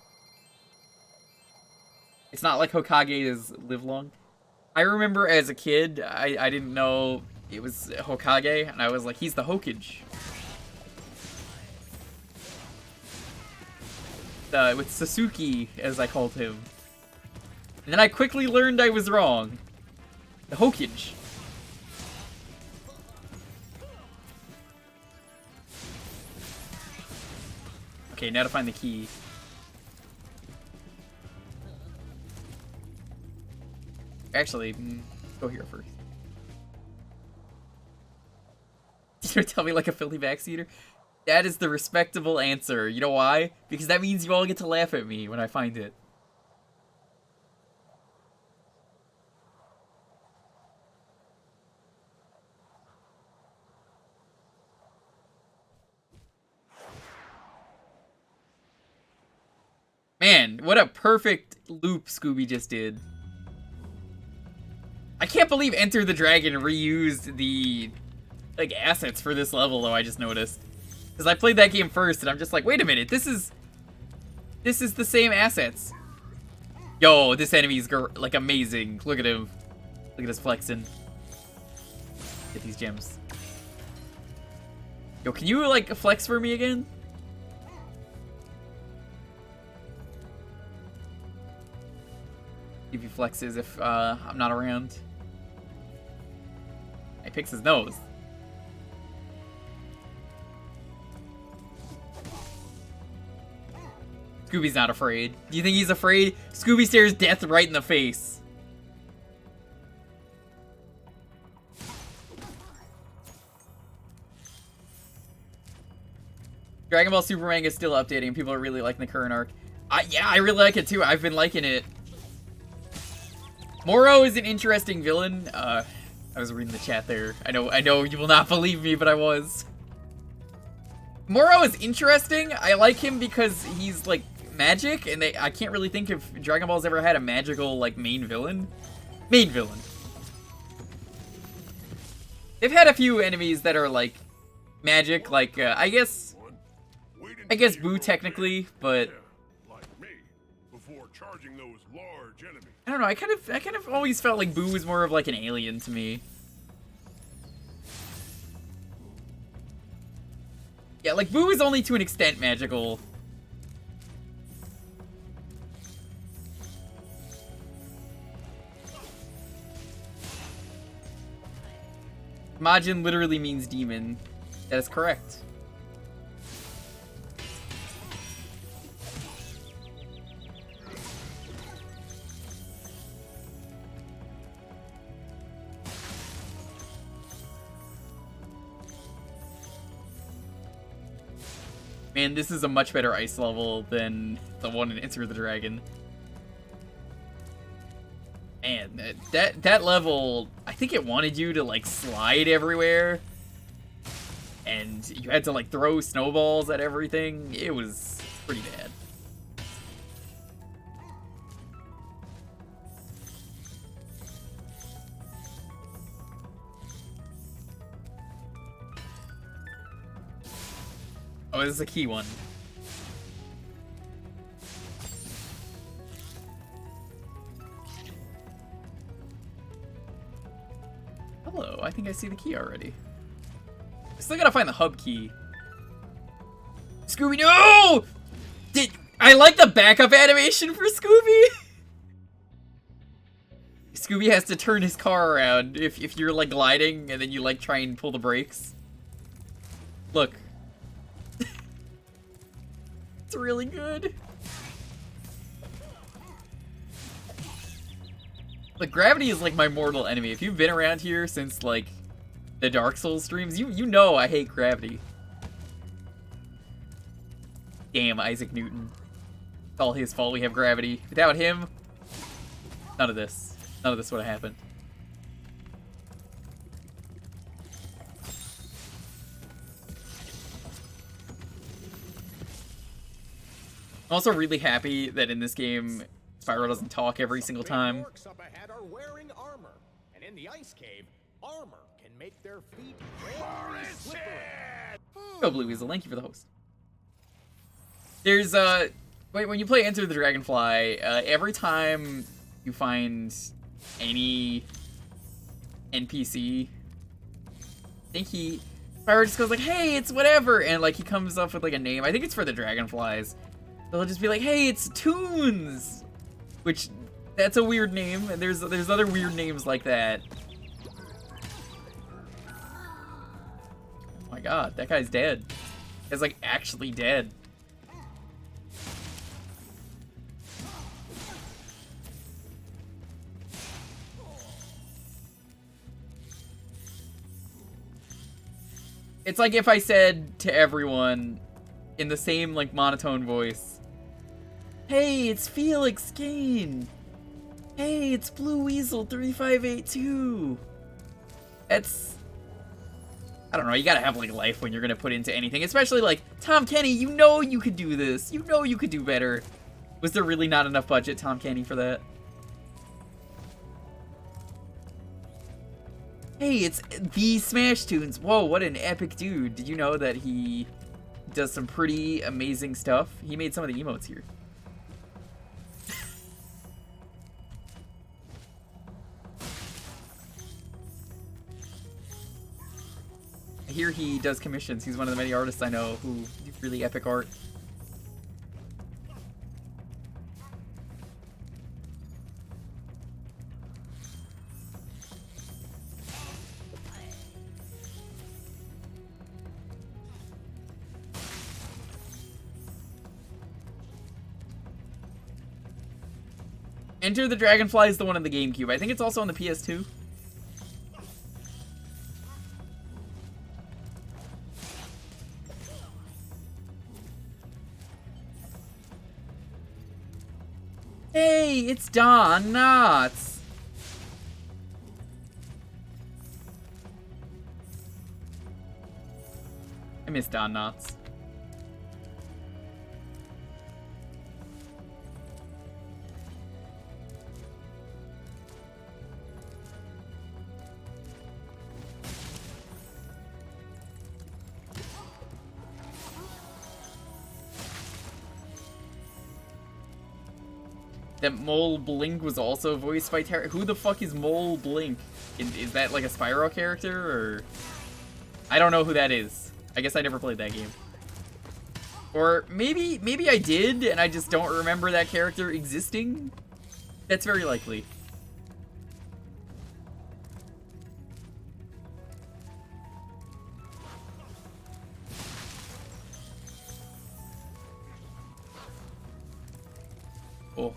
It's not like Hokage is live long. I remember as a kid, I didn't know it was Hokage, and I was like, he's the Hokage. With Sasuke, as I called him. And then I quickly learned I was wrong. The Hokage. Okay, now to find the key. Actually, go here first. Did you tell me like a Philly backseater? That is the respectable answer. You know why? Because that means you all get to laugh at me when I find it. Man, what a perfect loop Scooby just did. I can't believe Enter the Dragon reused the like assets for this level though, I just noticed. Because I played that game first, and I'm just like, wait a minute, this is the same assets. Yo, this enemy's like amazing. Look at him. Look at us flexing. Get these gems. Yo, can you like flex for me again? If he flexes if I'm not around. He picks his nose. Scooby's not afraid. Do you think he's afraid? Scooby stares death right in the face. Dragon Ball Super Manga is still updating. People are really liking the current arc. Yeah, I really like it too. I've been liking it. Moro is an interesting villain. I was reading the chat there. I know you will not believe me, but I was. Moro is interesting. I like him because he's like magic, and I can't really think if Dragon Ball's ever had a magical like main villain. They've had a few enemies that are like magic, like I guess Boo technically, but before charging those large enemies. I don't know. I kind of always felt like Boo was more of like an alien to me. Yeah, like Boo is only to an extent magical. Majin literally means demon. That is correct. Man, this is a much better ice level than the one in Enter the Dragon. Man, that level, I think it wanted you to like slide everywhere. And you had to like throw snowballs at everything. It was pretty bad. Oh, this is a key one. Hello, I think I see the key already. I still gotta find the hub key. Scooby, no! I like the backup animation for Scooby? Scooby has to turn his car around if you're like gliding and then you like try and pull the brakes. Look. It's really good. Like, Gravity is like my mortal enemy. If you've been around here since like the Dark Souls streams, you know I hate Gravity. Damn, Isaac Newton. It's all his fault we have Gravity. Without him, none of this would have happened. I'm also really happy that in this game, Spyro doesn't talk every single time. Orcs up ahead are wearing armor, and in the ice cave, armor can make their feet very slippery. Oh, Blue Weasel, thank you for the host. There's when you play Enter the Dragonfly, every time you find any NPC, I think Spyro just goes like, "Hey, it's whatever," and like he comes up with like a name. I think it's for the dragonflies. They'll just be like, "Hey, it's Toons," which that's a weird name, and there's other weird names like that. Oh my god, that guy's dead. He's like actually dead. It's like if I said to everyone in the same like monotone voice, "Hey, it's Felix Kane. Hey, it's Blue Weasel 3582. That's, I don't know, you gotta have like life when you're gonna put into anything, especially like Tom Kenny. You know you could do this. You know you could do better. Was there really not enough budget, Tom Kenny, for that? Hey, it's the Smash Tunes. Whoa, what an epic dude. Did you know that he does some pretty amazing stuff? He made some of the emotes here. I hear he does commissions. He's one of the many artists I know who do really epic art. Enter the Dragonfly is the one on the GameCube. I think it's also on the PS2. Hey, it's Don Knotts. I miss Don Knotts. That Mole Blink was also voiced by Terry. Who the fuck is Mole Blink? Is that like a Spyro character, or? I don't know who that is. I guess I never played that game. Or maybe I did, and I just don't remember that character existing? That's very likely. Cool.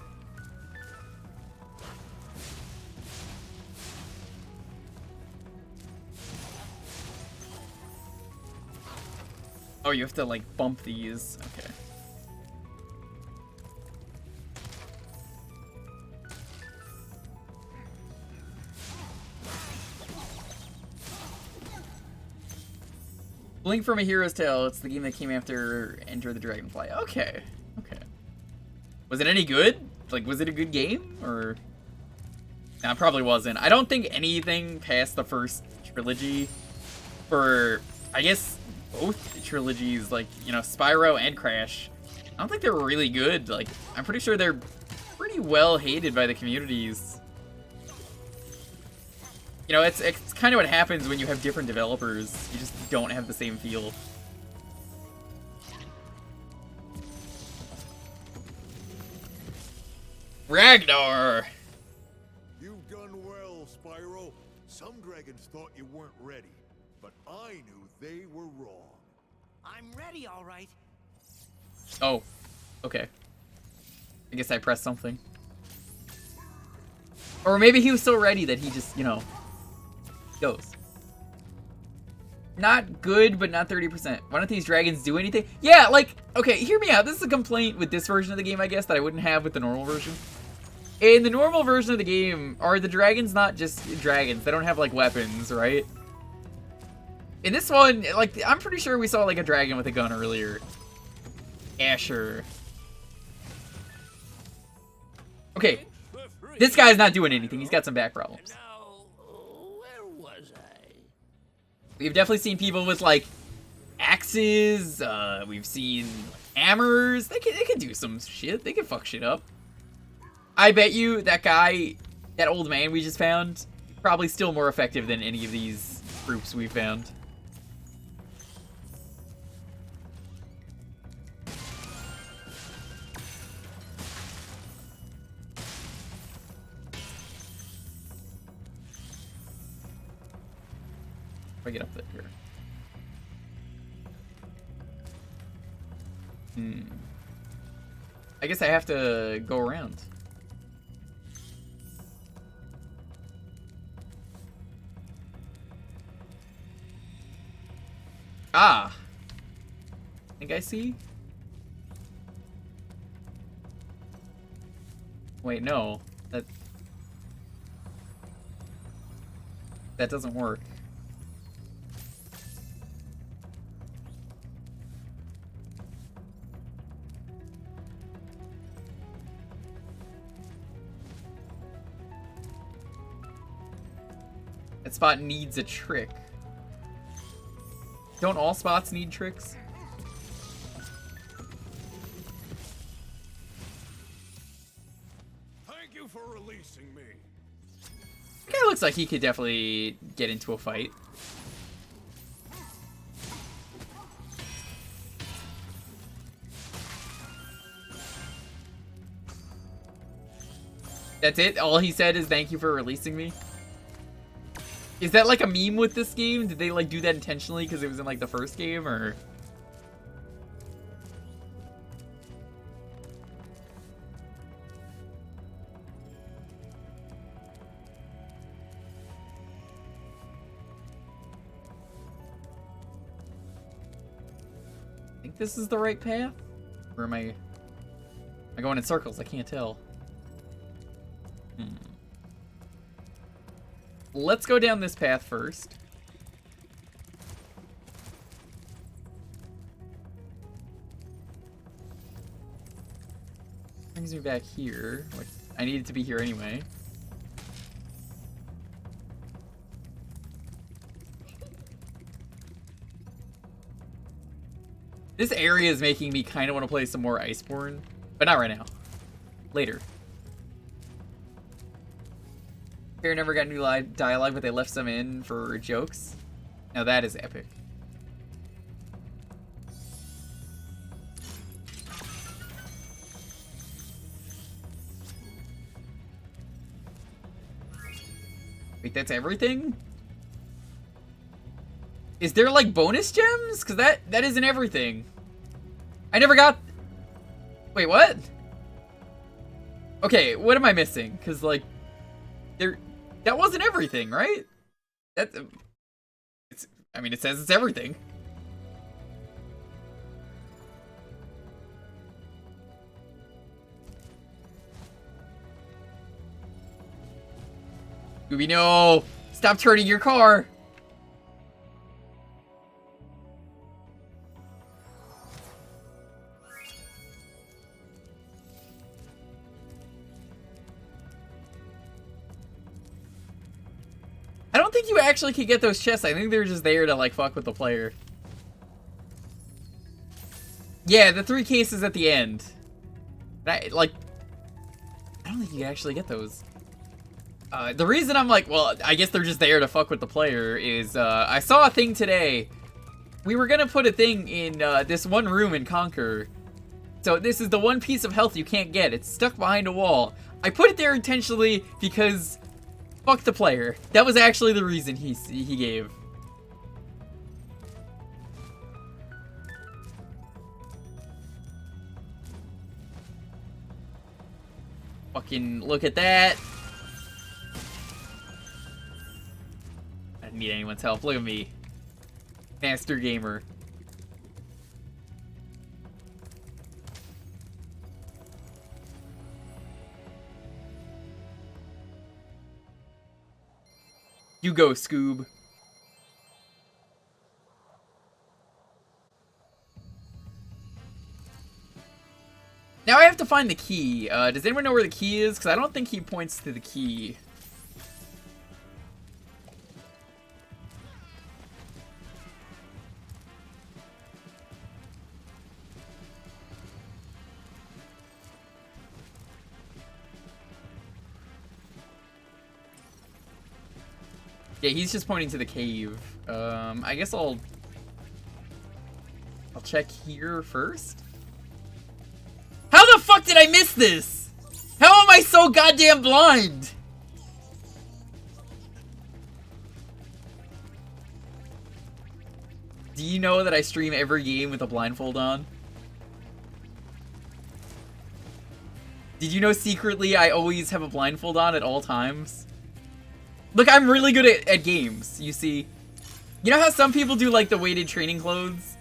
Oh, you have to, like, bump these. Okay. Blink from a Hero's Tale. It's the game that came after Enter the Dragonfly. Okay. Okay. Was it any good? Like, was it a good game? Or... Nah, it probably wasn't. I don't think anything past the first trilogy for, I guess, both trilogies, like, you know, Spyro and Crash, I don't think they were really good. Like, I'm pretty sure they're pretty well hated by the communities. You know, it's kind of what happens when you have different developers. You just don't have the same feel. Ragnar! You've done well, Spyro. Some dragons thought you weren't ready, but I knew they were wrong. I'm ready, all right. Oh, okay. I guess I pressed something. Or maybe he was so ready that he just, you know, goes. Not good, but not 30%. Why don't these dragons do anything? Yeah, like, okay, hear me out. This is a complaint with this version of the game, I guess, that I wouldn't have with the normal version. In the normal version of the game, are the dragons not just dragons? They don't have, like, weapons, right? In this one, like, I'm pretty sure we saw, like, a dragon with a gun earlier. Asher. Okay. This guy's not doing anything. He's got some back problems. Where was I? We've definitely seen people with, like, axes. We've seen hammers. They can do some shit. They can fuck shit up. I bet you that guy, that old man we just found, probably still more effective than any of these groups we found. If I get up there. I guess I have to go around. Ah! I think I see? Wait, no. That doesn't work. That spot needs a trick. Don't all spots need tricks? Thank you for releasing me. Guy looks like he could definitely get into a fight. That's it? All he said is thank you for releasing me? Is that like a meme with this game? Did they like do that intentionally because it was in like the first game, or? think this is the right path? Or am I going in circles? I can't tell. Let's go down this path first. Brings me back here. Like, I needed to be here anyway. This area is making me kind of want to play some more Iceborne, but not right now. Later. Here never got new dialogue, but they left some in for jokes. Now that is epic. Wait, that's everything? Is there like bonus gems? Because that isn't everything. I never got... Wait, what? Okay, what am I missing? Because like, that wasn't everything, right? I mean, it says it's everything. Scooby, no! Stop turning your car! I don't think you actually can get those chests. I think they're just there to, like, fuck with the player. Yeah, the 3 cases at the end. I don't think you can actually get those. The reason I'm like, well, I guess they're just there to fuck with the player is, I saw a thing today. We were gonna put a thing in, this one room in Conquer. So this is the one piece of health you can't get. It's stuck behind a wall. I put it there intentionally because... Fuck the player. That was actually the reason he gave. Fucking look at that. I didn't need anyone's help. Look at me. Master gamer. You go, Scoob. Now I have to find the key. Does anyone know where the key is? Because I don't think he points to the key. Yeah, he's just pointing to the cave. I guess I'll check here first. How the fuck did I miss this? How am I so goddamn blind? Do you know that I stream every game with a blindfold on? Did you know secretly I always have a blindfold on at all times? Look, I'm really good at games, you see. You know how some people do, like, the weighted training clothes?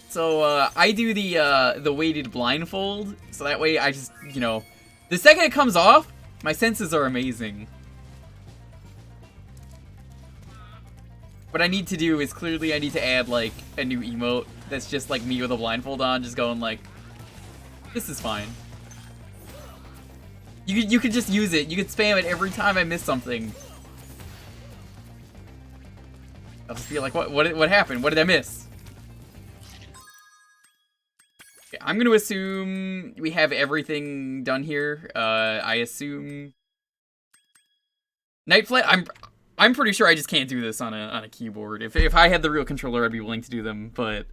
So, I do the weighted blindfold, so that way I just, you know... The second it comes off, my senses are amazing. What I need to do is clearly I need to add, like, a new emote that's just, like, me with a blindfold on, just going, like... This is fine. You could just use it. You could spam it every time I miss something. I'll just be like, what happened? What did I miss? Okay, I'm gonna assume we have everything done here. I assume Night Flight. I'm pretty sure I just can't do this on a keyboard. If I had the real controller, I'd be willing to do them, but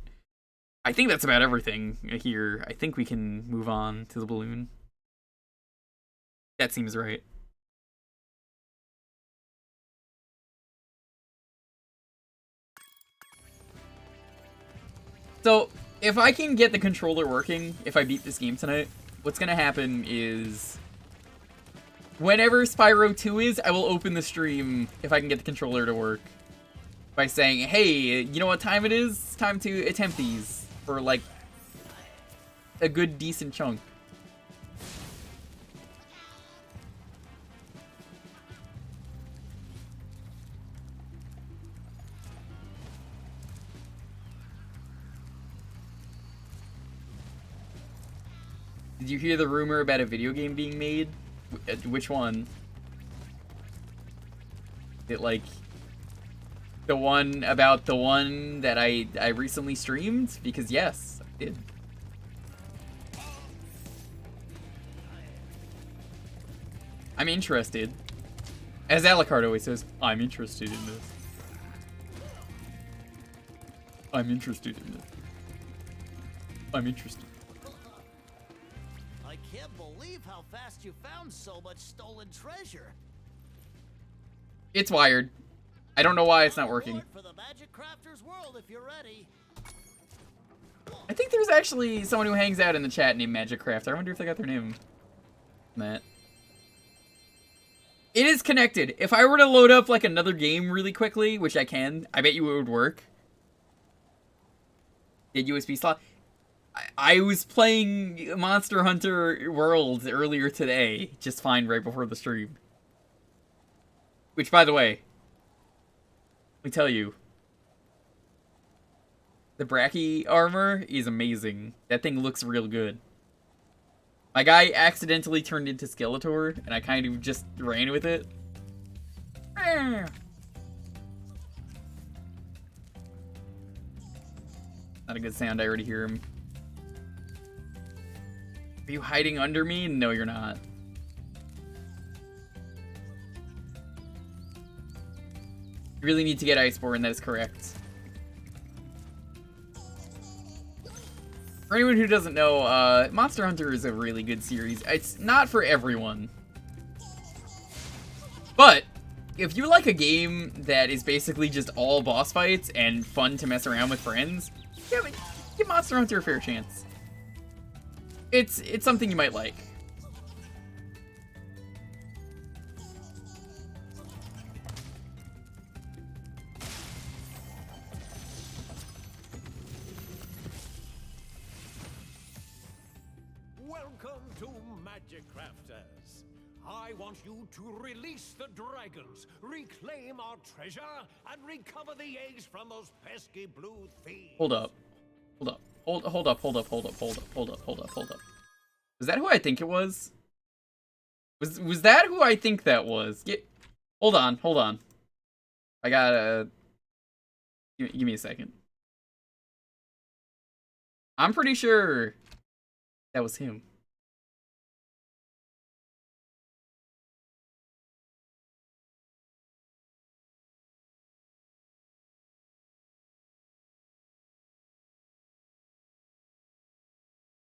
I think that's about everything here. I think we can move on to the balloon. That seems right. So, if I can get the controller working, if I beat this game tonight, what's gonna happen is... Whenever Spyro 2 is, I will open the stream if I can get the controller to work. By saying, hey, you know what time it is? It's time to attempt these for, like, a good, decent chunk. Did you hear the rumor about a video game being made? Which one? Is it like the one about the one that I recently streamed? Because yes, I did. I'm interested. As Alucard always says, I'm interested in this. I'm interested in this. I'm interested. I can't believe how fast you found so much stolen treasure. It's wired. I don't know why it's not working. For the Magic Crafter's world, if you're ready. I think there's actually someone who hangs out in the chat named Magic Crafter. I wonder if they got their name. That. It is connected. If I were to load up like another game really quickly, which I can, I bet you it would work. Get USB slot. I was playing Monster Hunter World earlier today, just fine right before the stream. Which, by the way, let me tell you, the Bracky armor is amazing. That thing looks real good. My guy accidentally turned into Skeletor, and I kind of just ran with it. Not a good sound, I already hear him. Are you hiding under me? No, you're not. You really need to get Iceborne, that is correct. For anyone who doesn't know, Monster Hunter is a really good series. It's not for everyone. But, if you like a game that is basically just all boss fights and fun to mess around with friends, give Monster Hunter a fair chance. It's something you might like. Welcome to Magic Crafters. I want you to release the dragons, reclaim our treasure, and recover the eggs from those pesky blue thieves. Hold up. Hold up. Was that who I think it was? Was that who I think that was? Hold on. I gotta... Give me a second. I'm pretty sure that was him.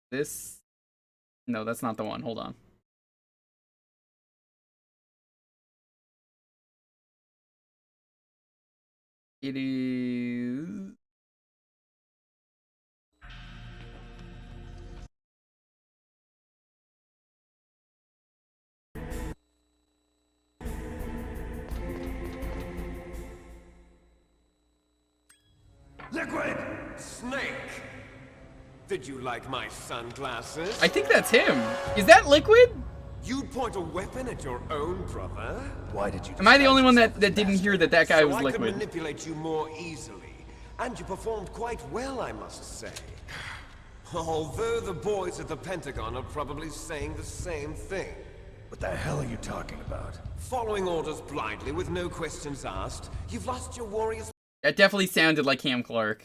This... No, that's not the one. Hold on. It is... Liquid Snake! Did you like my sunglasses? I think that's him. Is that Liquid? You'd point a weapon at your own brother? Why did you? Am I the only one that didn't hear that guy was I Liquid? could manipulate you more easily. And you performed quite well, I must say. Although the boys at the Pentagon are probably saying the same thing. What the hell are you talking about? Following orders blindly with no questions asked, you've lost your warriors. That definitely sounded like Cam Clark.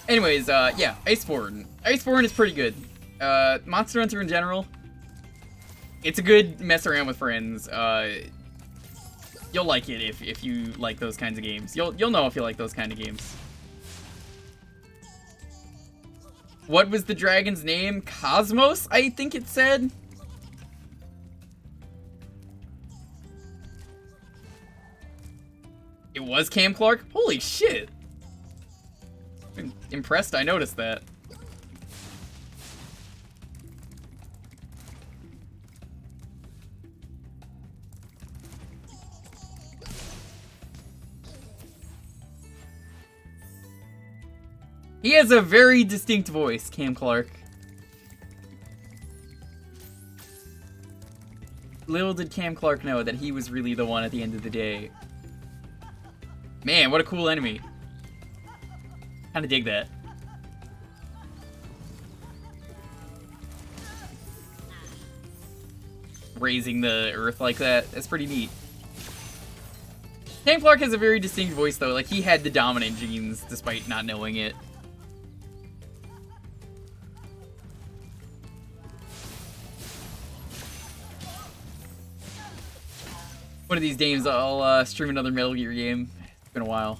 Anyways, yeah, Iceborne. Iceborne is pretty good. Monster Hunter in general, it's a good mess around with friends. You'll like it if you like those kinds of games. You'll know if you like those kind of games. What was the dragon's name? Cosmos, I think it said. It was Cam Clark? Holy shit. I'm impressed I noticed that. He has a very distinct voice, Cam Clark. Little did Cam Clark know that he was really the one at the end of the day. Man, what a cool enemy. Kinda dig that. Raising the earth like that, that's pretty neat. Cam Clark has a very distinct voice though, like he had the dominant genes despite not knowing it. One of these days I'll stream another Metal Gear game. It's been a while.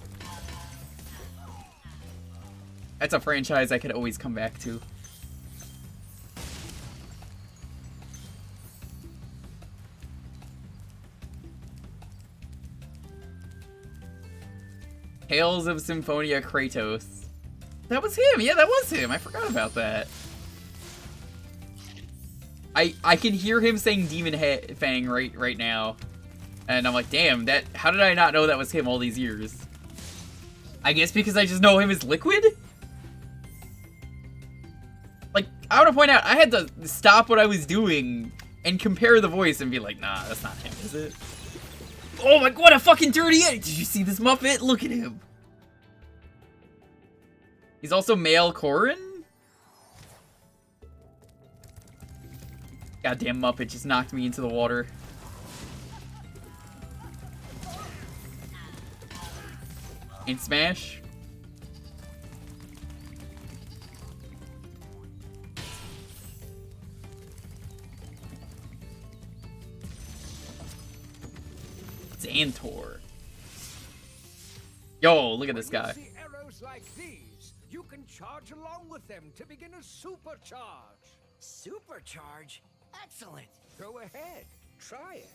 That's a franchise I could always come back to. Tales of Symphonia Kratos. That was him! Yeah, that was him! I forgot about that. I can hear him saying Demon Fang right now. And I'm like, damn, how did I not know that was him all these years? I guess because I just know him as Liquid? Like, I want to point out, I had to stop what I was doing and compare the voice and be like, nah, that's not him, is it? Oh my, what a fucking dirty egg! Did you see this Muppet? Look at him. He's also male Corrin? Goddamn Muppet just knocked me into the water. In Smash? Xantor. Yo, look at this guy. When you see arrows like these, you can charge along with them to begin a supercharge. Supercharge? Excellent. Go ahead, try it.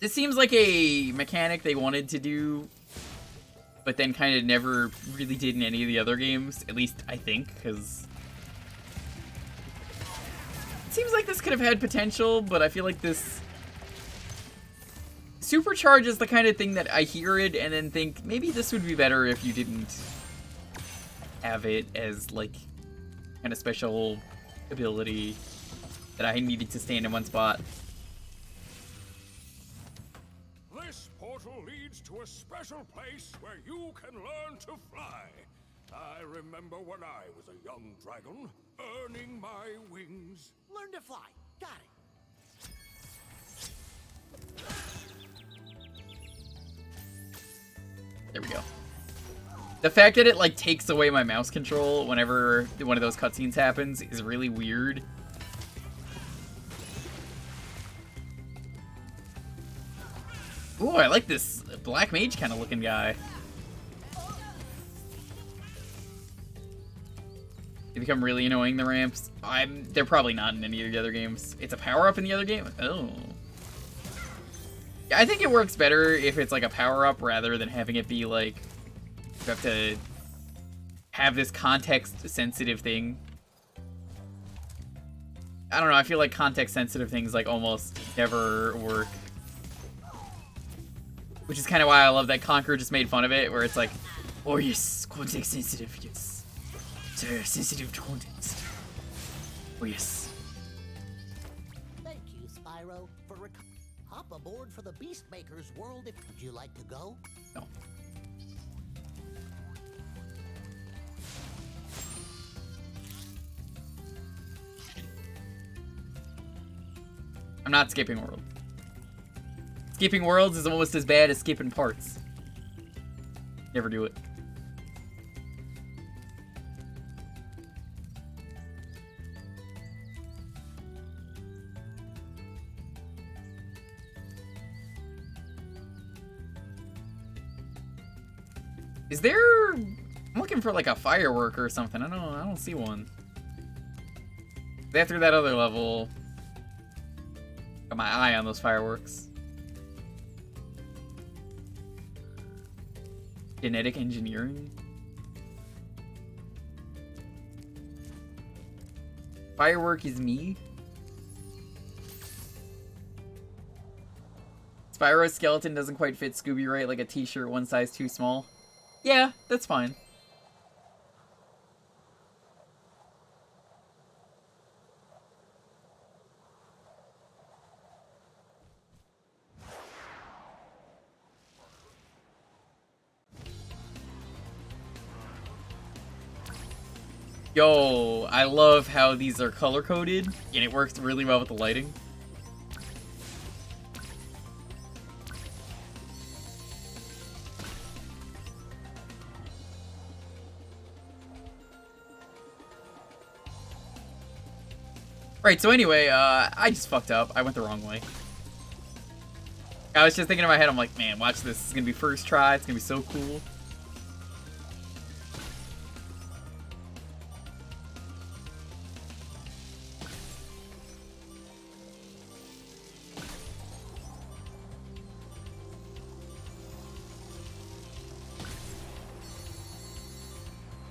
This seems like a mechanic they wanted to do, but then kind of never really did in any of the other games. At least, I think, because it seems like this could have had potential, but I feel like this Supercharge is the kind of thing that I hear it and then think, maybe this would be better if you didn't have it as, like, kind of special ability that I needed to stand in one spot. This portal leads to a special place where you can learn to fly. I remember when I was a young dragon, earning my wings. Learn to fly. Got it. There we go. The fact that it, like, takes away my mouse control whenever one of those cutscenes happens is really weird. Ooh, I like this black mage kind of looking guy. They become really annoying, the ramps. They're probably not in any of the other games. It's a power-up in the other game? Oh. Yeah, I think it works better if it's like a power-up rather than having it be like you have to have this context-sensitive thing. I don't know, I feel like context-sensitive things like almost never work. Which is kind of why I love that Conqueror just made fun of it, where it's like, oh yes, context-sensitive, yes. Sir, sensitive to context. Oh yes. Thank you, Spyro, for hop aboard for the Beastmaker's world if would you like to go? No. I'm not skipping world. Skipping worlds is almost as bad as skipping parts. Never do it. Is there... I'm looking for like a firework or something. I don't see one. After that other level, got my eye on those fireworks. Genetic engineering? Firework is me? Spyro's skeleton doesn't quite fit Scooby right, like a t-shirt one size too small. Yeah, that's fine. Yo, I love how these are color-coded, and it works really well with the lighting. Right, so anyway, I just fucked up. I went the wrong way. I was just thinking in my head, I'm like, man, watch this. It's gonna be first try. It's gonna be so cool.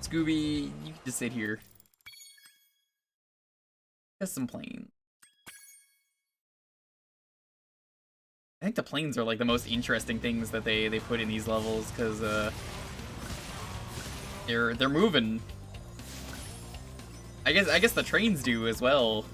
Scooby, you can just sit here. Has some planes. I think the planes are like the most interesting things that they put in these levels because they're moving. I guess the trains do as well.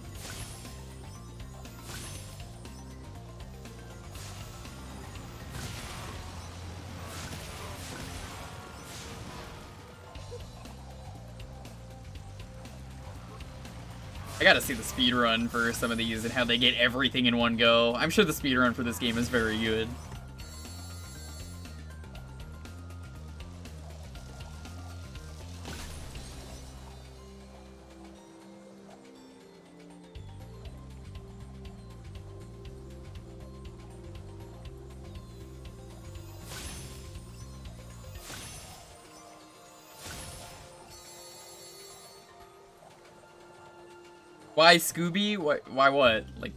I gotta see the speedrun for some of these and how they get everything in one go. I'm sure the speedrun for this game is very good. Why Scooby? Why what? Like...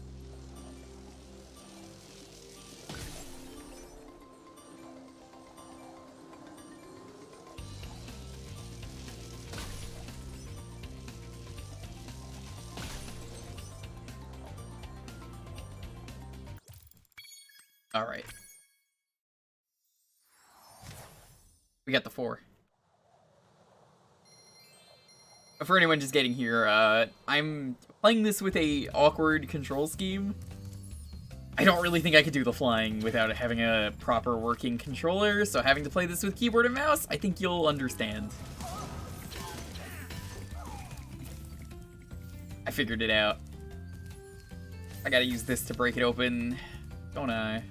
Alright. We got the 4. For anyone just getting here, I'm playing this with a awkward control scheme. I don't really think I could do the flying without having a proper working controller, so having to play this with keyboard and mouse, I think you'll understand. I figured it out. I gotta use this to break it open, don't I?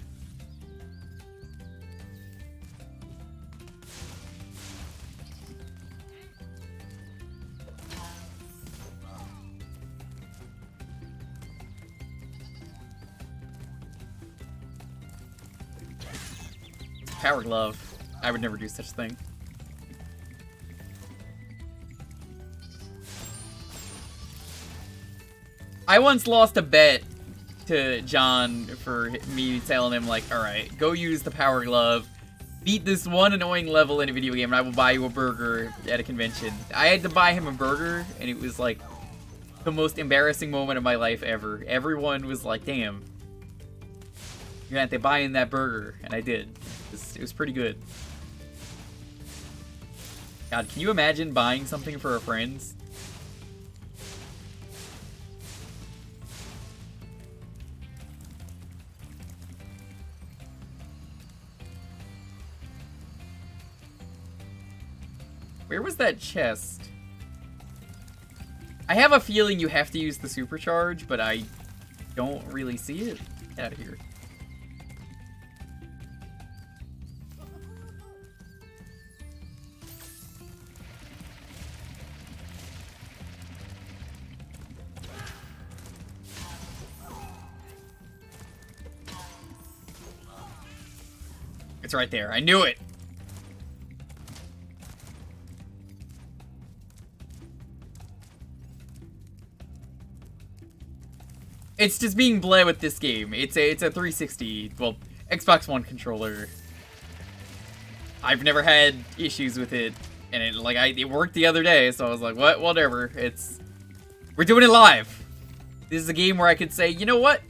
Power glove. I would never do such a thing. I once lost a bet to John for me telling him, like, alright, go use the power glove, beat this one annoying level in a video game, and I will buy you a burger at a convention. I had to buy him a burger, and it was, like, the most embarrassing moment of my life ever. Everyone was like, damn, you're gonna have to buy in that burger, and I did. It was pretty good. God, can you imagine buying something for a friend's? Where was that chest? I have a feeling you have to use the supercharge, but I don't really see it. Get out of here. It's right there. I knew it. It's just being bleh with this game. It's a 360, well, Xbox One controller. I've never had issues with it, and it worked the other day, so I was like, whatever. We're doing it live. This is a game where I could say, you know what?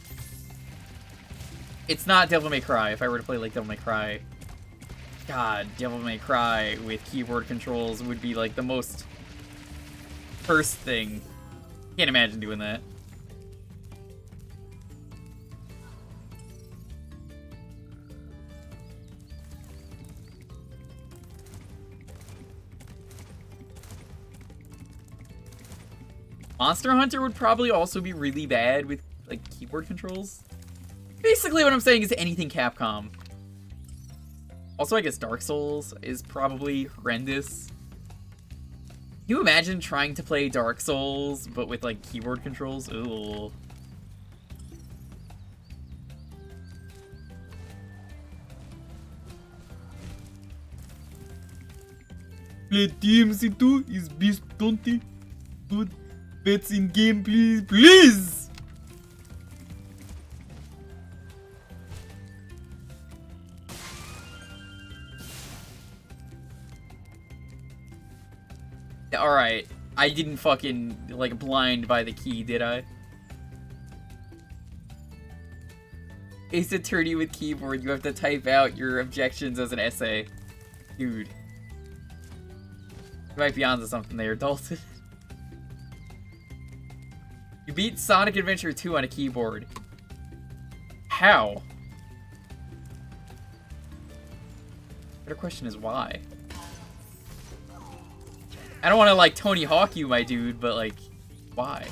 It's not Devil May Cry. If I were to play like Devil May Cry, God, Devil May Cry with keyboard controls would be like the most cursed thing. Can't imagine doing that. Monster Hunter would probably also be really bad with, like, keyboard controls. Basically what I'm saying is anything Capcom. Also, I guess Dark Souls is probably horrendous. Can you imagine trying to play Dark Souls, but with, like, keyboard controls? Ooh. Play DMC2 is best 20. Good bets in game, please. Please! Alright. I didn't fucking, like, blind by the key, did I? Ace Attorney with keyboard, you have to type out your objections as an essay. Dude. You might be onto something there, Dalton. You beat Sonic Adventure 2 on a keyboard. How? Better question is why? I don't want to, like, Tony Hawk you, my dude, but, like, why?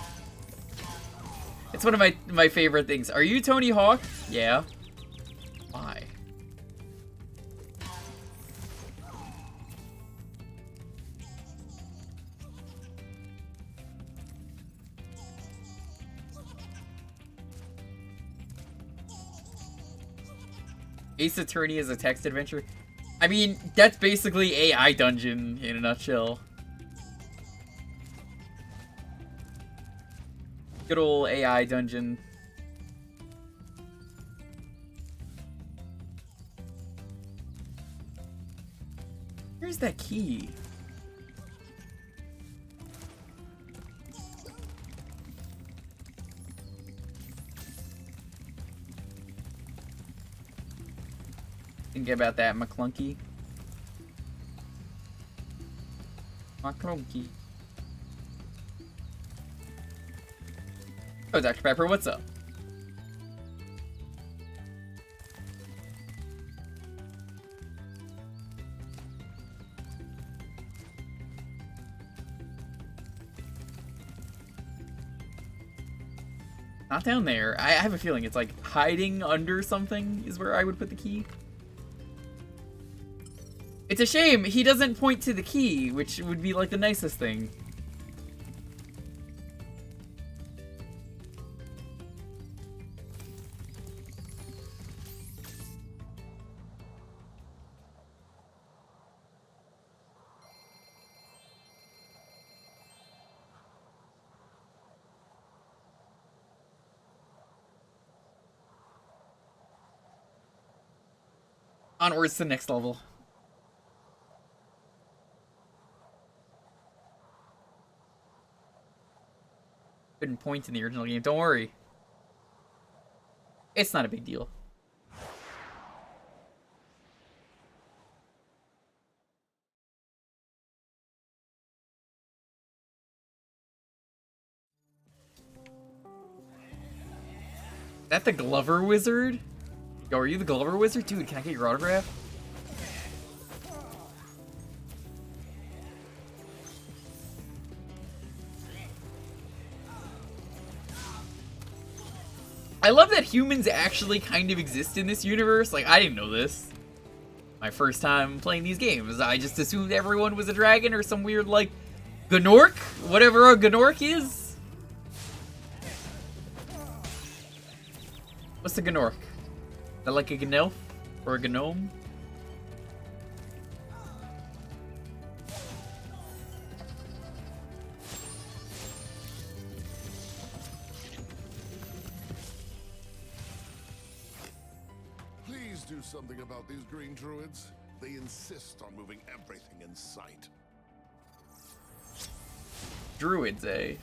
It's one of my favorite things. Are you Tony Hawk? Yeah. Why? Ace Attorney is a text adventure. I mean, that's basically AI Dungeon in a nutshell. Good old AI Dungeon. Where's that key? Think about that, McClunky. McClunky. Oh, Dr. Pepper, what's up? Not down there. I have a feeling it's like hiding under something is where I would put the key. It's a shame he doesn't point to the key, which would be like the nicest thing. Onwards to the next level. Couldn't point in the original game. Don't worry. It's not a big deal. Is that the Glover Wizard? Yo, are you the Glover Wizard? Dude, can I get your autograph? I love that humans actually kind of exist in this universe. Like, I didn't know this. My first time playing these games. I just assumed everyone was a dragon or some weird, like, Gnorc? Whatever a Gnorc is? What's a Gnorc? Is that like a Gnelf? Or a Gnome? Please do something about these green druids. They insist on moving everything in sight. Druids, eh?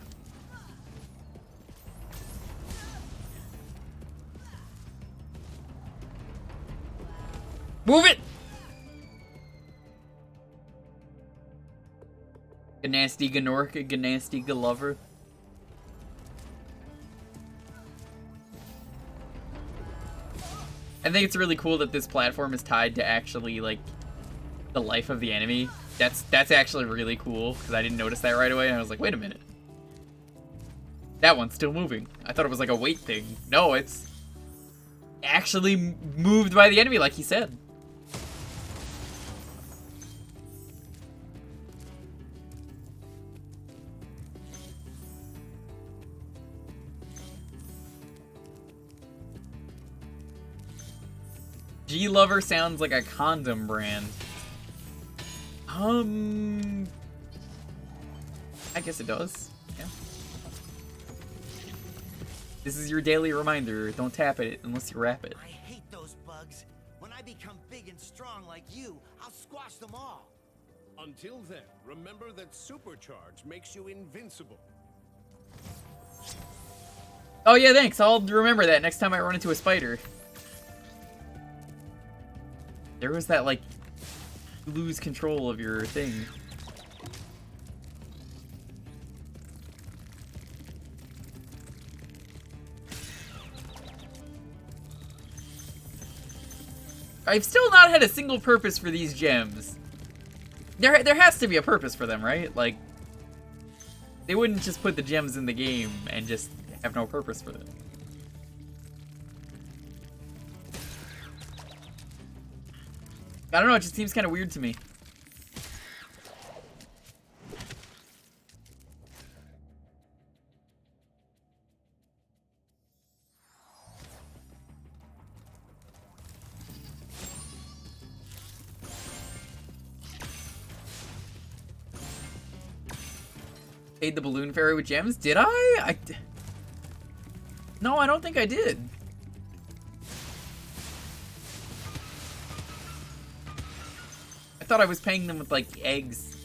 Move it! Ganasty Gnorc, Ganasty Glover. I think it's really cool that this platform is tied to actually, like, the life of the enemy. That's actually really cool, because I didn't notice that right away, and I was like, wait a minute. That one's still moving. I thought it was like a weight thing. No, it's actually moved by the enemy, like he said. G-Lover sounds like a condom brand. I guess it does. Yeah. This is your daily reminder. Don't tap it unless you wrap it. I hate those bugs. When I become big and strong like you, I'll squash them all. Until then, remember that supercharge makes you invincible. Oh yeah, thanks. I'll remember that next time I run into a spider. There was that, like, lose control of your thing. I've still not had a single purpose for these gems. There has to be a purpose for them, right? Like, they wouldn't just put the gems in the game and just have no purpose for them. I don't know, it just seems kind of weird to me. Paid the balloon fairy with gems? Did I? No, I don't think I did. I thought I was paying them with, like, eggs.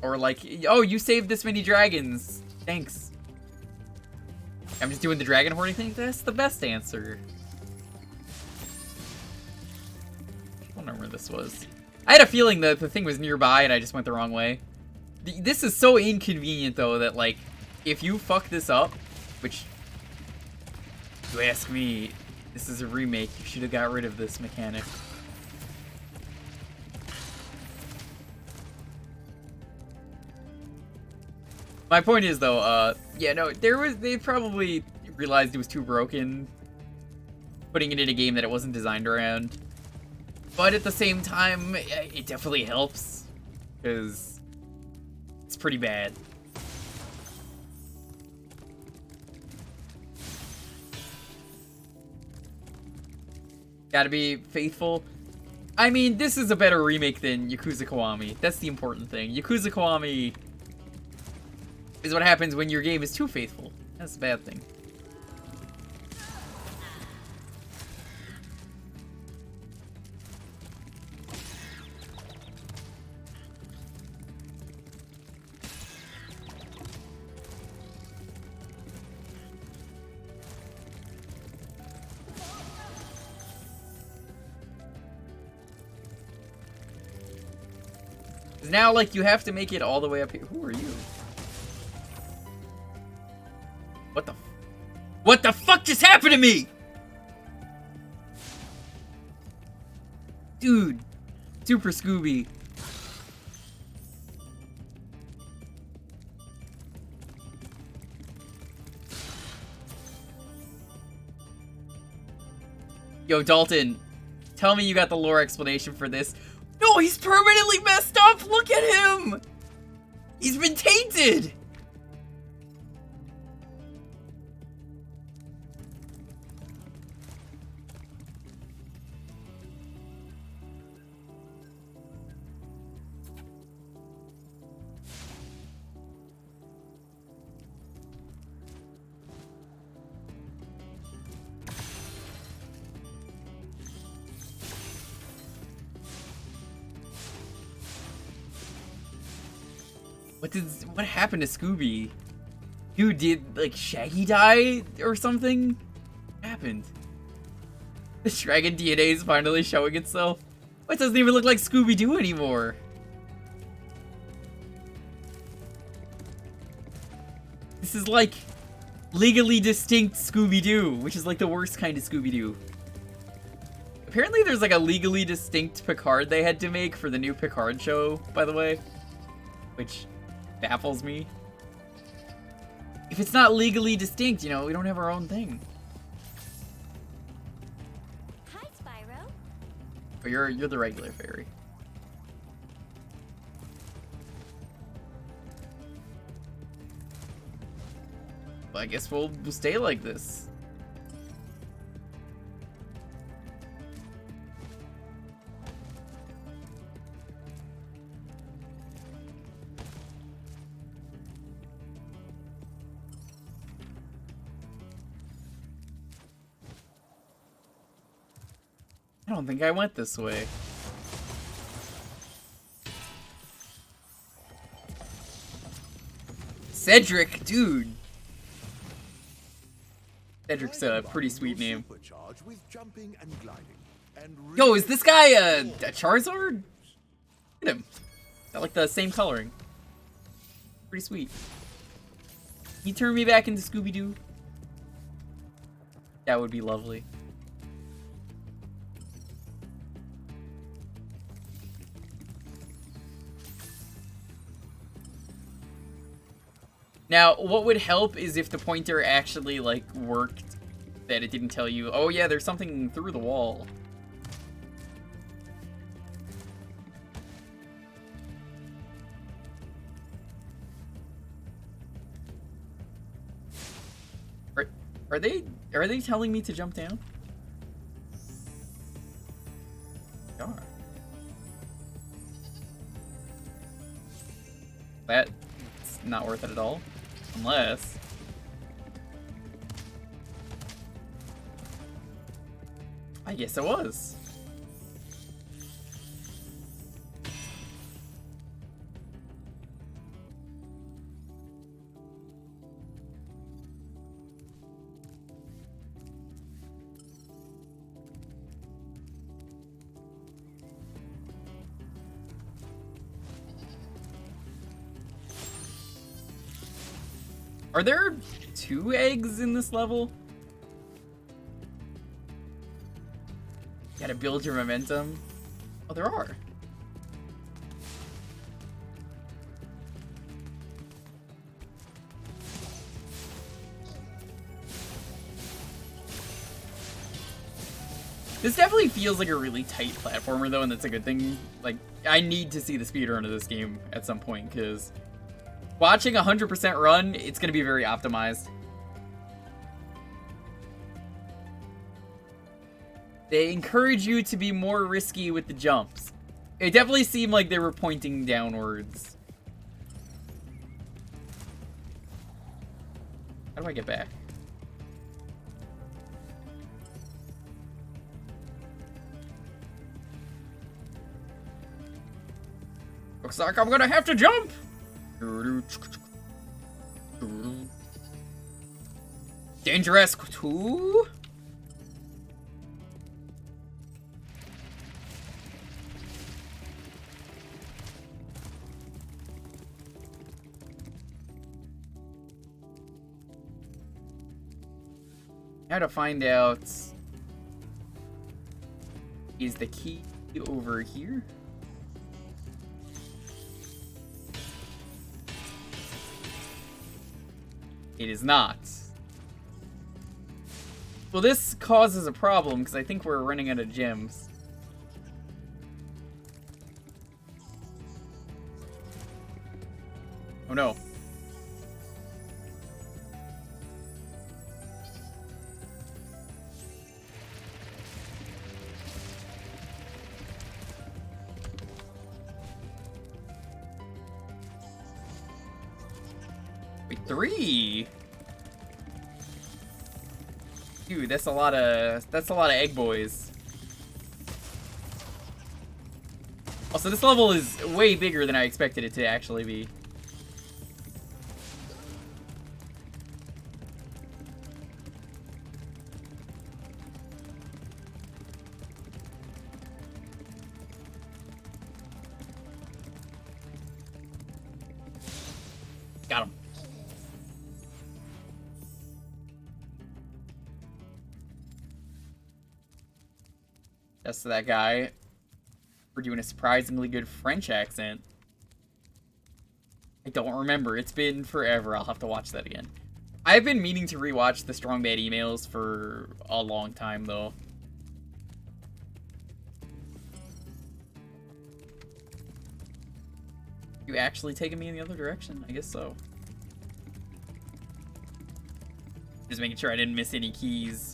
Or like, oh, you saved this many dragons. Thanks. I'm just doing the dragon hoarding thing? That's the best answer. I don't know where this was. I had a feeling that the thing was nearby and I just went the wrong way. This is so inconvenient, though, that, like, if you fuck this up, which, if you ask me, this is a remake, you should have got rid of this mechanic. My point is, though, yeah, no, they probably realized it was too broken, putting it in a game that it wasn't designed around. But at the same time, it definitely helps, because it's pretty bad. Gotta be faithful. I mean, this is a better remake than Yakuza Kiwami. That's the important thing. Yakuza Kiwami is what happens when your game is too faithful. That's a bad thing. Now, like, you have to make it all the way up here. Who are you? What the fuck just happened to me? Dude. Super Scooby. Yo, Dalton. Tell me you got the lore explanation for this. No, he's permanently messed up! Look at him! He's been tainted! What happened to Scooby? Dude, did, like, Shaggy die or something? What happened? The dragon DNA is finally showing itself. It doesn't even look like Scooby-Doo anymore. This is like legally distinct Scooby-Doo, which is like the worst kind of Scooby-Doo. Apparently there's like a legally distinct Picard they had to make for the new Picard show, by the way. Which baffles me. If it's not legally distinct, you know, we don't have our own thing. Hi, Spyro. But you're the regular fairy. Well, I guess we'll stay like this. I don't think I went this way. Cedric, dude. Cedric's a pretty sweet name. Yo, is this guy a Charizard? Look at him. Got like the same coloring. Pretty sweet. Can you turn me back into Scooby-Doo? That would be lovely. Now, what would help is if the pointer actually, like, worked, that it didn't tell you, oh yeah, there's something through the wall. Are they telling me to jump down? They are. That's not worth it at all. Unless... I guess it was. Are there 2 eggs in this level? Gotta build your momentum. Oh, there are. This definitely feels like a really tight platformer though, and that's a good thing. Like, I need to see the speedrun of this game at some point, because watching 100% run, it's going to be very optimized. They encourage you to be more risky with the jumps. It definitely seemed like they were pointing downwards. How do I get back? Looks like I'm gonna have to jump! Dangerous 2? How to find out, is the key over here? It is not. Well, this causes a problem because I think we're running out of gems. Oh no. Wait, 3? Dude, that's a lot of egg boys. Also, this level is way bigger than I expected it to actually be. Got him. Just to that guy for doing a surprisingly good French accent. I don't remember. It's been forever. I'll have to watch that again. I've been meaning to rewatch the Strong Bad Emails for a long time, though. You actually taking me in the other direction? I guess so. Just making sure I didn't miss any keys.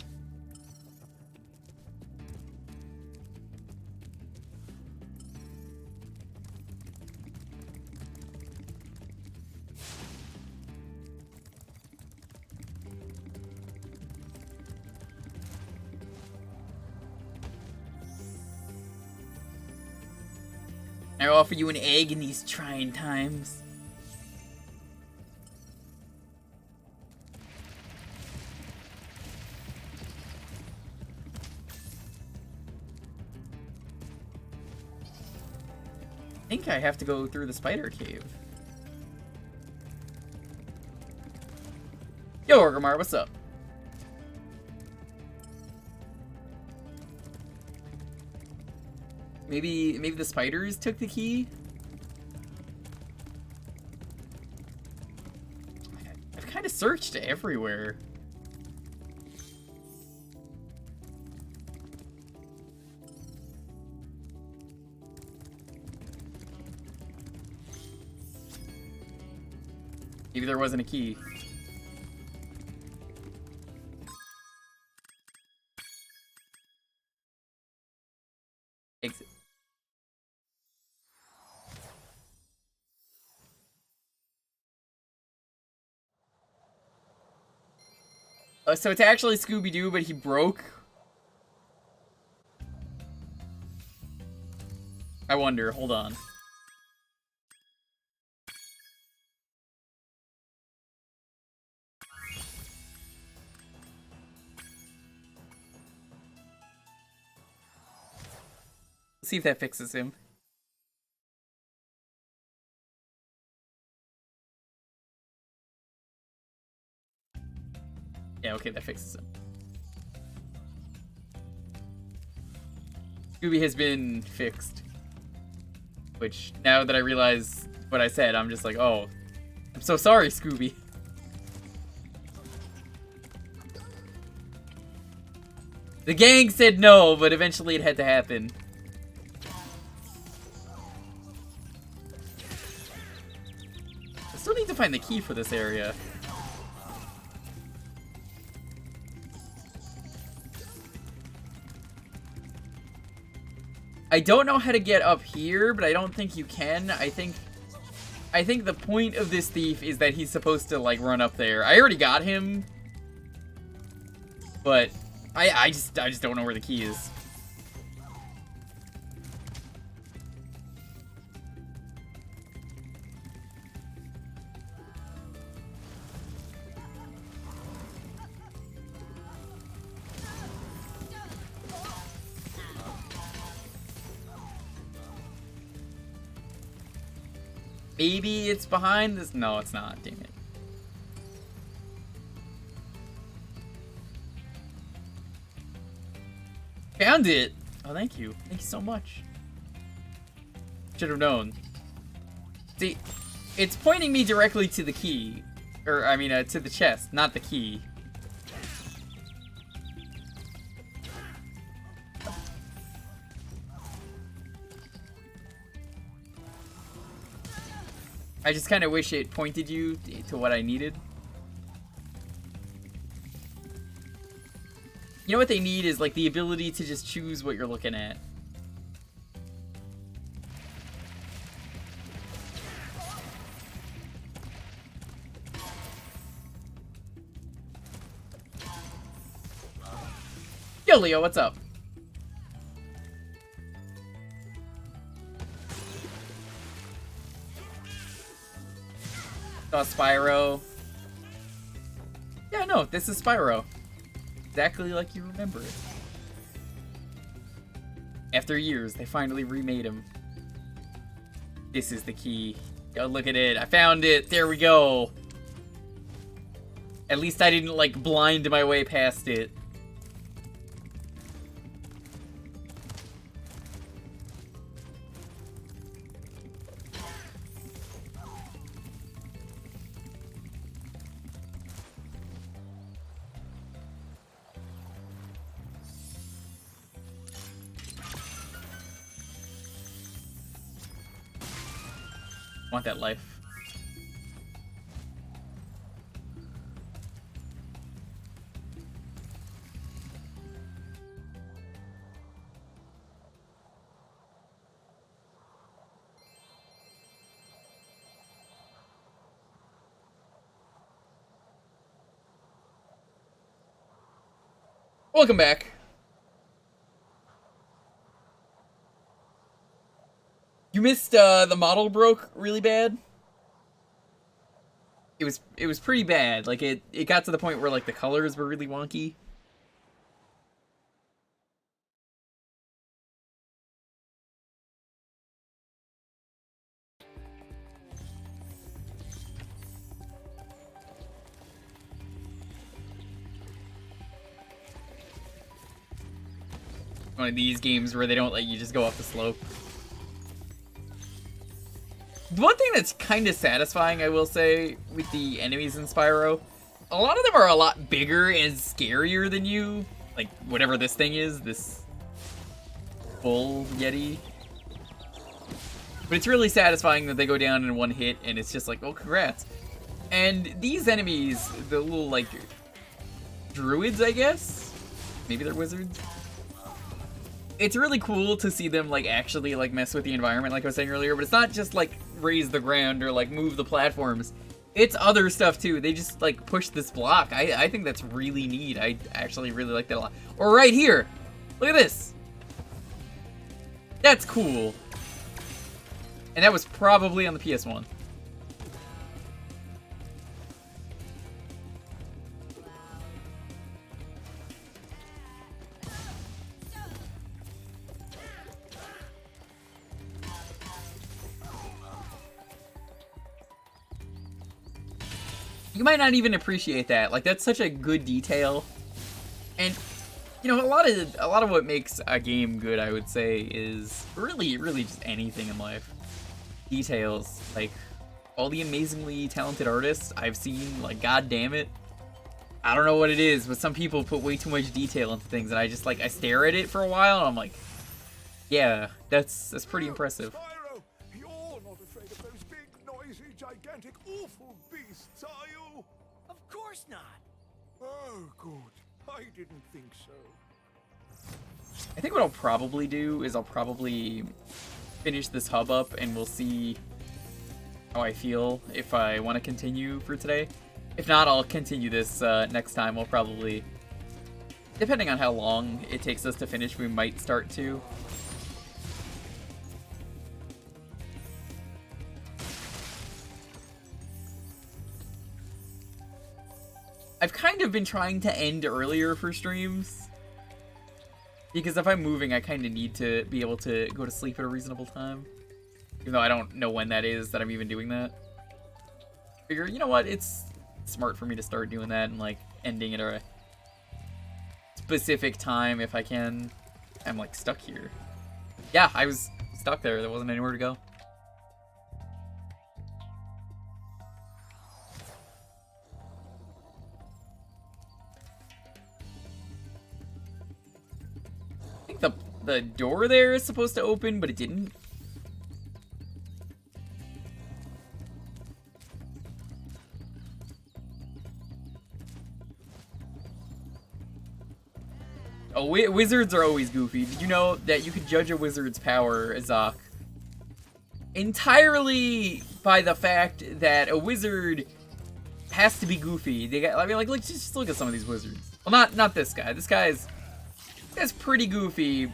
I offer you an egg in these trying times. I think I have to go through the spider cave. Yo, Orgrimmar, what's up? Maybe the spiders took the key? I've kind of searched everywhere. Maybe there wasn't a key. Exit. So it's actually Scooby-Doo, but he broke? I wonder, hold on. Let's see if that fixes him. Yeah, okay, that fixes him. Scooby has been fixed. Which, now that I realize what I said, I'm just like, oh. I'm so sorry, Scooby. The gang said no, but eventually it had to happen. I still need to find the key for this area. I don't know how to get up here, but I don't think you can. I think the point of this thief is that he's supposed to, like, run up there. I already got him, but I just don't know where the key is. Maybe it's behind this. No, it's not. Damn it. Found it. Oh, thank you. Thank you so much. Should have known. See, it's pointing me directly to the key. Or, I mean, to the chest, not the key. I just kind of wish it pointed you to what I needed. You know what they need is, like, the ability to just choose what you're looking at. Yo, Leo, what's up? Saw Spyro. Yeah, no, this is Spyro. Exactly like you remember it. After years, they finally remade him. This is the key. Yo, look at it. I found it. There we go. At least I didn't, like, blind my way past it. Want that life. Welcome back. You missed the model broke really bad. It was pretty bad. Like it got to the point where like the colors were really wonky. One of these games where they don't let you just go off the slope. The one thing that's kind of satisfying, I will say, with the enemies in Spyro, a lot of them are a lot bigger and scarier than you. Like, whatever this thing is, this bull yeti. But it's really satisfying that they go down in one hit, and it's just like, oh, congrats. And these enemies, the little, like, druids, I guess? Maybe they're wizards? It's really cool to see them, like, actually, like, mess with the environment, like I was saying earlier, but it's not just, like, raise the ground or, like, move the platforms. It's other stuff, too. They just, like, push this block. I think that's really neat. I actually really like that a lot. Or right here! Look at this! That's cool. And that was probably on the PS1. You might not even appreciate that. Like, that's such a good detail. And, you know, a lot of what makes a game good, I would say, is really just anything in life. Details. Like, all the amazingly talented artists I've seen, like, god damn it. I don't know what it is, but some people put way too much detail into things, and I just, like, I stare at it for a while, and I'm like, yeah, that's pretty impressive. Spyro, you're not afraid of those big, noisy, gigantic, awful beasts, are you? Of course not. Oh, good. I didn't think so. I think what I'll probably do is I'll probably finish this hub up, and we'll see how I feel if I want to continue for today. If not, I'll continue this next time. We'll probably, depending on how long it takes us to finish, we might start to. I've kind of been trying to end earlier for streams, because if I'm moving, I kind of need to be able to go to sleep at a reasonable time. Even though I don't know when that is that I'm even doing that. Figure, you know what, it's smart for me to start doing that and, like, ending at a specific time if I can. I'm, like, stuck here. Yeah, I was stuck there. There wasn't anywhere to go. I think the door there is supposed to open, but it didn't. Oh, wizards are always goofy. Did you know that you could judge a wizard's power, Zach, entirely by the fact that a wizard has to be goofy? They got, I mean, like, just look at some of these wizards. Well, not this guy. This guy's pretty goofy,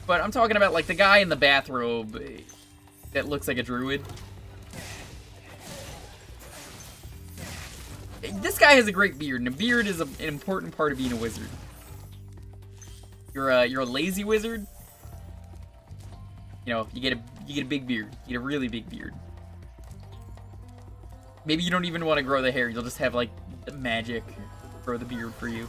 but I'm talking about, like, the guy in the bathrobe that looks like a druid. This guy has a great beard, and a beard is an important part of being a wizard. You're a lazy wizard. You know, you get a big beard. You get a really big beard. Maybe you don't even want to grow the hair. You'll just have, like, the magic grow the beard for you.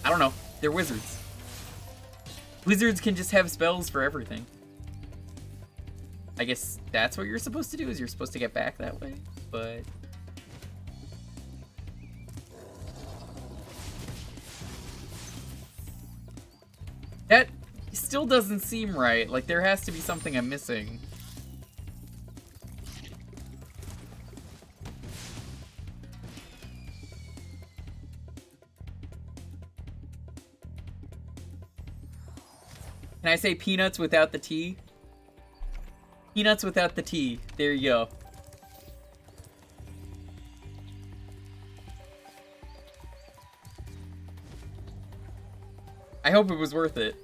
I don't know. They're wizards. Wizards can just have spells for everything. I guess that's what you're supposed to do, is you're supposed to get back that way, but It still doesn't seem right. Like, there has to be something I'm missing. Can I say peanuts without the T? Peanuts without the T. There you go. I hope it was worth it.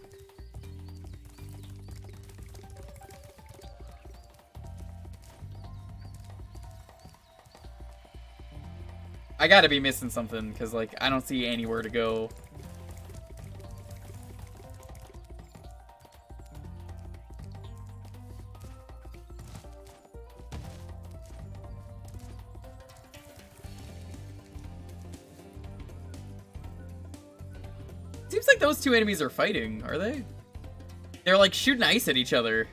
I gotta be missing something, because, like, I don't see anywhere to go. Seems like those two enemies are fighting, are they? They're like shooting ice at each other.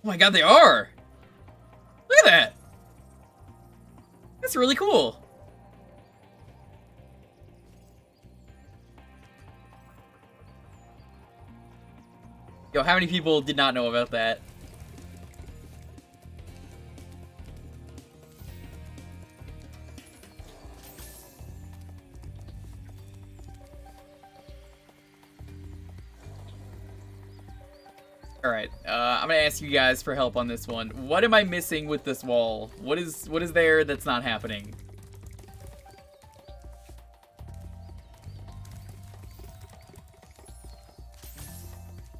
Oh my god, they are! Look at that! That's really cool. Yo, how many people did not know about that? Alright, I'm gonna ask you guys for help on this one. What am I missing with this wall? What is there that's not happening?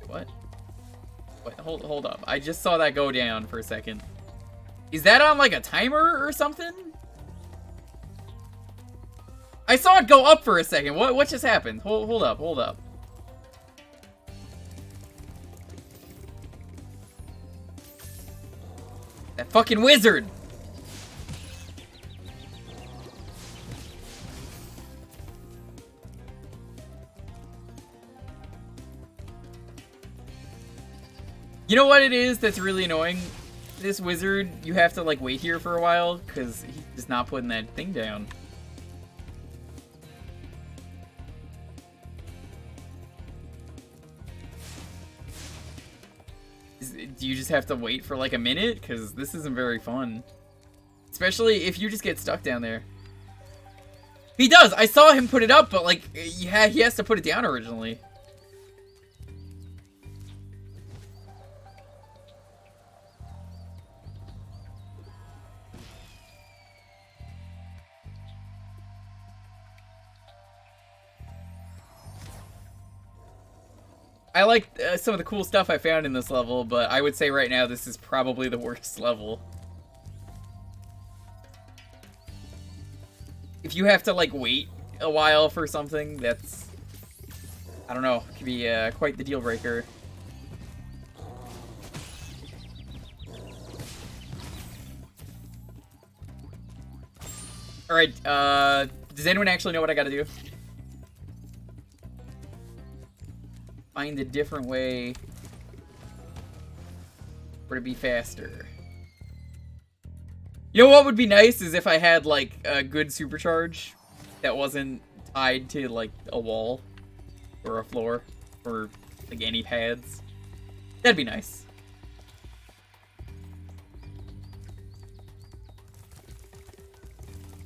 What? Wait, hold up. I just saw that go down for a second. Is that on like a timer or something? I saw it go up for a second. What just happened? Hold up. That fucking wizard! You know what it is that's really annoying? This wizard, you have to like wait here for a while because he's not putting that thing down. Do you just have to wait for like a minute? Because this isn't very fun. Especially if you just get stuck down there. He does! I saw him put it up, but like, yeah, he has to put it down originally. I like some of the cool stuff I found in this level, but I would say right now this is probably the worst level. If you have to like wait a while for something, that's, I don't know, could be quite the deal breaker. Alright, does anyone actually know what I gotta do? Find a different way for it to be faster. You know what would be nice is if I had like a good supercharge that wasn't tied to like a wall or a floor or like any pads. That'd be nice.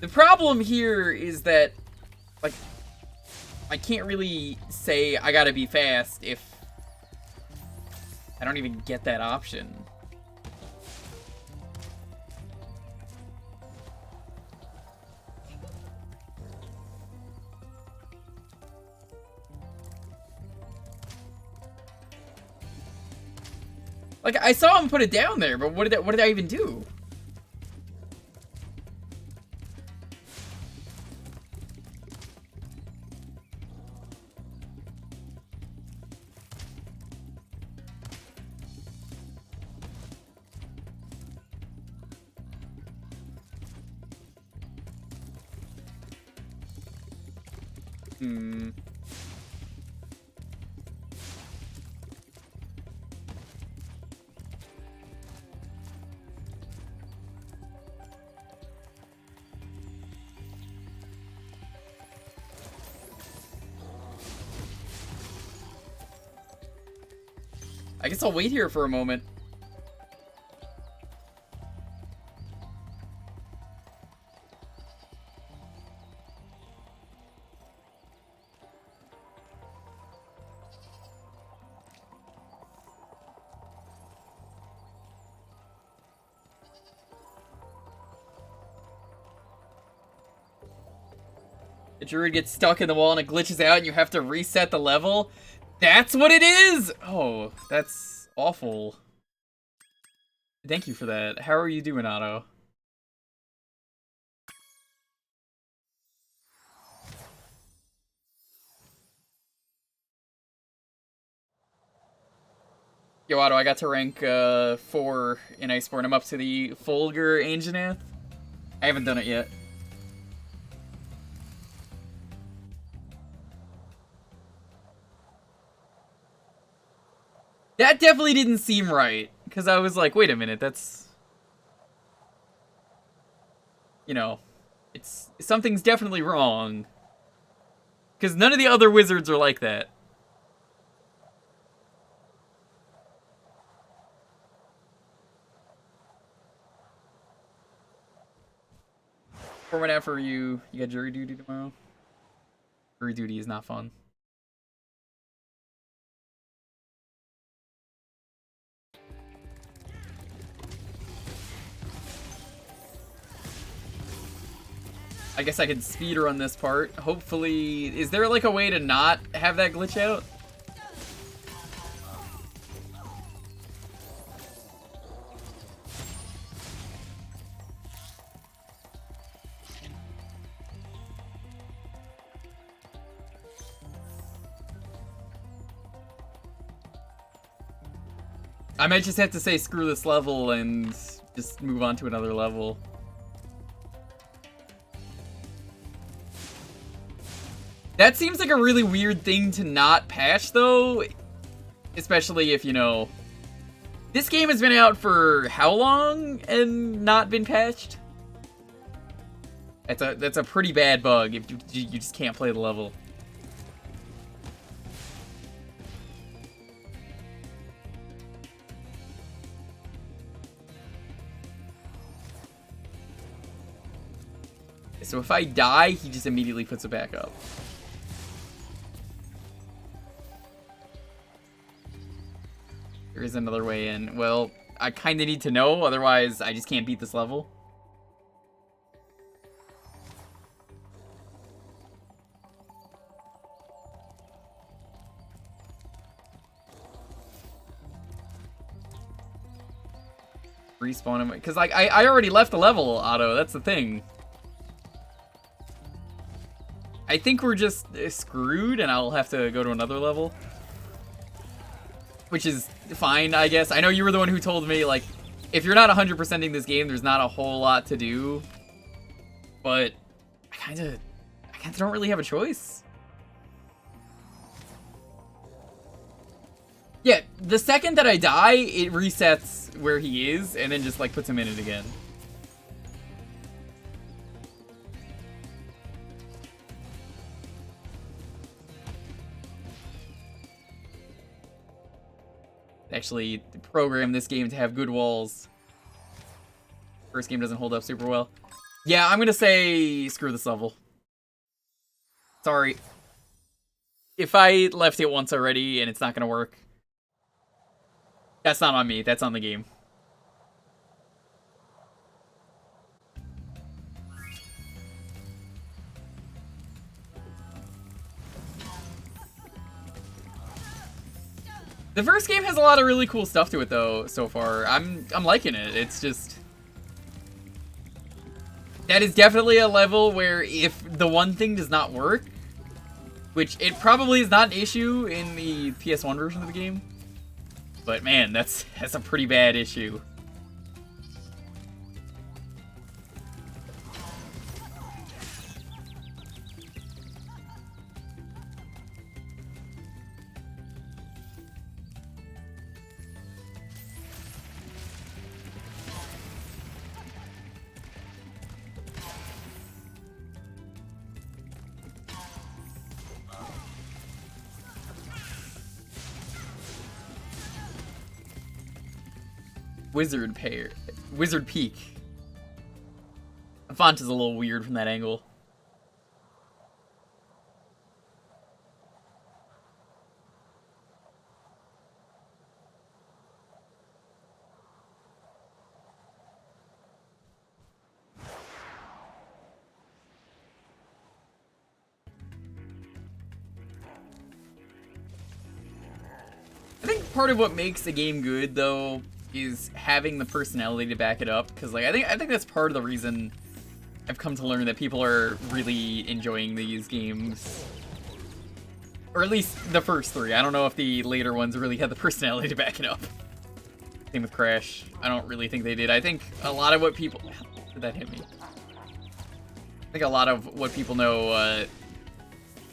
The problem here is that like I can't really say I gotta be fast if I don't even get that option. Like, I saw him put it down there, but what did I even do? I guess I'll wait here for a moment. The druid gets stuck in the wall and it glitches out and you have to reset the level. That's what it is! Oh, that's awful. Thank you for that. How are you doing, Otto? Yo, Otto, I got to rank 4 in Iceborne. I'm up to the Fulgur Anjanath. I haven't done it yet. That definitely didn't seem right, because I was like, wait a minute, that's... You know, something's definitely wrong. Because none of the other wizards are like that. For whenever you got jury duty tomorrow. Jury duty is not fun. I guess I can speedrun this part. Hopefully, is there like a way to not have that glitch out? I might just have to say screw this level and just move on to another level. That seems like a really weird thing to not patch, though. Especially if, you know... This game has been out for how long and not been patched? That's a pretty bad bug if you just can't play the level. So if I die, he just immediately puts it back up. There is another way in. Well, I kind of need to know, otherwise I just can't beat this level. Respawn him, because like I already left the level, Otto. That's the thing. I think we're just screwed, and I'll have to go to another level. Which is fine, I guess. I know you were the one who told me, like, if you're not 100%ing this game, there's not a whole lot to do. But I kind of don't really have a choice. Yeah, the second that I die, it resets where he is, and then just, like, puts him in it again. Actually program this game to have good walls. First game doesn't hold up super well. Yeah, I'm gonna say screw this level. Sorry. If I left it once already and it's not gonna work, that's not on me, that's on the game. The first game has a lot of really cool stuff to it, though, so far. I'm liking it. It's just... That is definitely a level where if the one thing does not work, which it probably is not an issue in the PS1 version of the game, but man, that's a pretty bad issue. Wizard Peak. The font is a little weird from that angle. I think part of what makes a game good, though, is having the personality to back it up. Because, like, I think that's part of the reason I've come to learn that people are really enjoying these games. Or at least the first three. I don't know if the later ones really had the personality to back it up. Same with Crash. I don't really think they did. I think a lot of what people... How did that hit me? I think a lot of what people know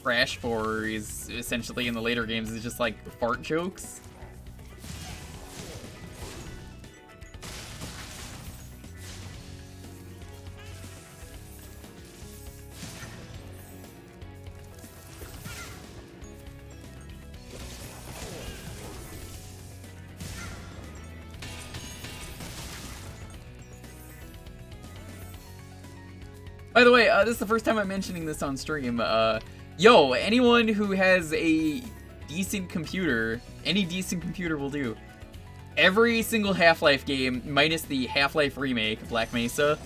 Crash for is essentially in the later games is just like fart jokes. By the way, this is the first time I'm mentioning this on stream. Yo, anyone who has a decent computer, any decent computer will do. Every single Half-Life game, minus the Half-Life remake, Black Mesa,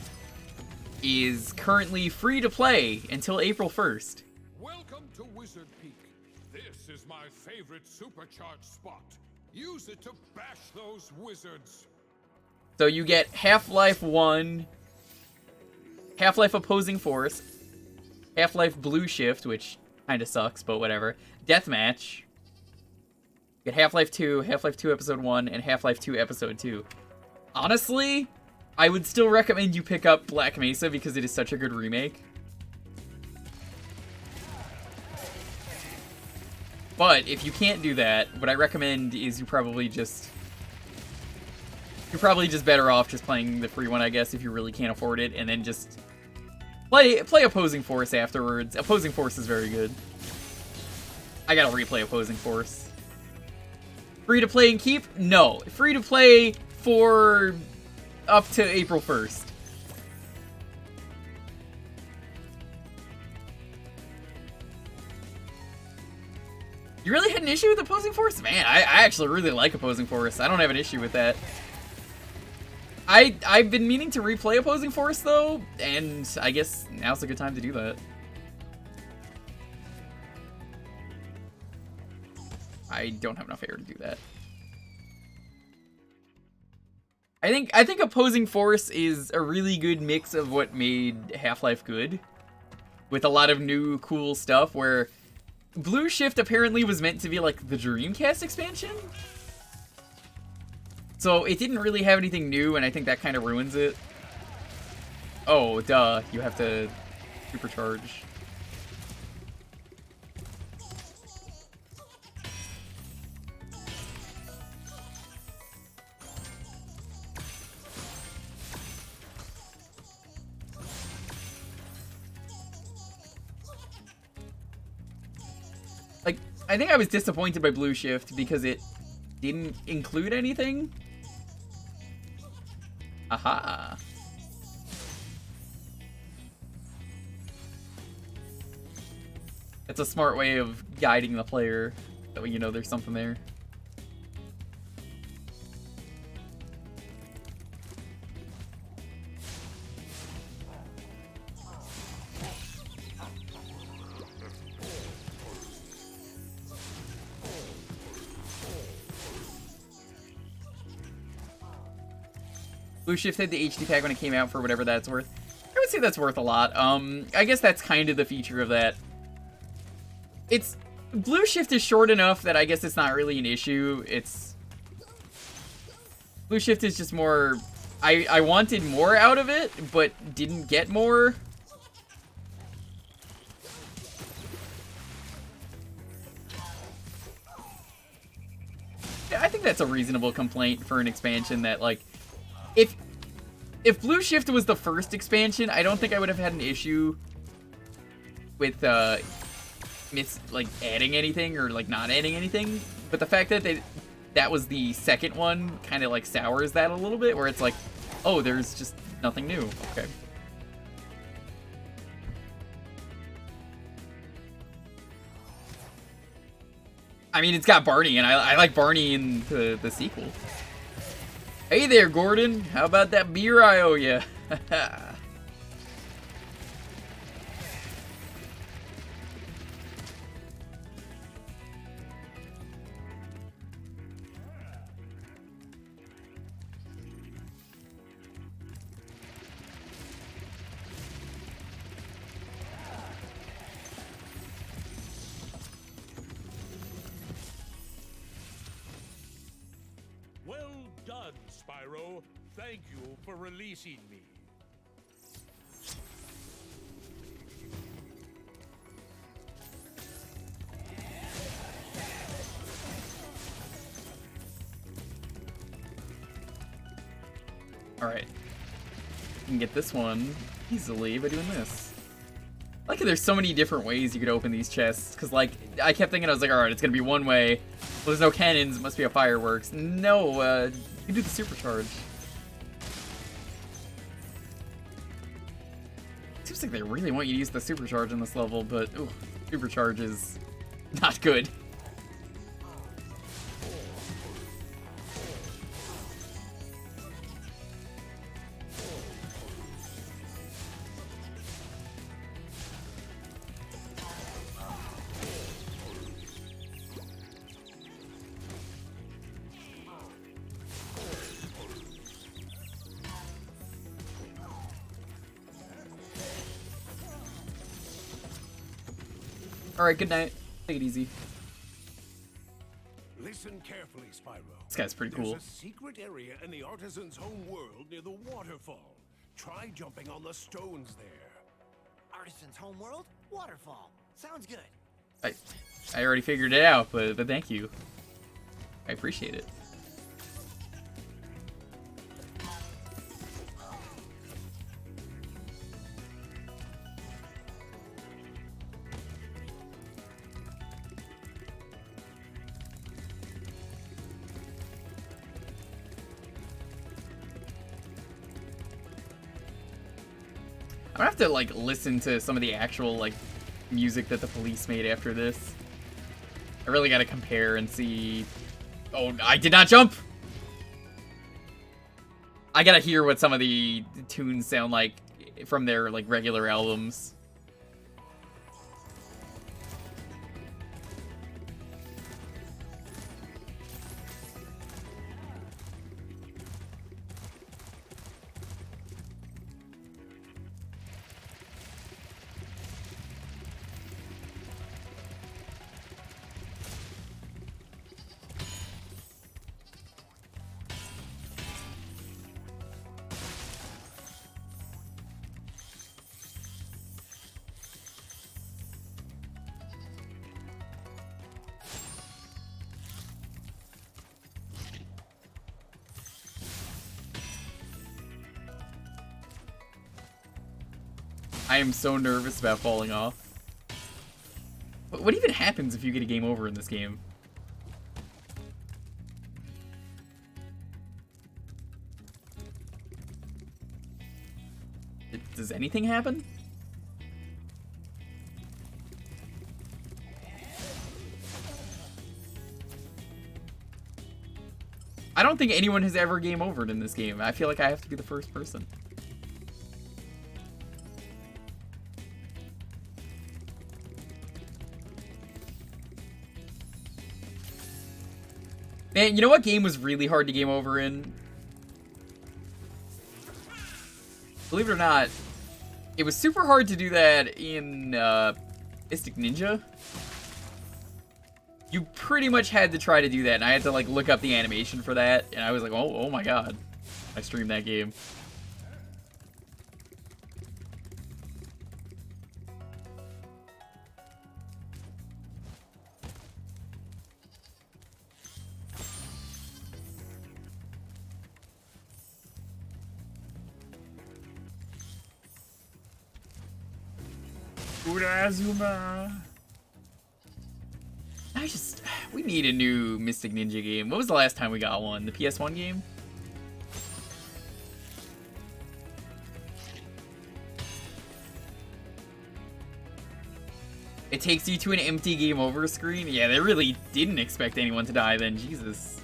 is currently free to play until April 1st. Welcome to Wizard Peak. This is my favorite supercharged spot. Use it to bash those wizards. So you get Half-Life 1, Half-Life Opposing Force, Half-Life Blue Shift, which kinda sucks, but whatever, Deathmatch, you get Half-Life 2, Half-Life 2 Episode 1, and Half-Life 2 Episode 2. Honestly, I would still recommend you pick up Black Mesa because it is such a good remake. But if you can't do that, what I recommend is you're probably just better off just playing the free one, I guess, if you really can't afford it, and then just play Opposing Force afterwards. Opposing Force is very good. I gotta replay Opposing Force. Free to play and keep? No. Free to play for up to April 1st. You really had an issue with Opposing Force? Man, I actually really like Opposing Force. I don't have an issue with that. I've been meaning to replay Opposing Force, though, and I guess now's a good time to do that. I don't have enough air to do that. I think Opposing Force is a really good mix of what made Half-Life good, with a lot of new cool stuff, where Blue Shift apparently was meant to be like the Dreamcast expansion. So it didn't really have anything new, and I think that kind of ruins it. Oh, duh. You have to supercharge. Like, I think I was disappointed by Blue Shift because it didn't include anything. Aha. It's a smart way of guiding the player. That way you know there's something there. Blue Shift had the HD pack when it came out for whatever that's worth. I would say that's worth a lot. I guess that's kind of the feature of that. Blue Shift is short enough that I guess it's not really an issue. Blue Shift is just more... I wanted more out of it, but didn't get more. Yeah, I think that's a reasonable complaint for an expansion that, like... If Blue Shift was the first expansion, I don't think I would have had an issue with adding anything or like not adding anything. But the fact that that was the second one, kind of like sours that a little bit, where it's like, oh, there's just nothing new. Okay. I mean, it's got Barney, and I like Barney in the sequel. Hey there, Gordon. How about that beer I owe ya? Well done, Spyro. Thank you for releasing me. Alright. You can get this one easily by doing this. I like how there's so many different ways you could open these chests, because, like, I kept thinking, I was like, alright, it's gonna be one way. Well, there's no cannons, it must be a fireworks. No, you can do the supercharge. Seems like they really want you to use the supercharge in this level, but, ooh, supercharge is not good. Alright, good night. Take it easy. Listen carefully, Spyro. This guy's pretty cool. There's a secret area in the artisan's home world near the waterfall. Try jumping on the stones there. Artisan's home world? Waterfall. Sounds good. I already figured it out, but thank you. I appreciate it. I'm gonna have to, like, listen to some of the actual, like, music that the police made after this. I really gotta compare and see... Oh, I did not jump! I gotta hear what some of the tunes sound like from their, like, regular albums. I am so nervous about falling off. What even happens if you get a game over in this game? Does anything happen? I don't think anyone has ever game overed in this game. I feel like I have to be the first person. Man, you know what game was really hard to game over in? Believe it or not, it was super hard to do that in Mystic Ninja. You pretty much had to try to do that, and I had to, like, look up the animation for that, and I was like, oh my god. I streamed that game. Urazuma. We need a new Mystic Ninja game. What was the last time we got one? The PS1 game? It takes you to an empty game over screen? Yeah, they really didn't expect anyone to die then, Jesus.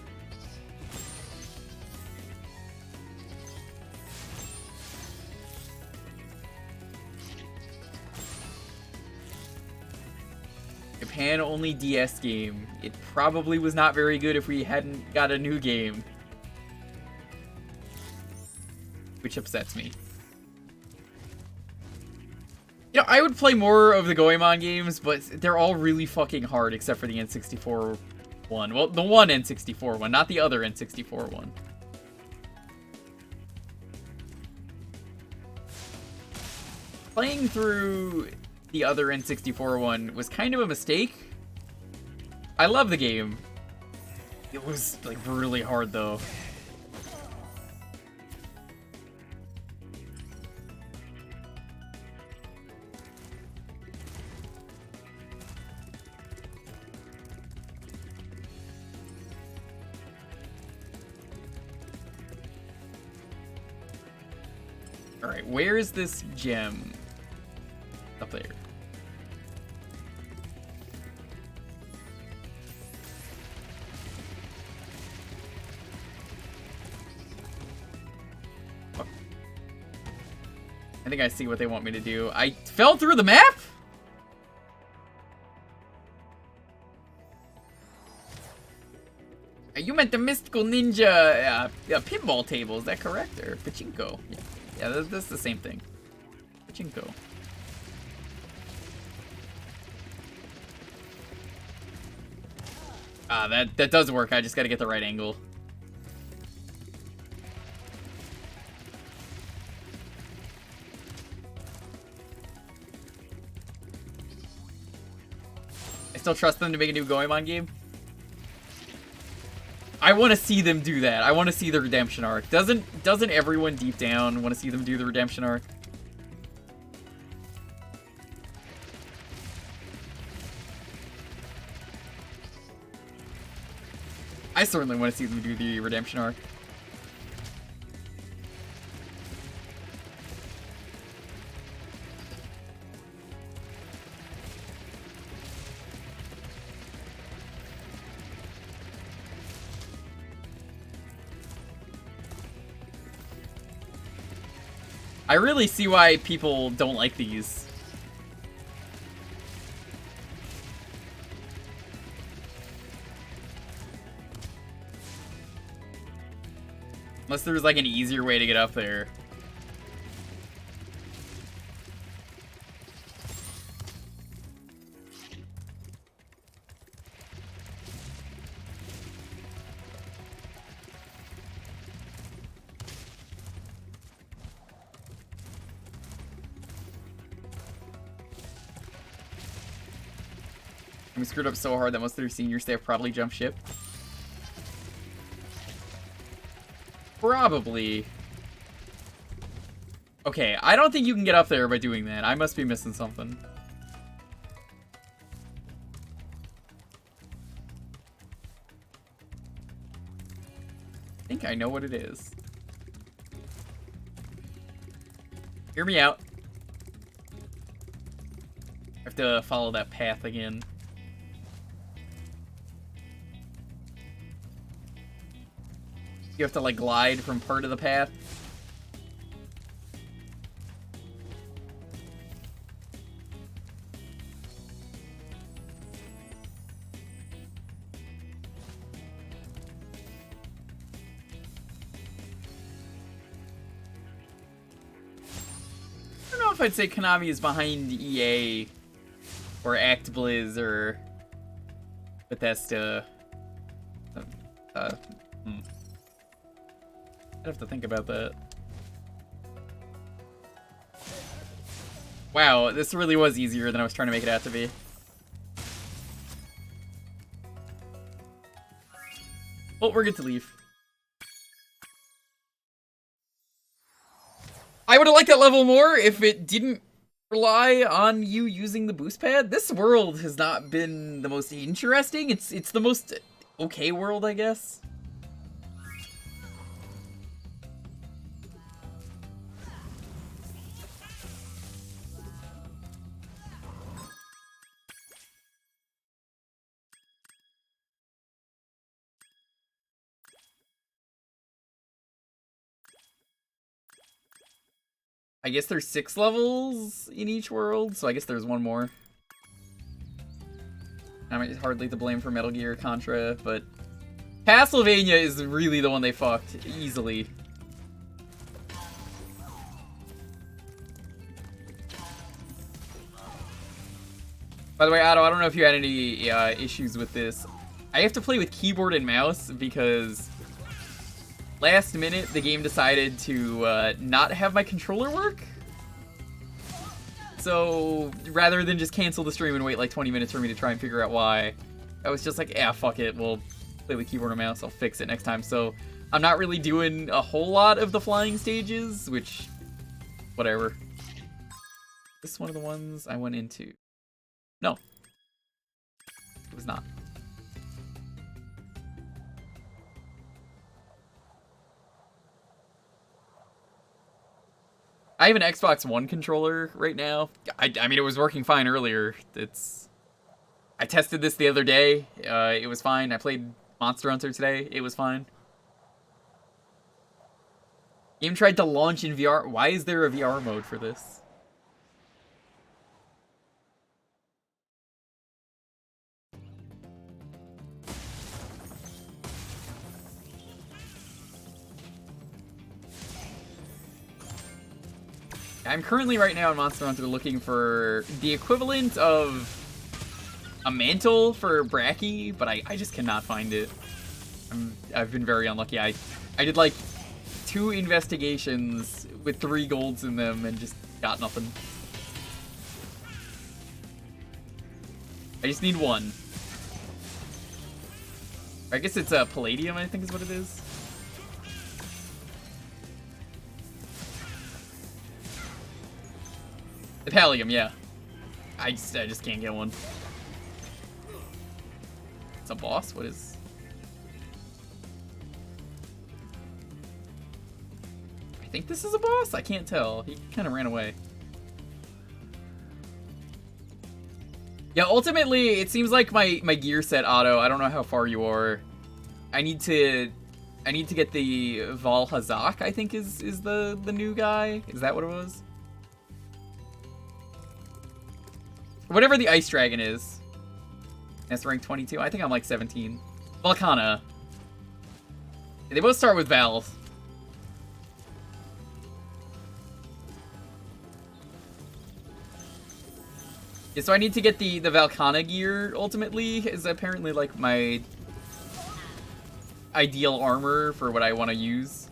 Japan-only DS game. It probably was not very good if we hadn't got a new game. Which upsets me. You know, I would play more of the Goemon games, but they're all really fucking hard except for the N64 one. Well, the one N64 one, not the other N64 one. Playing through the other N64 one was kind of a mistake. I love the game. It was, like, brutally hard, though. Alright, where is this gem? Up there. Oh. I think I see what they want me to do. I fell through the map? You meant the mystical ninja pinball table, is that correct? Or pachinko? Yeah, that's the same thing. Pachinko. Ah, that does work. I just gotta get the right angle. I still trust them to make a new Goemon game. I want to see them do that. I want to see the redemption arc. Doesn't everyone deep down want to see them do the redemption arc? I certainly want to see them do the redemption arc. I really see why people don't like these. Unless there's like an easier way to get up there. We screwed up so hard that most of their senior staff probably jumped ship. Probably. Okay, I don't think you can get up there by doing that. I must be missing something. I think I know what it is. Hear me out. I have to follow that path again. You have to, like, glide from part of the path. I don't know if I'd say Konami is behind EA or ActBliz or Bethesda. I'd have to think about that. Wow, this really was easier than I was trying to make it out to be. Well, we're good to leave. I would have liked that level more if it didn't rely on you using the boost pad. This world has not been the most interesting. It's the most okay world, I guess. I guess there's 6 levels in each world, so I guess there's one more. I mean, it's hardly to blame for Metal Gear Contra, but Castlevania is really the one they fucked easily. By the way, Otto, I don't know if you had any issues with this. I have to play with keyboard and mouse because last minute the game decided to not have my controller work. So rather than just cancel the stream and wait like 20 minutes for me to try and figure out why, I was just like, yeah, fuck it. We'll play with keyboard and mouse. I'll fix it next time. So I'm not really doing a whole lot of the flying stages, which, whatever. This is one of the ones I went into. No, it was not. I have an Xbox One controller right now. I mean, it was working fine earlier. I tested this the other day. It was fine. I played Monster Hunter today. It was fine. Game tried to launch in VR. Why is there a VR mode for this? I'm currently right now in Monster Hunter looking for the equivalent of a mantle for Bracky, but I just cannot find it. I've been very unlucky. I did like 2 investigations with 3 golds in them and just got nothing. I just need 1. I guess it's a palladium, I think is what it is. The Pallium, yeah. I just can't get one. It's a boss? What is... I think this is a boss? I can't tell. He kind of ran away. Yeah, ultimately, it seems like my gear set, Otto, I don't know how far you are. I need to get the Valhazak, I think is the new guy. Is that what it was? Whatever the ice dragon is. That's rank 22. I think I'm like 17. Volcana. They both start with Val. Yeah, so I need to get the Valcana gear, ultimately, is apparently like my ideal armor for what I want to use.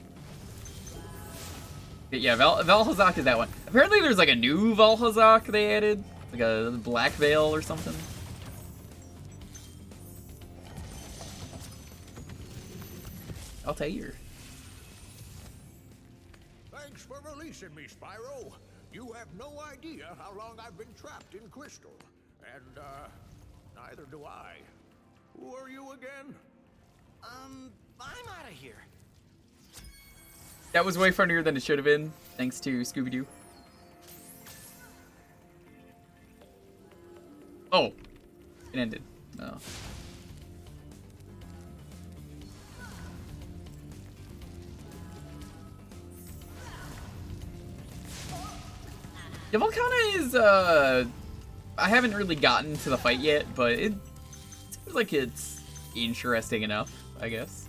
But yeah, Valhazak is that one. Apparently there's like a new Valhazak they added. Like a black veil or something. Altair. Thanks for releasing me, Spyro. You have no idea how long I've been trapped in Crystal. And, neither do I. Who are you again? I'm out of here. That was way funnier than it should have been, thanks to Scooby-Doo. Oh, it ended. Oh. Yeah, Volcana is, I haven't really gotten to the fight yet, but it seems like it's interesting enough, I guess.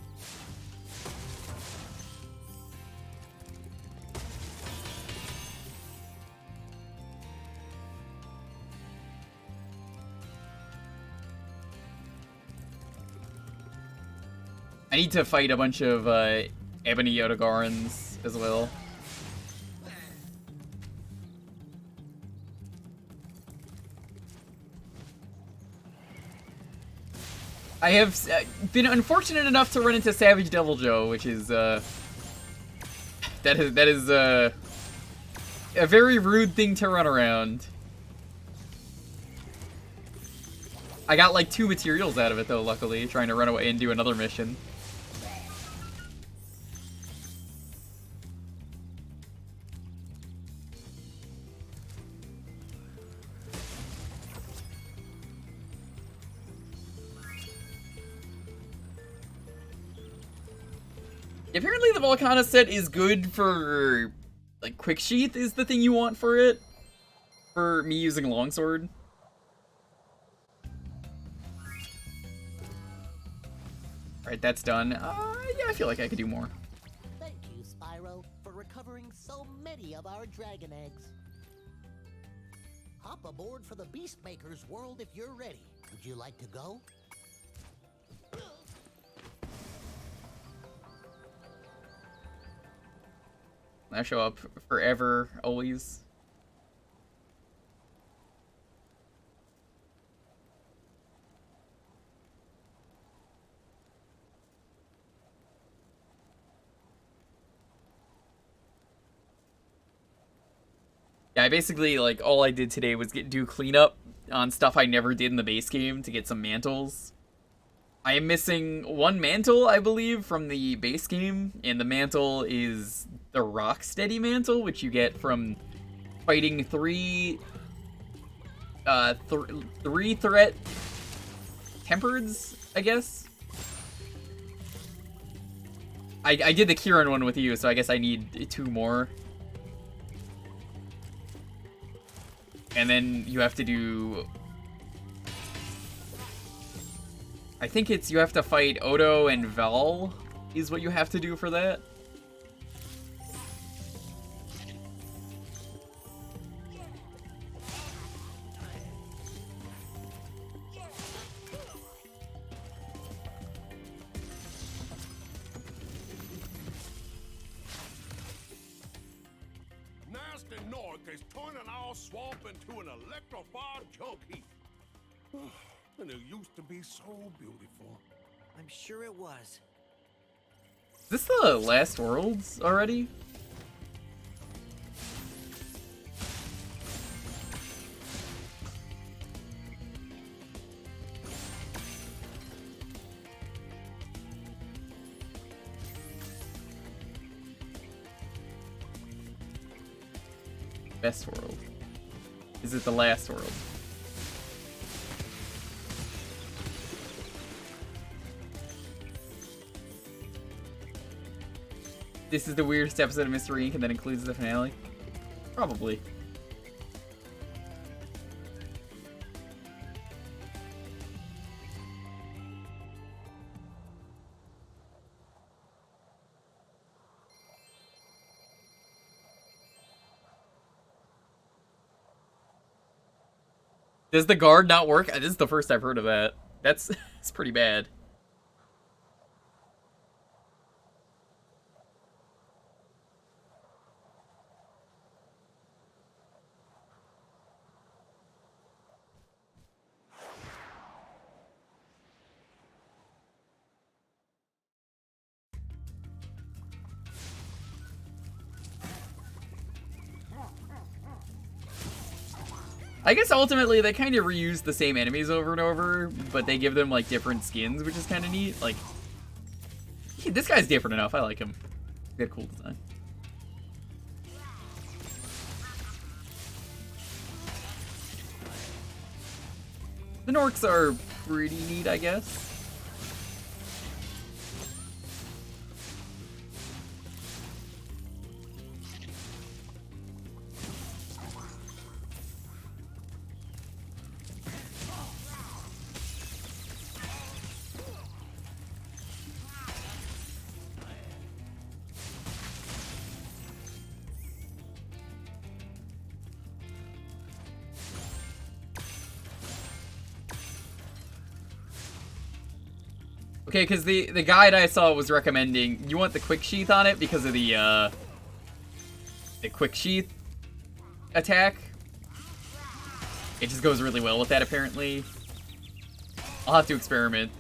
I need to fight a bunch of Ebony Yodagarans as well. I have been unfortunate enough to run into Savage Devil Joe, which is that is A very rude thing to run around. I got like 2 materials out of it though, luckily, trying to run away and do another mission. Apparently the Volcana set is good for, like, Quick Sheath is the thing you want for it. For me using Longsword. Alright, that's done. Yeah, I feel like I could do more. Thank you, Spyro, for recovering so many of our dragon eggs. Hop aboard for the Beastmaker's world if you're ready. Would you like to go? I show up forever, always. Yeah, I basically, like, all I did today was do cleanup on stuff I never did in the base game to get some mantles. I am missing 1 mantle, I believe, from the base game, and the mantle is the Rocksteady mantle, which you get from fighting 3 threat tempereds, I guess. I did the Kieran one with you, so I guess I need 2 more. And then you have to do... I think it's you have to fight Odo and Val is what you have to do for that. Nasty North is turning our swamp into an electrified junk heap. And it used to be so beautiful. I'm sure it was. Is this the last worlds already? Best world. Is it the last world? This is the weirdest episode of Mystery Inc. and that includes the finale? Probably. Does the guard not work? This is the first I've heard of that. That's pretty bad. I guess ultimately they kind of reuse the same enemies over and over, but they give them like different skins, which is kind of neat. Like, this guy's different enough. I like him. He had a cool design. The Norks are pretty neat, I guess. Okay, because the guide I saw was recommending you want the quick sheath on it because of the quick sheath attack. It just goes really well with that, apparently. I'll have to experiment.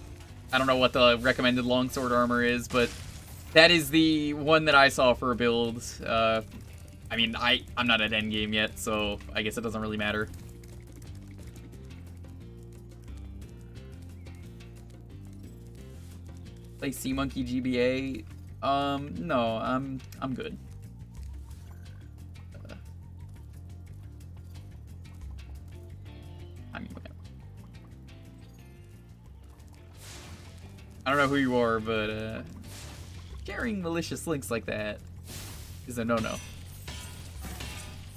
I don't know what the recommended longsword armor is, but that is the one that I saw for a build I mean, I'm not at endgame yet, so I guess it doesn't really matter. Play Sea Monkey GBA? No, I'm good. I don't know who you are, but sharing malicious links like that is a no-no.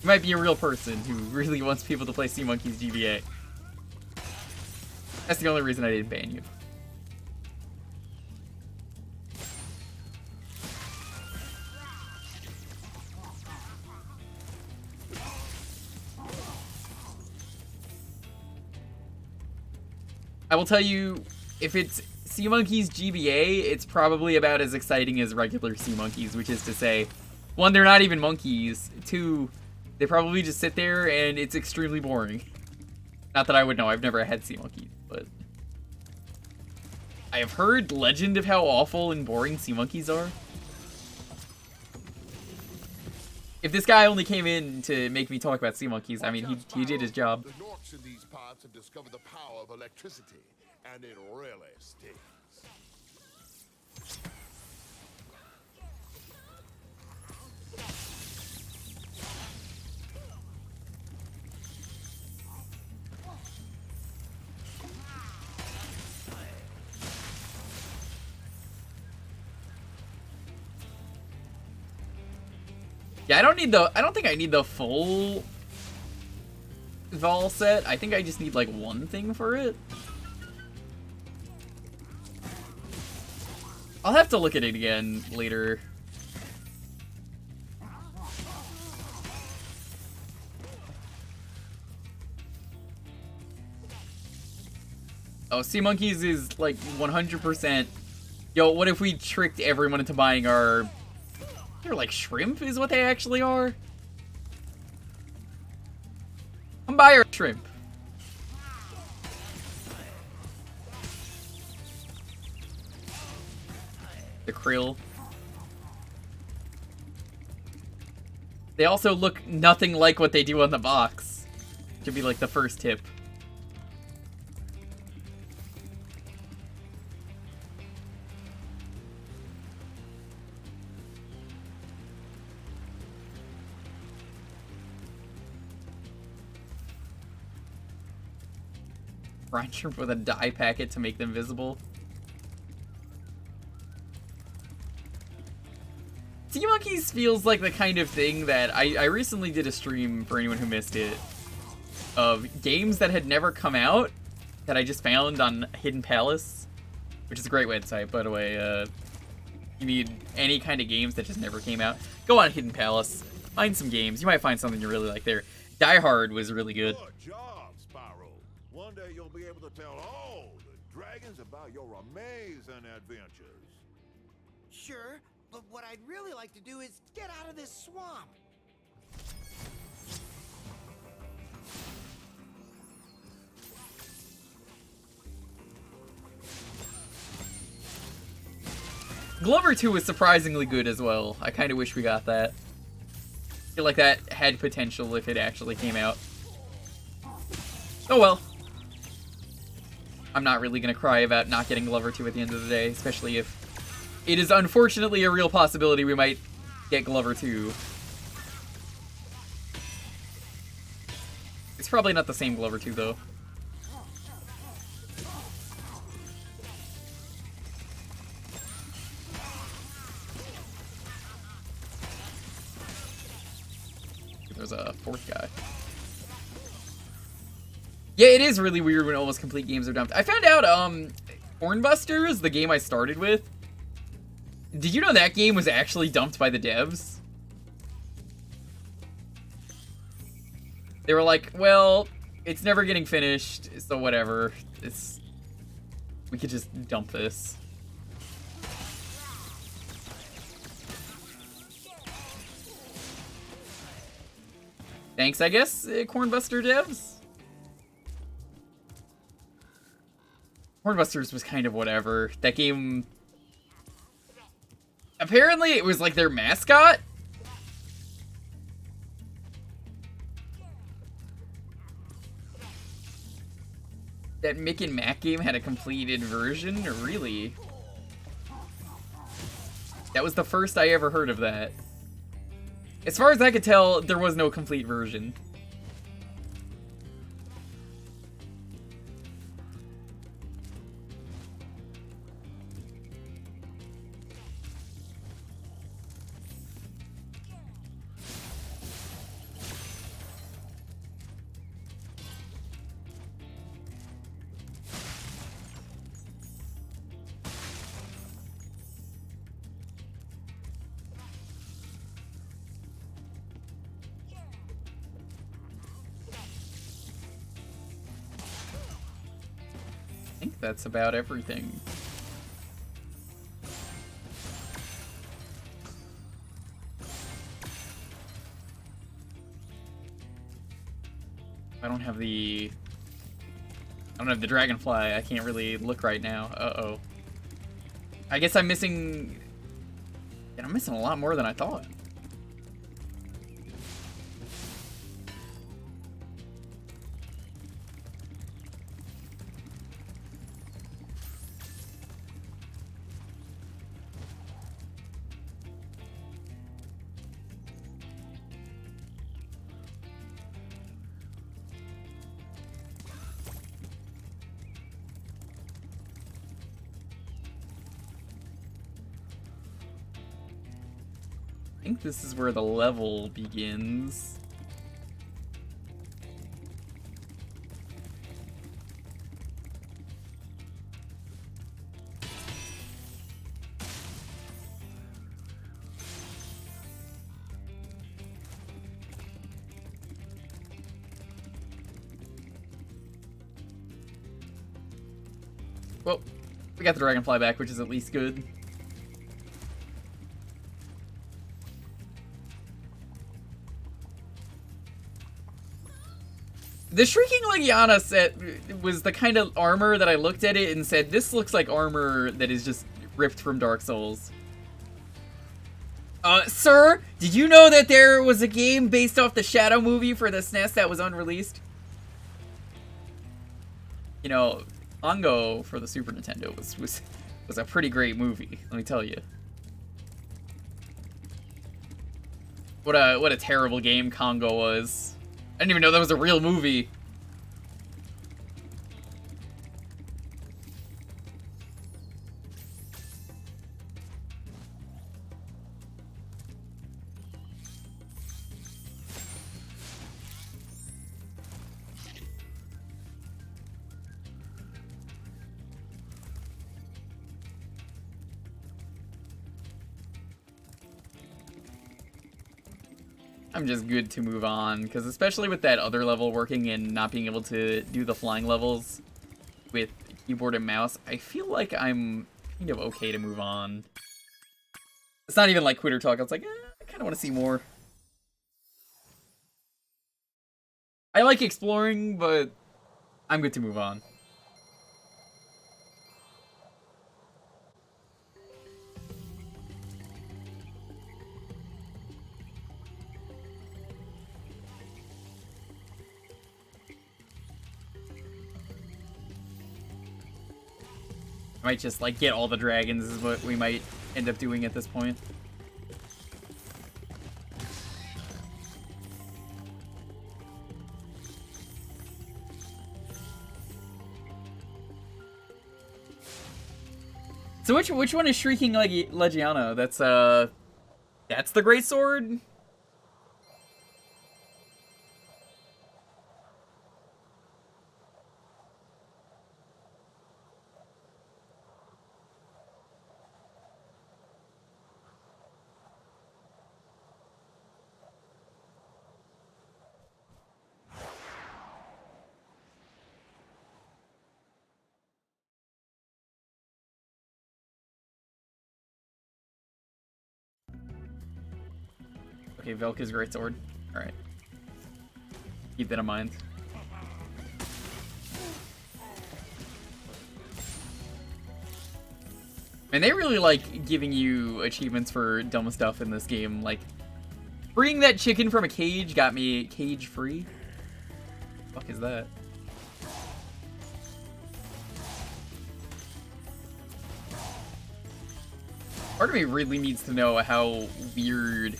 You might be a real person who really wants people to play Sea Monkey's GBA. That's the only reason I didn't ban you. I will tell you, if it's Sea Monkeys GBA, it's probably about as exciting as regular Sea Monkeys, which is to say, 1, they're not even monkeys, 2, they probably just sit there and it's extremely boring. Not that I would know, I've never had Sea Monkeys, but I have heard legend of how awful and boring Sea Monkeys are. If this guy only came in to make me talk about Sea Monkeys, I mean, he did his job. The Norks in these parts have discovered the power of electricity, and it really stings. Yeah, I don't think I need the full Vol set. I think I just need like one thing for it. I'll have to look at it again later. Oh, Sea Monkeys is like 100%. Yo, what if we tricked everyone into buying our... They're like shrimp is what they actually are? Come buy our shrimp. The krill. They also look nothing like what they do on the box. Should be like the first tip. Brine shrimp with a dye packet to make them visible. Sea Monkeys feels like the kind of thing that I recently did a stream, for anyone who missed it, of games that had never come out that I just found on Hidden Palace, which is a great website, by the way. You need any kind of games that just never came out, go on Hidden Palace, find some games. You might find something you really like there. Die Hard was really good. Good job, Spyro. One day you'll be able to tell all the dragons about your amazing adventures. Sure, but what I'd really like to do is get out of this swamp. Glover 2 was surprisingly good as well. I kind of wish we got that. I feel like that had potential if it actually came out. Oh well. I'm not really gonna cry about not getting Glover 2 at the end of the day, especially if it is unfortunately a real possibility we might get Glover 2. It's probably not the same Glover 2 though. There's a fourth guy. Yeah, it is really weird when almost complete games are dumped. I found out, Hornbusters, the game I started with, did you know that game was actually dumped by the devs? They were like, well, it's never getting finished, so whatever. We could just dump this. Thanks, I guess, Cornbuster devs? Hornbusters was kind of whatever. That game... Apparently it was like their mascot? that Mick and Mac game had a completed version? Really? That was the first I ever heard of that. As far as I could tell, there was no complete version. I think that's about everything. I don't have the dragonfly. I can't really look right now. Uh-oh. I guess I'm missing... Yeah, I'm missing a lot more than I thought. I think this is where the level begins. Well, we got the dragonfly back, which is at least good. The Shrieking Legiana set was the kind of armor that I looked at it and said, this looks like armor that is just ripped from Dark Souls. Sir, did you know that there was a game based off the Shadow movie for the SNES that was unreleased? You know, Ongo for the Super Nintendo was a pretty great movie, let me tell you. What a terrible game Congo was. I didn't even know that was a real movie. I'm just good to move on, because especially with that other level working and not being able to do the flying levels with keyboard and mouse, I feel like I'm kind of okay to move on. It's not even like quitter talk, I was like, I kind of want to see more. I like exploring, but I'm good to move on. I might just, like, get all the dragons is what we might end up doing at this point. So which one is Shrieking Legiana? That's the Great Sword? Okay, Velka's Greatsword. Alright. Keep that in mind. And they really like giving you achievements for dumb stuff in this game. Like, freeing that chicken from a cage got me cage free. What the fuck is that? Part of me really needs to know how weird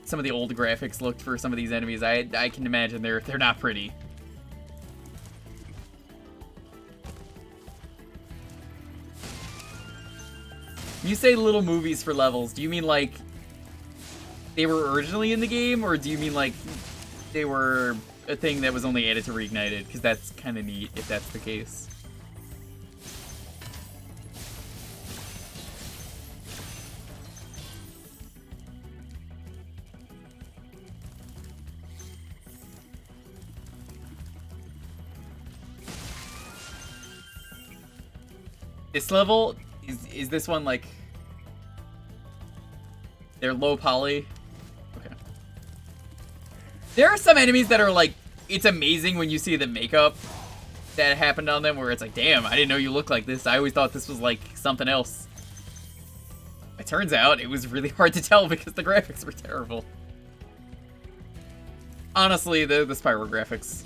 some of the old graphics looked for some of these enemies. I can imagine they're not pretty. You say little movies for levels. Do you mean like they were originally in the game, or do you mean like they were a thing that was only added to Reignited? Because that's kind of neat if that's the case. This level, is this one like, they're low poly? Okay. There are some enemies that are like, it's amazing when you see the makeup that happened on them, where it's like, damn, I didn't know you looked like this. I always thought this was like something else. It turns out it was really hard to tell because the graphics were terrible. Honestly, the Spyro graphics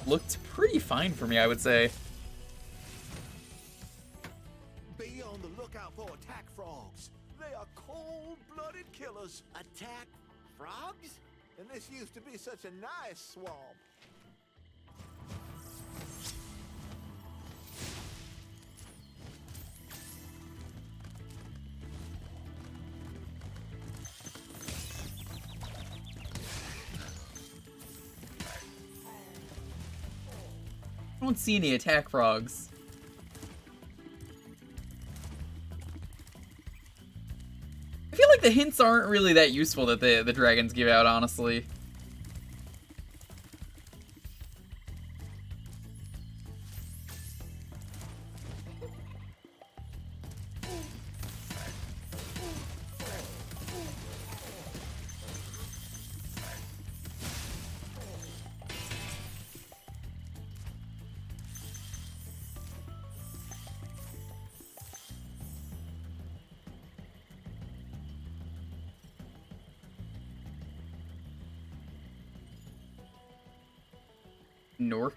looked pretty fine for me, I would say. Be on the lookout for attack frogs. They are cold-blooded killers. Attack frogs? And this used to be such a nice swamp. I don't see any attack frogs. I feel like the hints aren't really that useful that the dragons give out, honestly. Nork.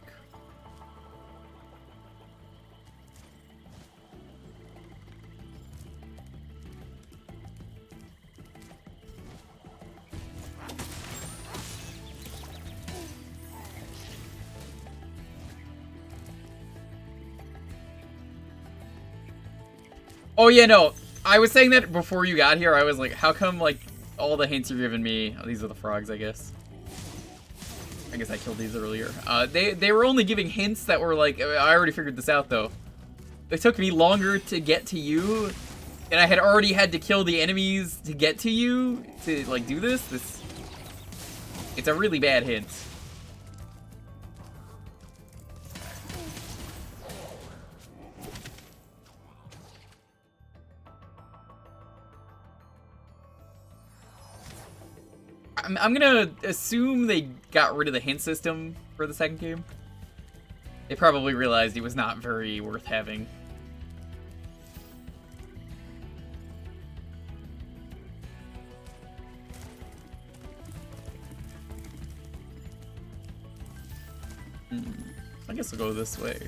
Oh yeah, no. I was saying that before you got here. I was like, how come like all the hints you're giving me? Oh, these are the frogs, I guess. I guess I killed these earlier. They were only giving hints that were like, I already figured this out though. It took me longer to get to you, and I had already had to kill the enemies to get to you to like do this. It's a really bad hint. I'm gonna assume they got rid of the hint system for the second game. They probably realized it was not very worth having. I guess I'll go this way.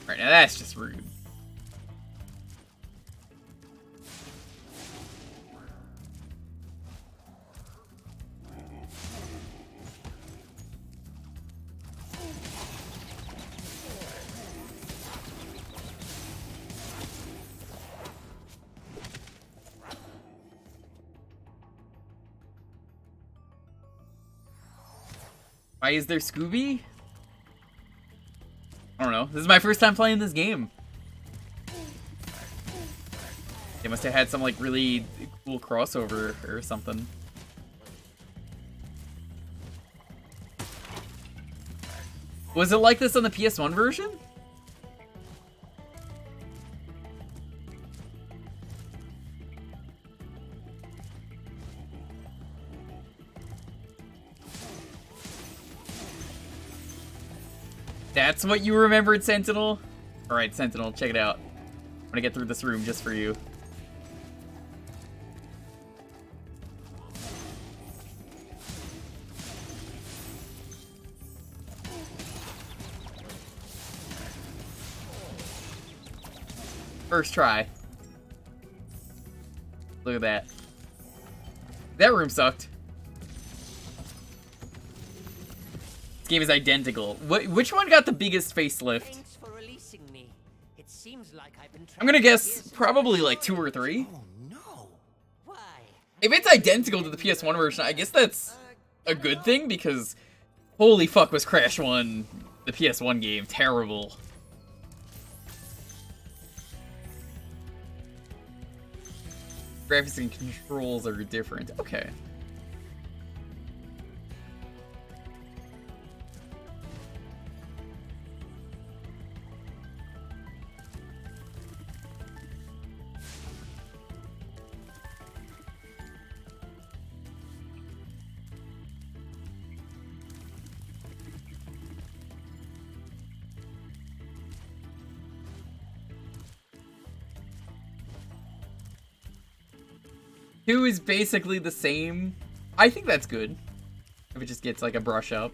Right, now that's just rude. Why is there Scooby? I don't know. This is my first time playing this game. They must have had some like really cool crossover or something. Was it like this on the PS1 version? That's what you remembered, Sentinel? Alright, Sentinel, check it out. I'm gonna get through this room just for you. First try. Look at that. That room sucked. This game is identical. Which one got the biggest facelift? Thanks for releasing me. It seems like I've been I'm gonna guess probably like 2 or 3. Oh no. Why? If it's identical to the PS1 version, I guess that's a good thing because holy fuck was Crash 1, the PS1 game, terrible. Graphics and controls are different. Okay. Two is basically the same. I think that's good. If it just gets like a brush up.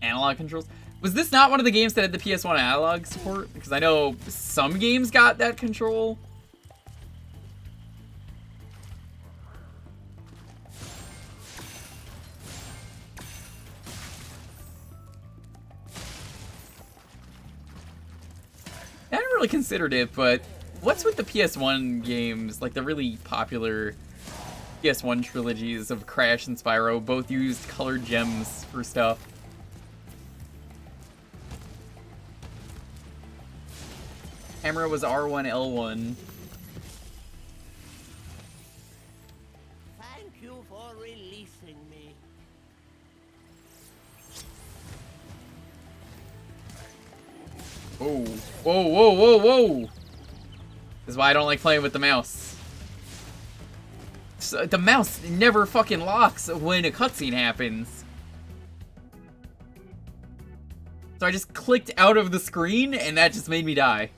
Analog controls. Was this not one of the games that had the PS1 analog support? Because I know some games got that control. I hadn't really considered it, but what's with the PS1 games, like the really popular PS1 trilogies of Crash and Spyro, both used colored gems for stuff. Camera was R1, L1. Thank you for releasing me. Whoa, whoa, whoa, whoa, whoa! This is why I don't like playing with the mouse. So, the mouse never fucking locks when a cutscene happens. So I just clicked out of the screen, and that just made me die.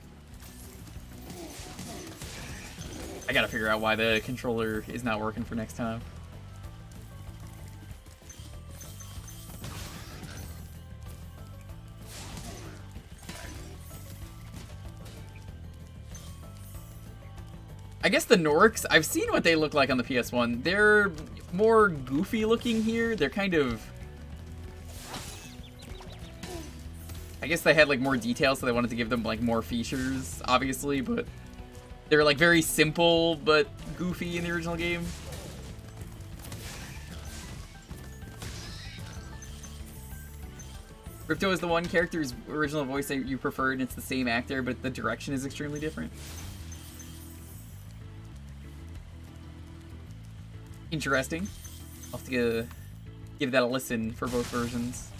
I gotta figure out why the controller is not working for next time. I guess the Norks, I've seen what they look like on the PS1. They're more goofy looking here. They're kind of... I guess they had like more details, so they wanted to give them like more features, obviously, but they're like very simple but goofy in the original game. Ripto is the one character's original voice that you preferred, and it's the same actor, but the direction is extremely different. Interesting. I'll have to give that a listen for both versions.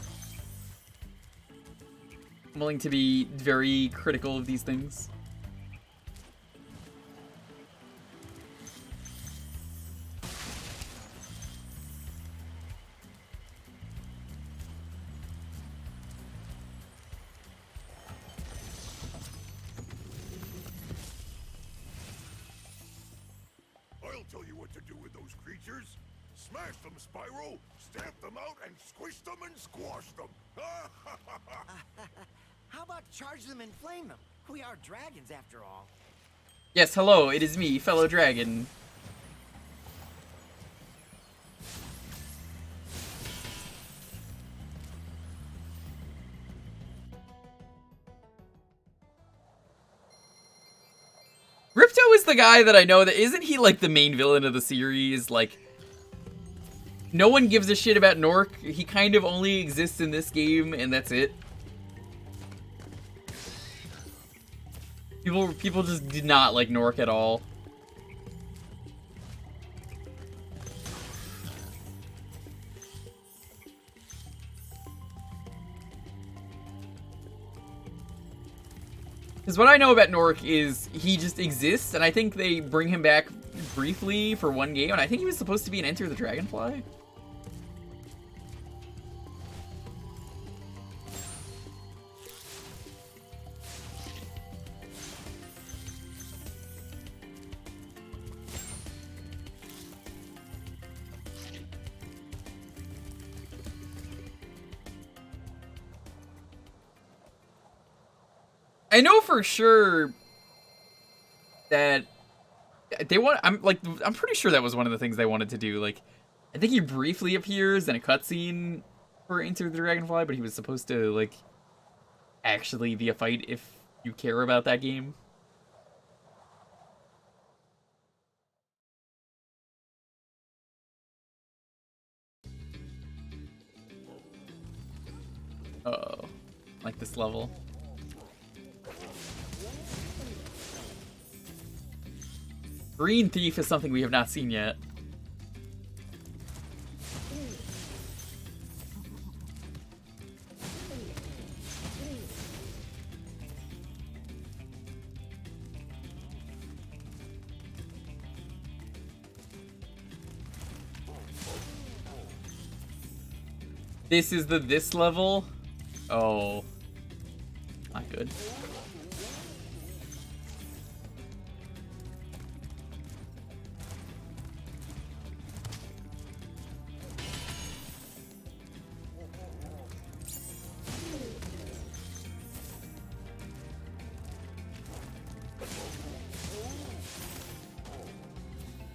I'm willing to be very critical of these things. I'll tell you what to do with those creatures. Smash them, Spyro! Stamp them out and squish them and squash them! How about charge them and flame them? We are dragons after all. Yes, hello, it is me, fellow dragon. Ripto is the guy that I know that isn't he like the main villain of the series? Like, no one gives a shit about Nork. He kind of only exists in this game, and that's it. People just did not like Nork at all. Because what I know about Nork is he just exists, and I think they bring him back briefly for one game, and I think he was supposed to be an Enter the Dragonfly. I know for sure that they want. I'm pretty sure that was one of the things they wanted to do. Like, I think he briefly appears in a cutscene for Enter the Dragonfly, but he was supposed to like actually be a fight if you care about that game. Uh-oh, like this level. Green Thief is something we have not seen yet. This is this level? Oh. Not good.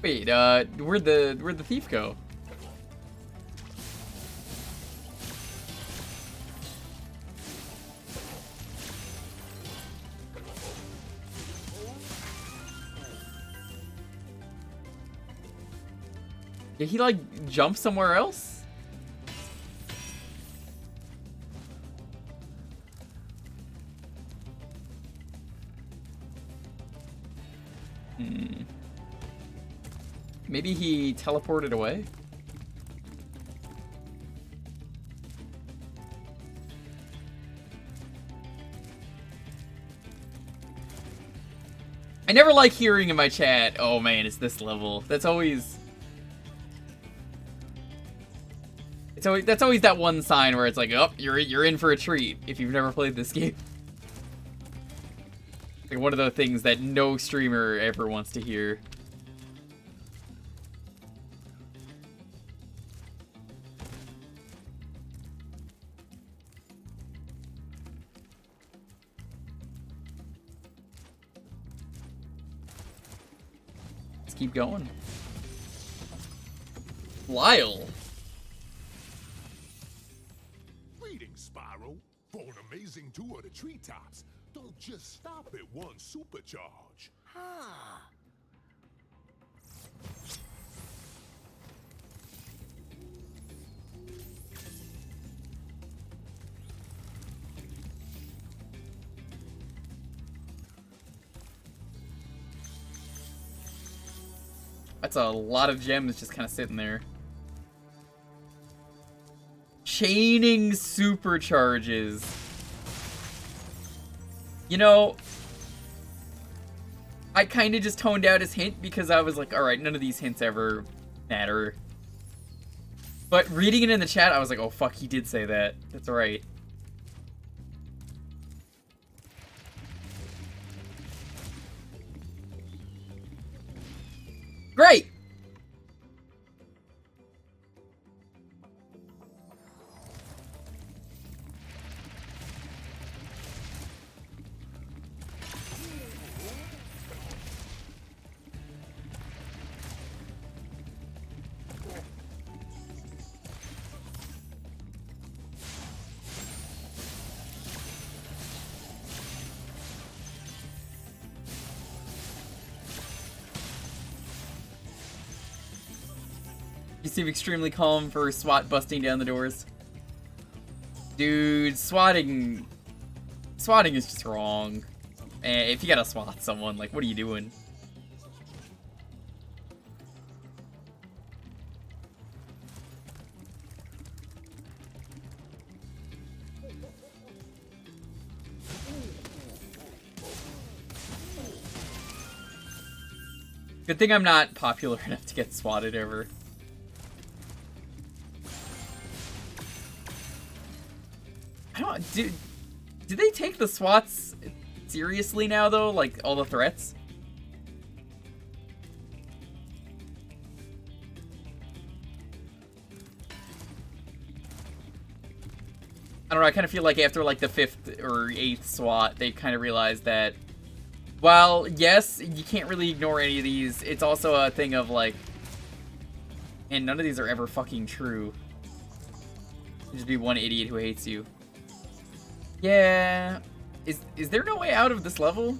Wait, where'd the thief go? Did he like jump somewhere else? Maybe he teleported away? I never like hearing in my chat, oh man, it's this level. That's always that one sign where it's like, oh, you're in for a treat if you've never played this game. Like one of the things that no streamer ever wants to hear. Let's keep going. Lyle. Greetings, Spyro. For an amazing tour of the treetops, don't just stop at one supercharge. That's a lot of gems just kind of sitting there. Chaining supercharges. You know, I kind of just toned out his hint because I was like, alright, none of these hints ever matter. But reading it in the chat, I was like, oh fuck, he did say that. That's right. Great! You seem extremely calm for SWAT busting down the doors. Dude, swatting is just wrong. And if you gotta swat someone, like, what are you doing? Good thing I'm not popular enough to get swatted over. I don't... Do they take the swats seriously now, though? Like, all the threats? I don't know, I kind of feel like after, like, the 5th or 8th SWAT, they kind of realized that, while, yes, you can't really ignore any of these, it's also a thing of, like, and none of these are ever fucking true. There'll just be one idiot who hates you. Yeah... Is there no way out of this level?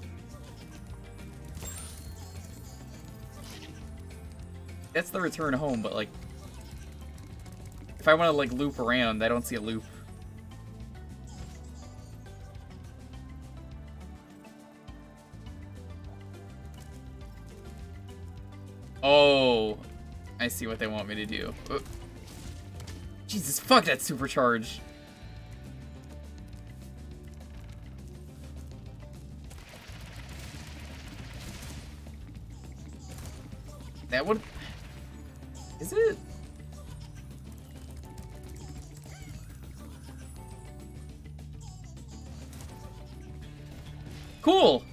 That's the return home, but, like, if I want to, like, loop around, I don't see a loop. Oh, I see what they want me to do. Jesus, fuck that supercharge. That would... Is it? Cool!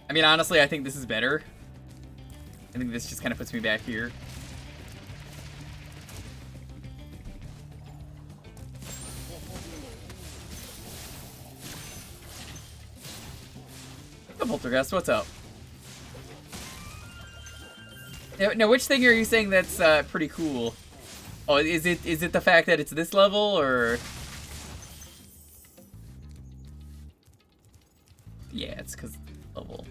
I mean, honestly, I think this is better. I think this just kind of puts me back here. Poltergeist, what's up? Now, which thing are you saying that's pretty cool? Oh, is it the fact that it's this level, or? Yeah, it's because level.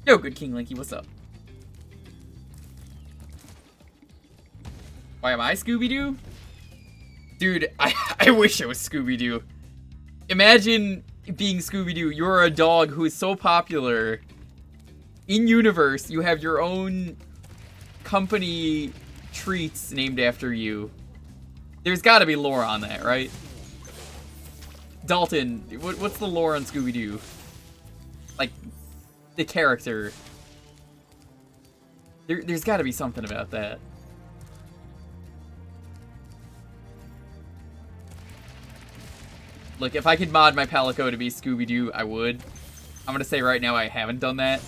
Yo, good King Linky, what's up? Why am I Scooby-Doo? Dude, I wish I was Scooby-Doo. Imagine being Scooby-Doo. You're a dog who is so popular in universe, you have your own company treats named after you. There's gotta be lore on that, right? Dalton, what's the lore on Scooby-Doo? Like, the character. There's gotta be something about that. Look, if I could mod my Palico to be Scooby-Doo, I would. I'm gonna say right now I haven't done that.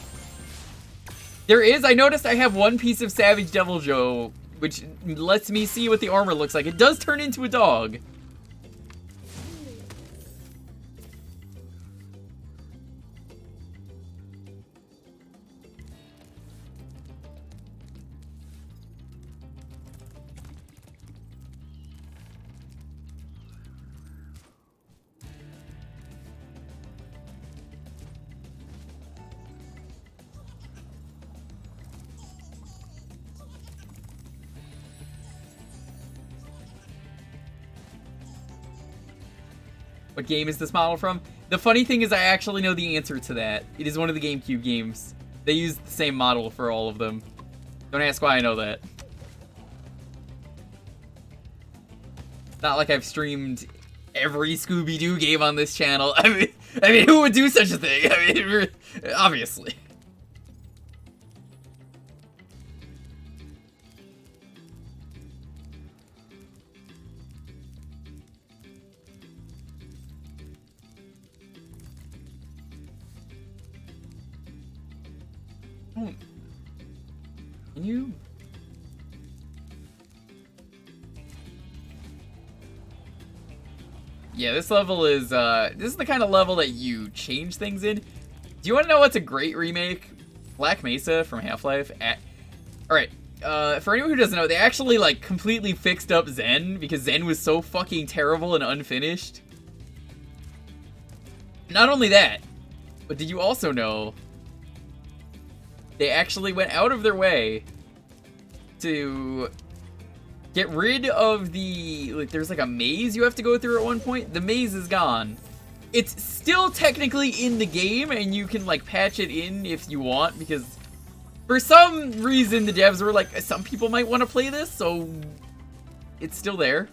There is, I noticed I have one piece of Savage Devil Joe, which lets me see what the armor looks like. It does turn into a dog. What game is this model from? The funny thing is I actually know the answer to that. It is one of the GameCube games. They use the same model for all of them. Don't ask why I know that. Not like I've streamed every Scooby-Doo game on this channel. I mean, who would do such a thing? I mean, obviously. Can you? Yeah, this level is, this is the kind of level that you change things in. Do you want to know what's a great remake? Black Mesa from Half-Life. Alright, for anyone who doesn't know, they actually, like, completely fixed up Zen, because Zen was so fucking terrible and unfinished. Not only that, but did you also know they actually went out of their way to get rid of the, like, there's like a maze you have to go through at one point. The maze is gone. It's still technically in the game, and you can, like, patch it in if you want, because for some reason the devs were like, some people might want to play this, so it's still there.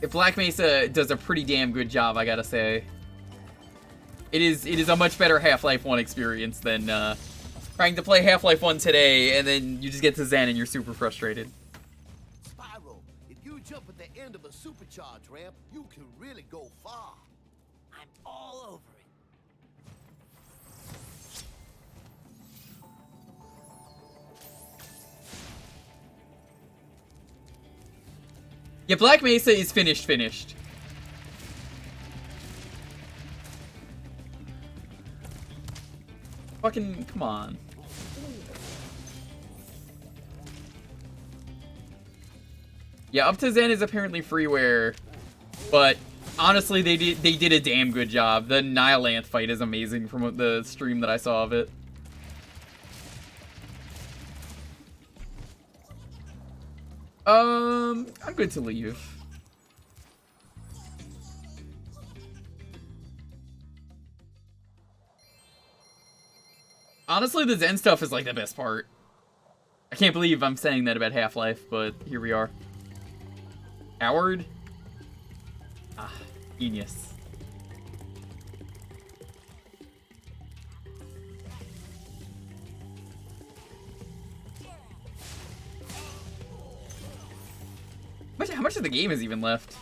Black Mesa does a pretty damn good job, I gotta say. It is a much better Half-Life 1 experience than trying to play Half-Life 1 today, and then you just get to Zen and you're super frustrated. Spyro, if you jump at the end of a supercharge ramp, you can really go far. I'm all over it. Yeah, Black Mesa is finished. Fucking, come on. Yeah, Up to Zen is apparently freeware, but honestly, they did a damn good job. The Nihilanth fight is amazing from the stream that I saw of it. I'm good to leave. Honestly, the Zen stuff is like the best part. I can't believe I'm saying that about Half-Life, but here we are. Howard? Ah, genius. How much of the game is even left?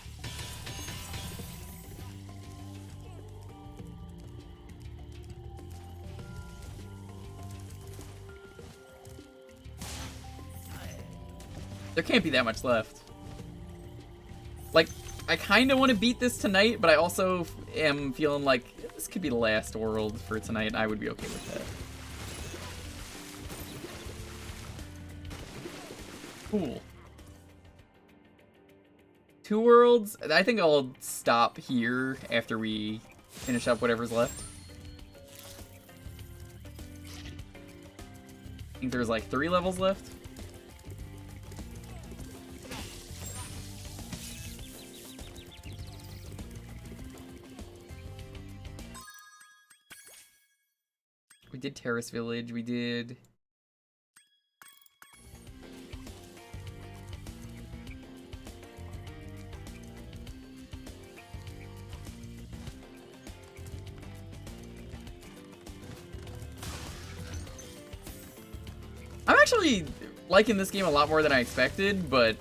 There can't be that much left. Like, I kind of want to beat this tonight, but I also am feeling like this could be the last world for tonight. I would be okay with that. Cool. 2 worlds? I think I'll stop here after we finish up whatever's left. I think there's like 3 levels left. We did Terrace Village, we did... I'm actually liking this game a lot more than I expected, but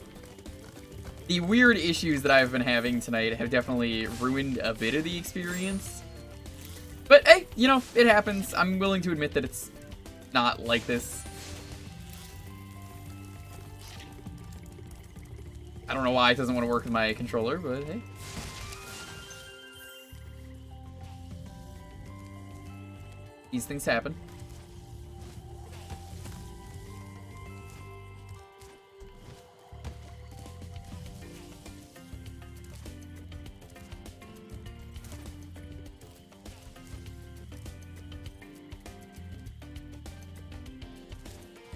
the weird issues that I've been having tonight have definitely ruined a bit of the experience. But hey, you know, it happens. I'm willing to admit that it's not like this. I don't know why it doesn't want to work with my controller, but hey. These things happen.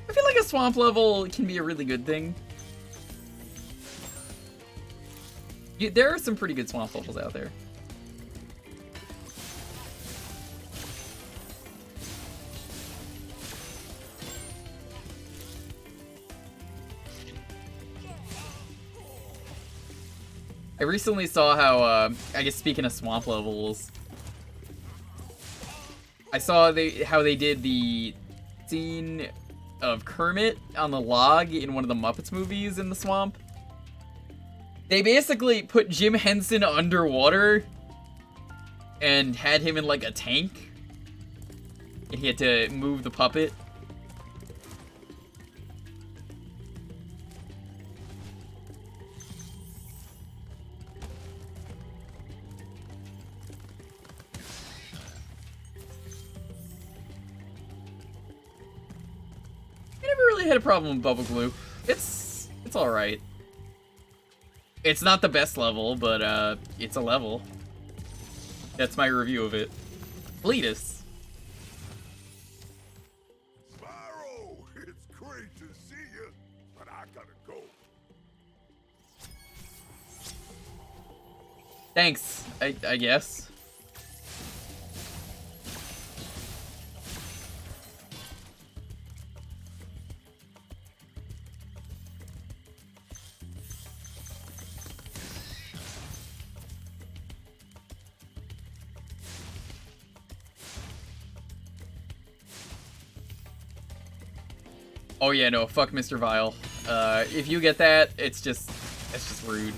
I feel like a swamp level can be a really good thing. There are some pretty good swamp levels out there. I recently saw how, I guess speaking of swamp levels, I saw how they did the scene of Kermit on the log in one of the Muppets movies in the swamp. They basically put Jim Henson underwater and had him in like a tank, and he had to move the puppet. I never really had a problem with Bubble Glue. It's alright. It's not the best level, but it's a level. That's my review of it. Cletus. Spyro, it's great to see you, but I gotta go. Thanks, I guess. Oh yeah, no, fuck Mr. Vile. If you get that, it's just rude.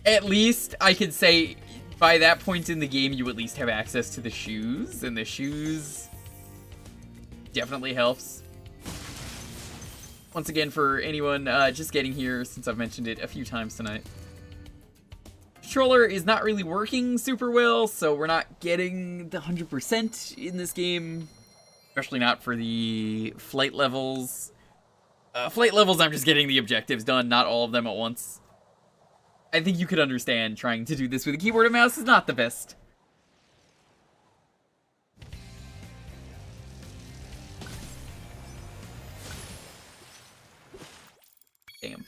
At least I could say by that point in the game you at least have access to the shoes, and the shoes definitely helps. Once again, for anyone just getting here, since I've mentioned it a few times tonight, controller is not really working super well, so we're not getting the 100% in this game, especially not for the flight levels. Flight levels, I'm just getting the objectives done, not all of them at once. I think you could understand trying to do this with a keyboard and mouse is not the best. Damn.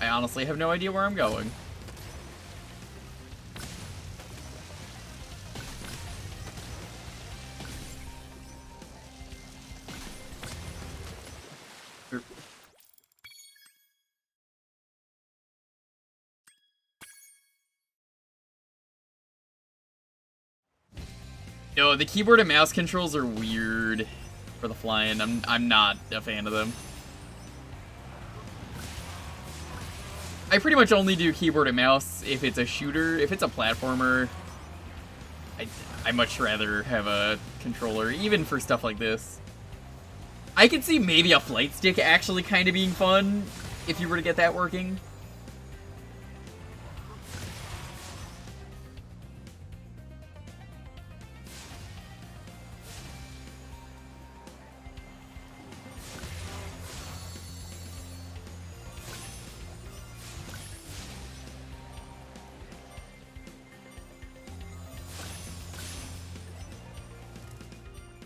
I honestly have no idea where I'm going. No, the keyboard and mouse controls are weird for the flying. I'm not a fan of them. I pretty much only do keyboard and mouse if it's a shooter. If it's a platformer, I much rather have a controller, even for stuff like this. I could see maybe a flight stick actually kind of being fun if you were to get that working.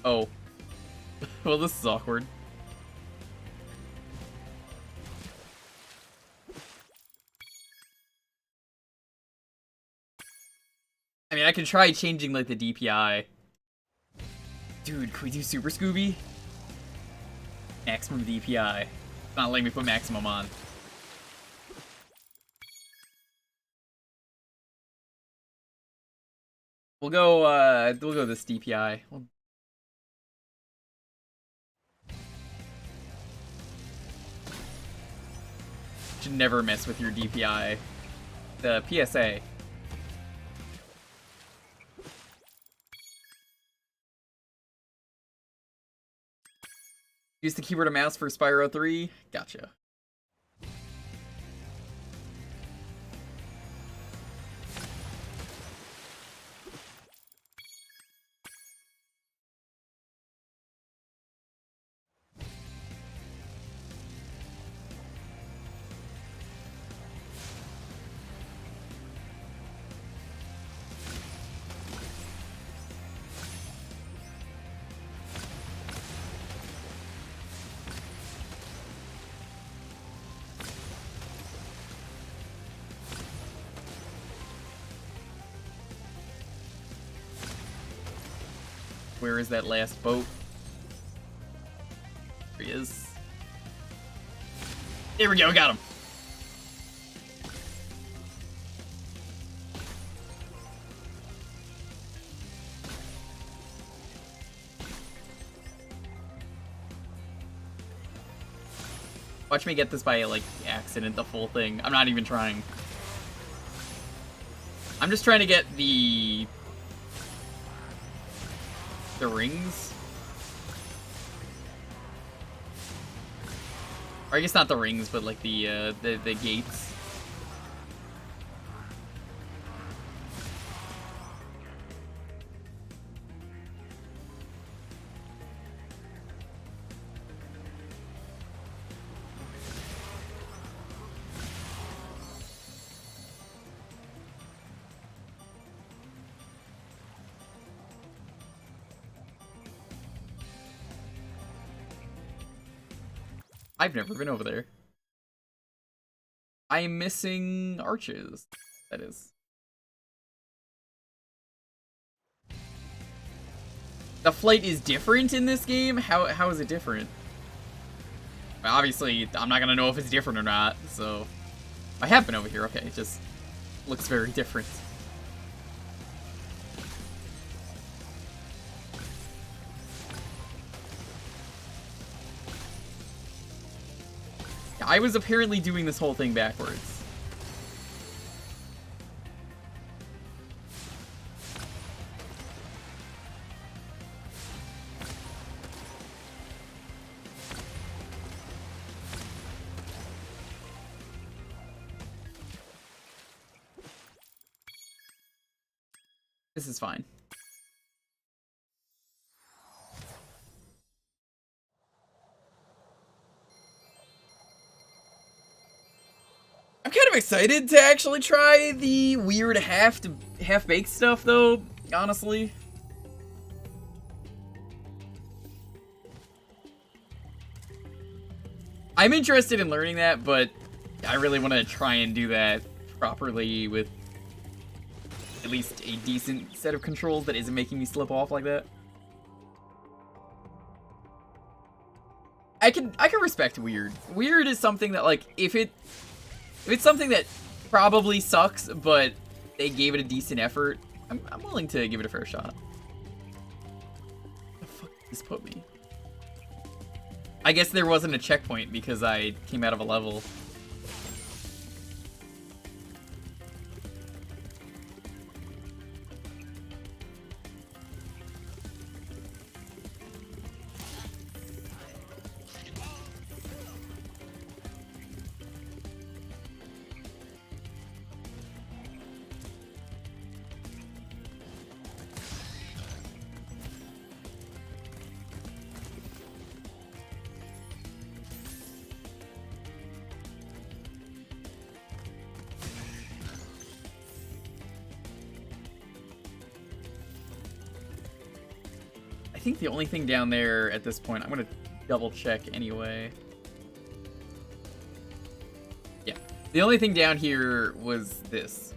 Oh. Well, this is awkward. I mean, I can try changing, like, the DPI. Dude, can we do Super Scooby? Maximum DPI. It's not letting me put maximum on. We'll go this DPI. Should never mess with your DPI. The PSA. Use the keyboard and mouse for Spyro 3? Gotcha. Where is that last boat? There he is. There we go, got him. Watch me get this by, like, accident, the full thing. I'm not even trying. I'm just trying to get the rings. Or I guess not the rings, but like the gates. I've never been over there. I am missing arches. That is. The flight is different in this game? How is it different? Well, obviously, I'm not gonna know if it's different or not, so... I have been over here, okay, it just looks very different. I was apparently doing this whole thing backwards. This is fine. I'm kind of excited to actually try the weird half-baked stuff, though, honestly. I'm interested in learning that, but I really want to try and do that properly with at least a decent set of controls that isn't making me slip off like that. I can respect weird. Weird is something that, like, if it's something that probably sucks, but they gave it a decent effort, I'm willing to give it a fair shot. Where the fuck did this put me? I guess there wasn't a checkpoint because I came out of a level. I think the only thing down there at this point, I'm gonna double check anyway. Yeah, the only thing down here was this.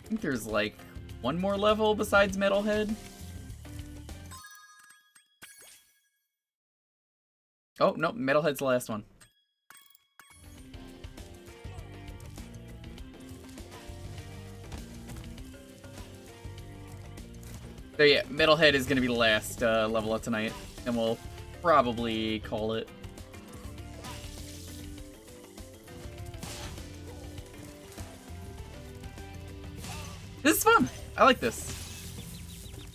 I think there's like one more level besides Metalhead. Oh, no, Metalhead's the last one. So yeah, Metalhead is going to be the last level of tonight, and we'll probably call it. This is fun. I like this.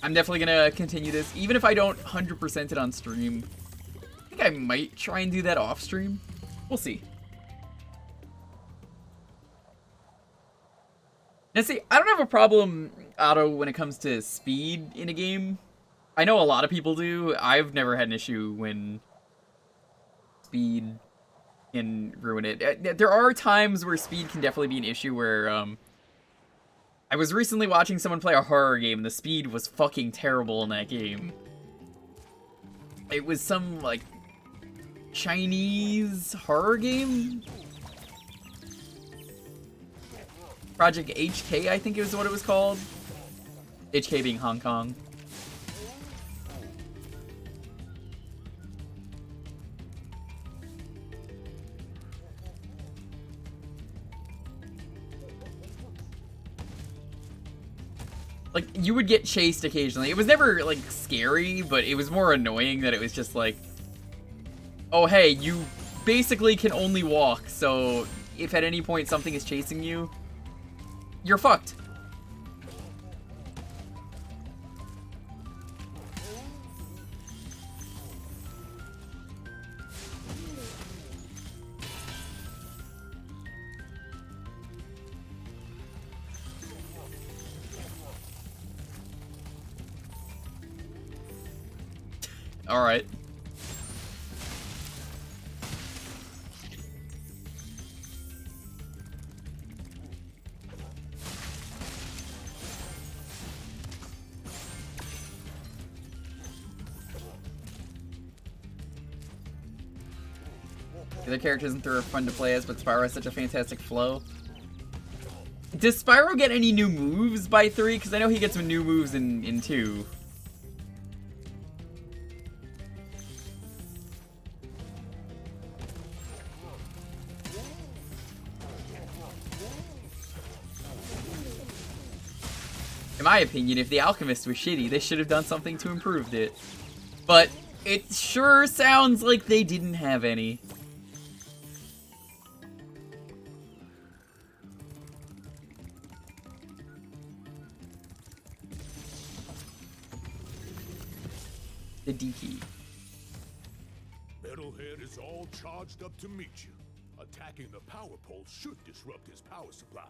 I'm definitely gonna continue this, even if I don't 100% it on stream. I think I might try and do that off stream. We'll see. Now see, I don't have a problem, Otto, when it comes to speed in a game. I know a lot of people do. I've never had an issue when speed can ruin it. There are times where speed can definitely be an issue where, I was recently watching someone play a horror game, and the speed was fucking terrible in that game. It was some, like, Chinese horror game? Project HK, I think it was what it was called. HK being Hong Kong. Like, you would get chased occasionally. It was never, like, scary, but it was more annoying that it was just like, oh, hey, you basically can only walk, so if at any point something is chasing you, you're fucked. Alright. The other characters in 3 are fun to play as, but Spyro has such a fantastic flow. Does Spyro get any new moves by 3? Because I know he gets some new moves in 2. In my opinion, if the Alchemist was shitty, they should have done something to improve it. But it sure sounds like they didn't have any. The D key. Metalhead is all charged up to meet you. Attacking the power pole should disrupt his power supply.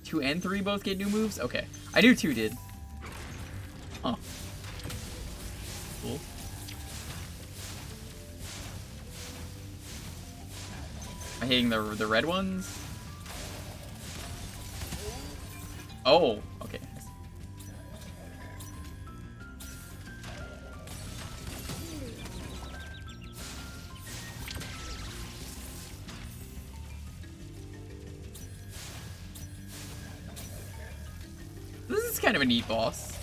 2 and 3 both get new moves? Okay. I knew 2 did. Huh. Cool. Am I hitting the red ones? Oh, okay. This is kind of a neat boss.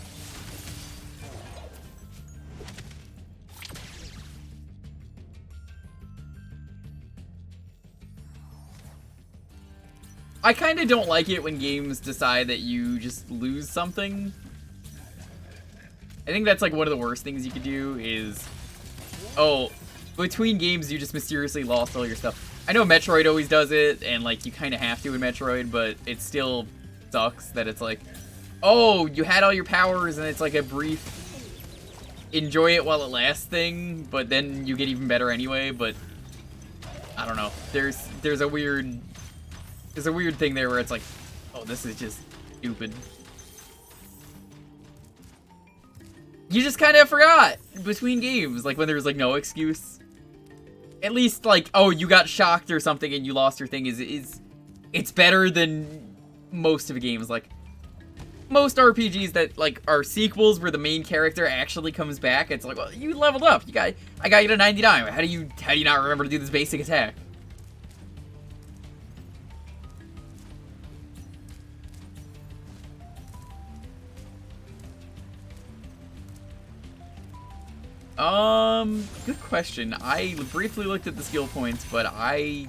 I kind of don't like it when games decide that you just lose something. I think that's like one of the worst things you could do is, oh, between games you just mysteriously lost all your stuff. I know Metroid always does it, and like you kind of have to in Metroid, but it still sucks that it's like, oh, you had all your powers and it's like a brief enjoy it while it lasts thing, but then you get even better anyway. But I don't know. There's a weird thing there where it's like, oh, this is just stupid. You just kind of forgot between games, like when there's like no excuse. At least like, oh, you got shocked or something and you lost your thing it's better than most of the games. Like most RPGs that like are sequels where the main character actually comes back, it's like, well, you leveled up. I got you to 99. How do you not remember to do this basic attack? Good question. I briefly looked at the skill points, but I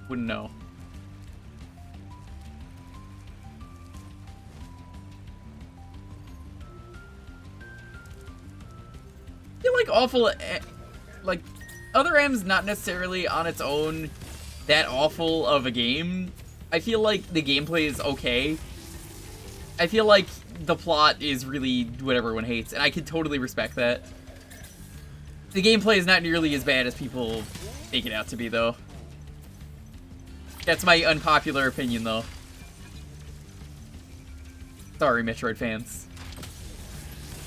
wouldn't know. I feel like awful, like, Other M's not necessarily on its own that awful of a game. I feel like the gameplay is okay. I feel like the plot is really what everyone hates, and I can totally respect that. The gameplay is not nearly as bad as people make it out to be, though. That's my unpopular opinion, though. Sorry, Metroid fans.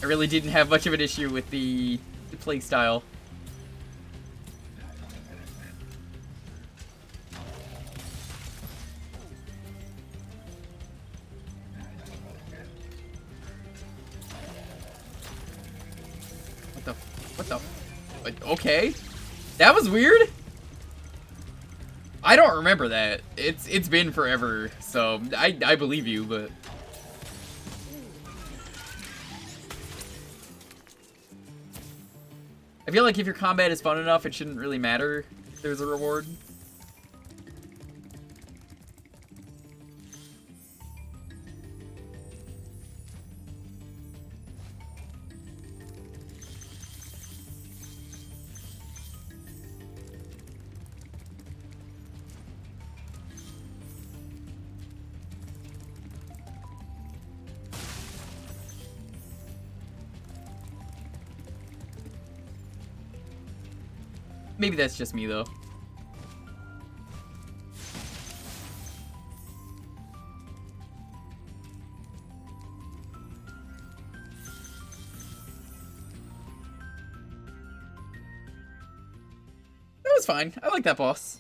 I really didn't have much of an issue with the playstyle. What the? Okay. That was weird. I don't remember that. It's been forever, so I believe you, but I feel like if your combat is fun enough, it shouldn't really matter if there's a reward. Maybe that's just me, though. was fine. I like that boss.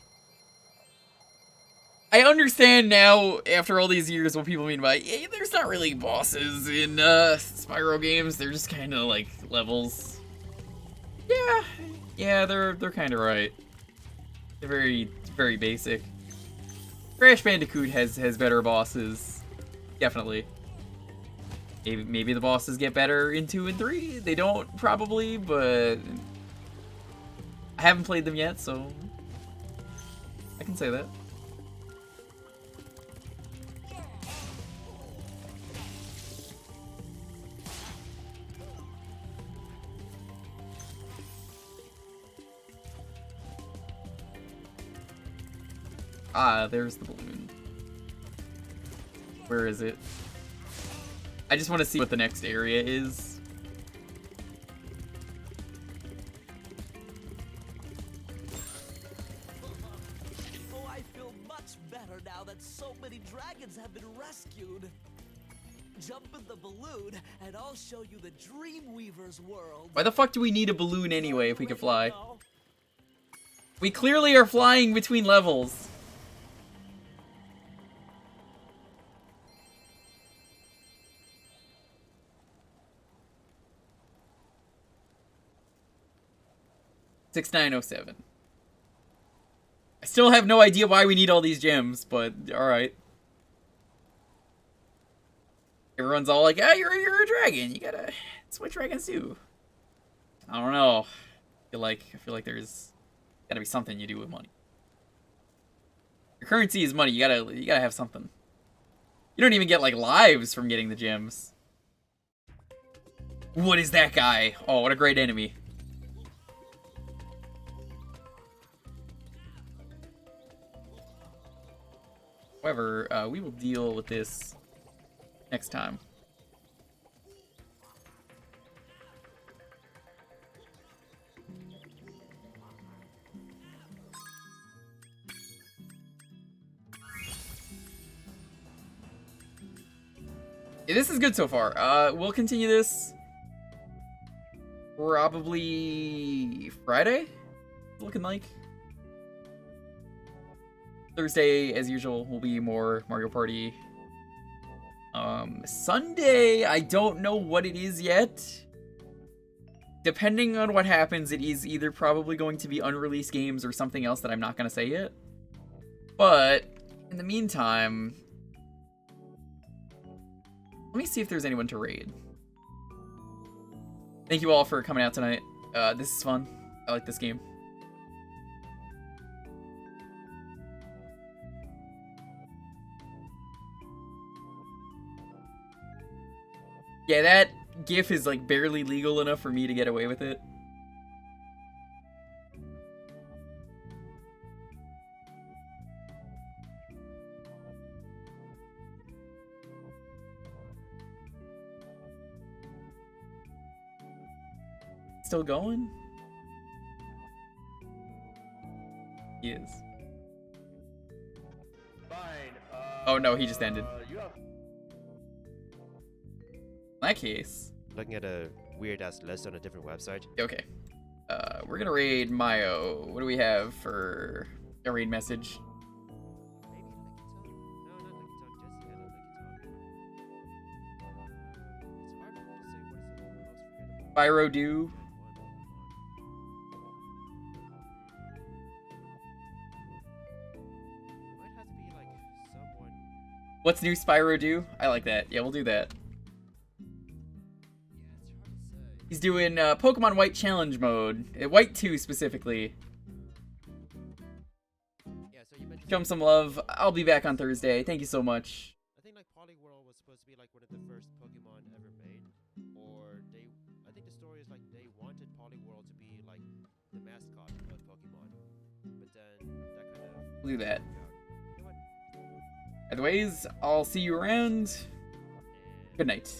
I understand now, after all these years, what people mean by, hey, there's not really bosses in Spyro games. They're just kind of like levels. Yeah, they're kind of right. They're very basic. Crash Bandicoot has better bosses, definitely. Maybe the bosses get better in 2 and 3. They don't, probably, but I haven't played them yet, so I can say that. Ah, there's the balloon. Where is it? I just want to see what the next area is. Oh, I feel much better now that so many dragons have been rescued. Jump in the balloon, and I'll show you the Dreamweaver's world. Why the fuck do we need a balloon anyway if we can fly? We clearly are flying between levels. $6907. I still have no idea why we need all these gems, but alright. Everyone's all like, ah, you're a dragon. You gotta... That's what dragons do. I don't know. I feel like there's gotta be something you do with money. Your currency is money. You gotta have something. You don't even get, like, lives from getting the gems. What is that guy? Oh, what a great enemy. However, we will deal with this next time. Yeah, this is good so far. We'll continue this probably Friday, looking like. Thursday, as usual, will be more Mario Party. Sunday, I don't know what it is yet. Depending on what happens, it is either probably going to be unreleased games or something else that I'm not going to say yet. But, in the meantime, let me see if there's anyone to raid. Thank you all for coming out tonight. This is fun. I like this game. Yeah, that GIF is like barely legal enough for me to get away with it. Still going? He is. Oh no, he just ended. In that case, looking at a weird ass list on a different website. Okay. We're gonna raid Mayo. What do we have for a raid message? Spyro do. What's new Spyro do? I like that. Yeah, we'll do that. He's doing Pokemon White Challenge mode. White 2 specifically. Show him some love. I'll be back on Thursday. Thank you so much. I think like Poliwhirl was supposed to be like one of the first Pokemon ever made. Or I think the story is like they wanted Poliwhirl to be like the mascot of Pokemon. But then that kind of... We'll do that. Otherwise, I'll see you around. Good night.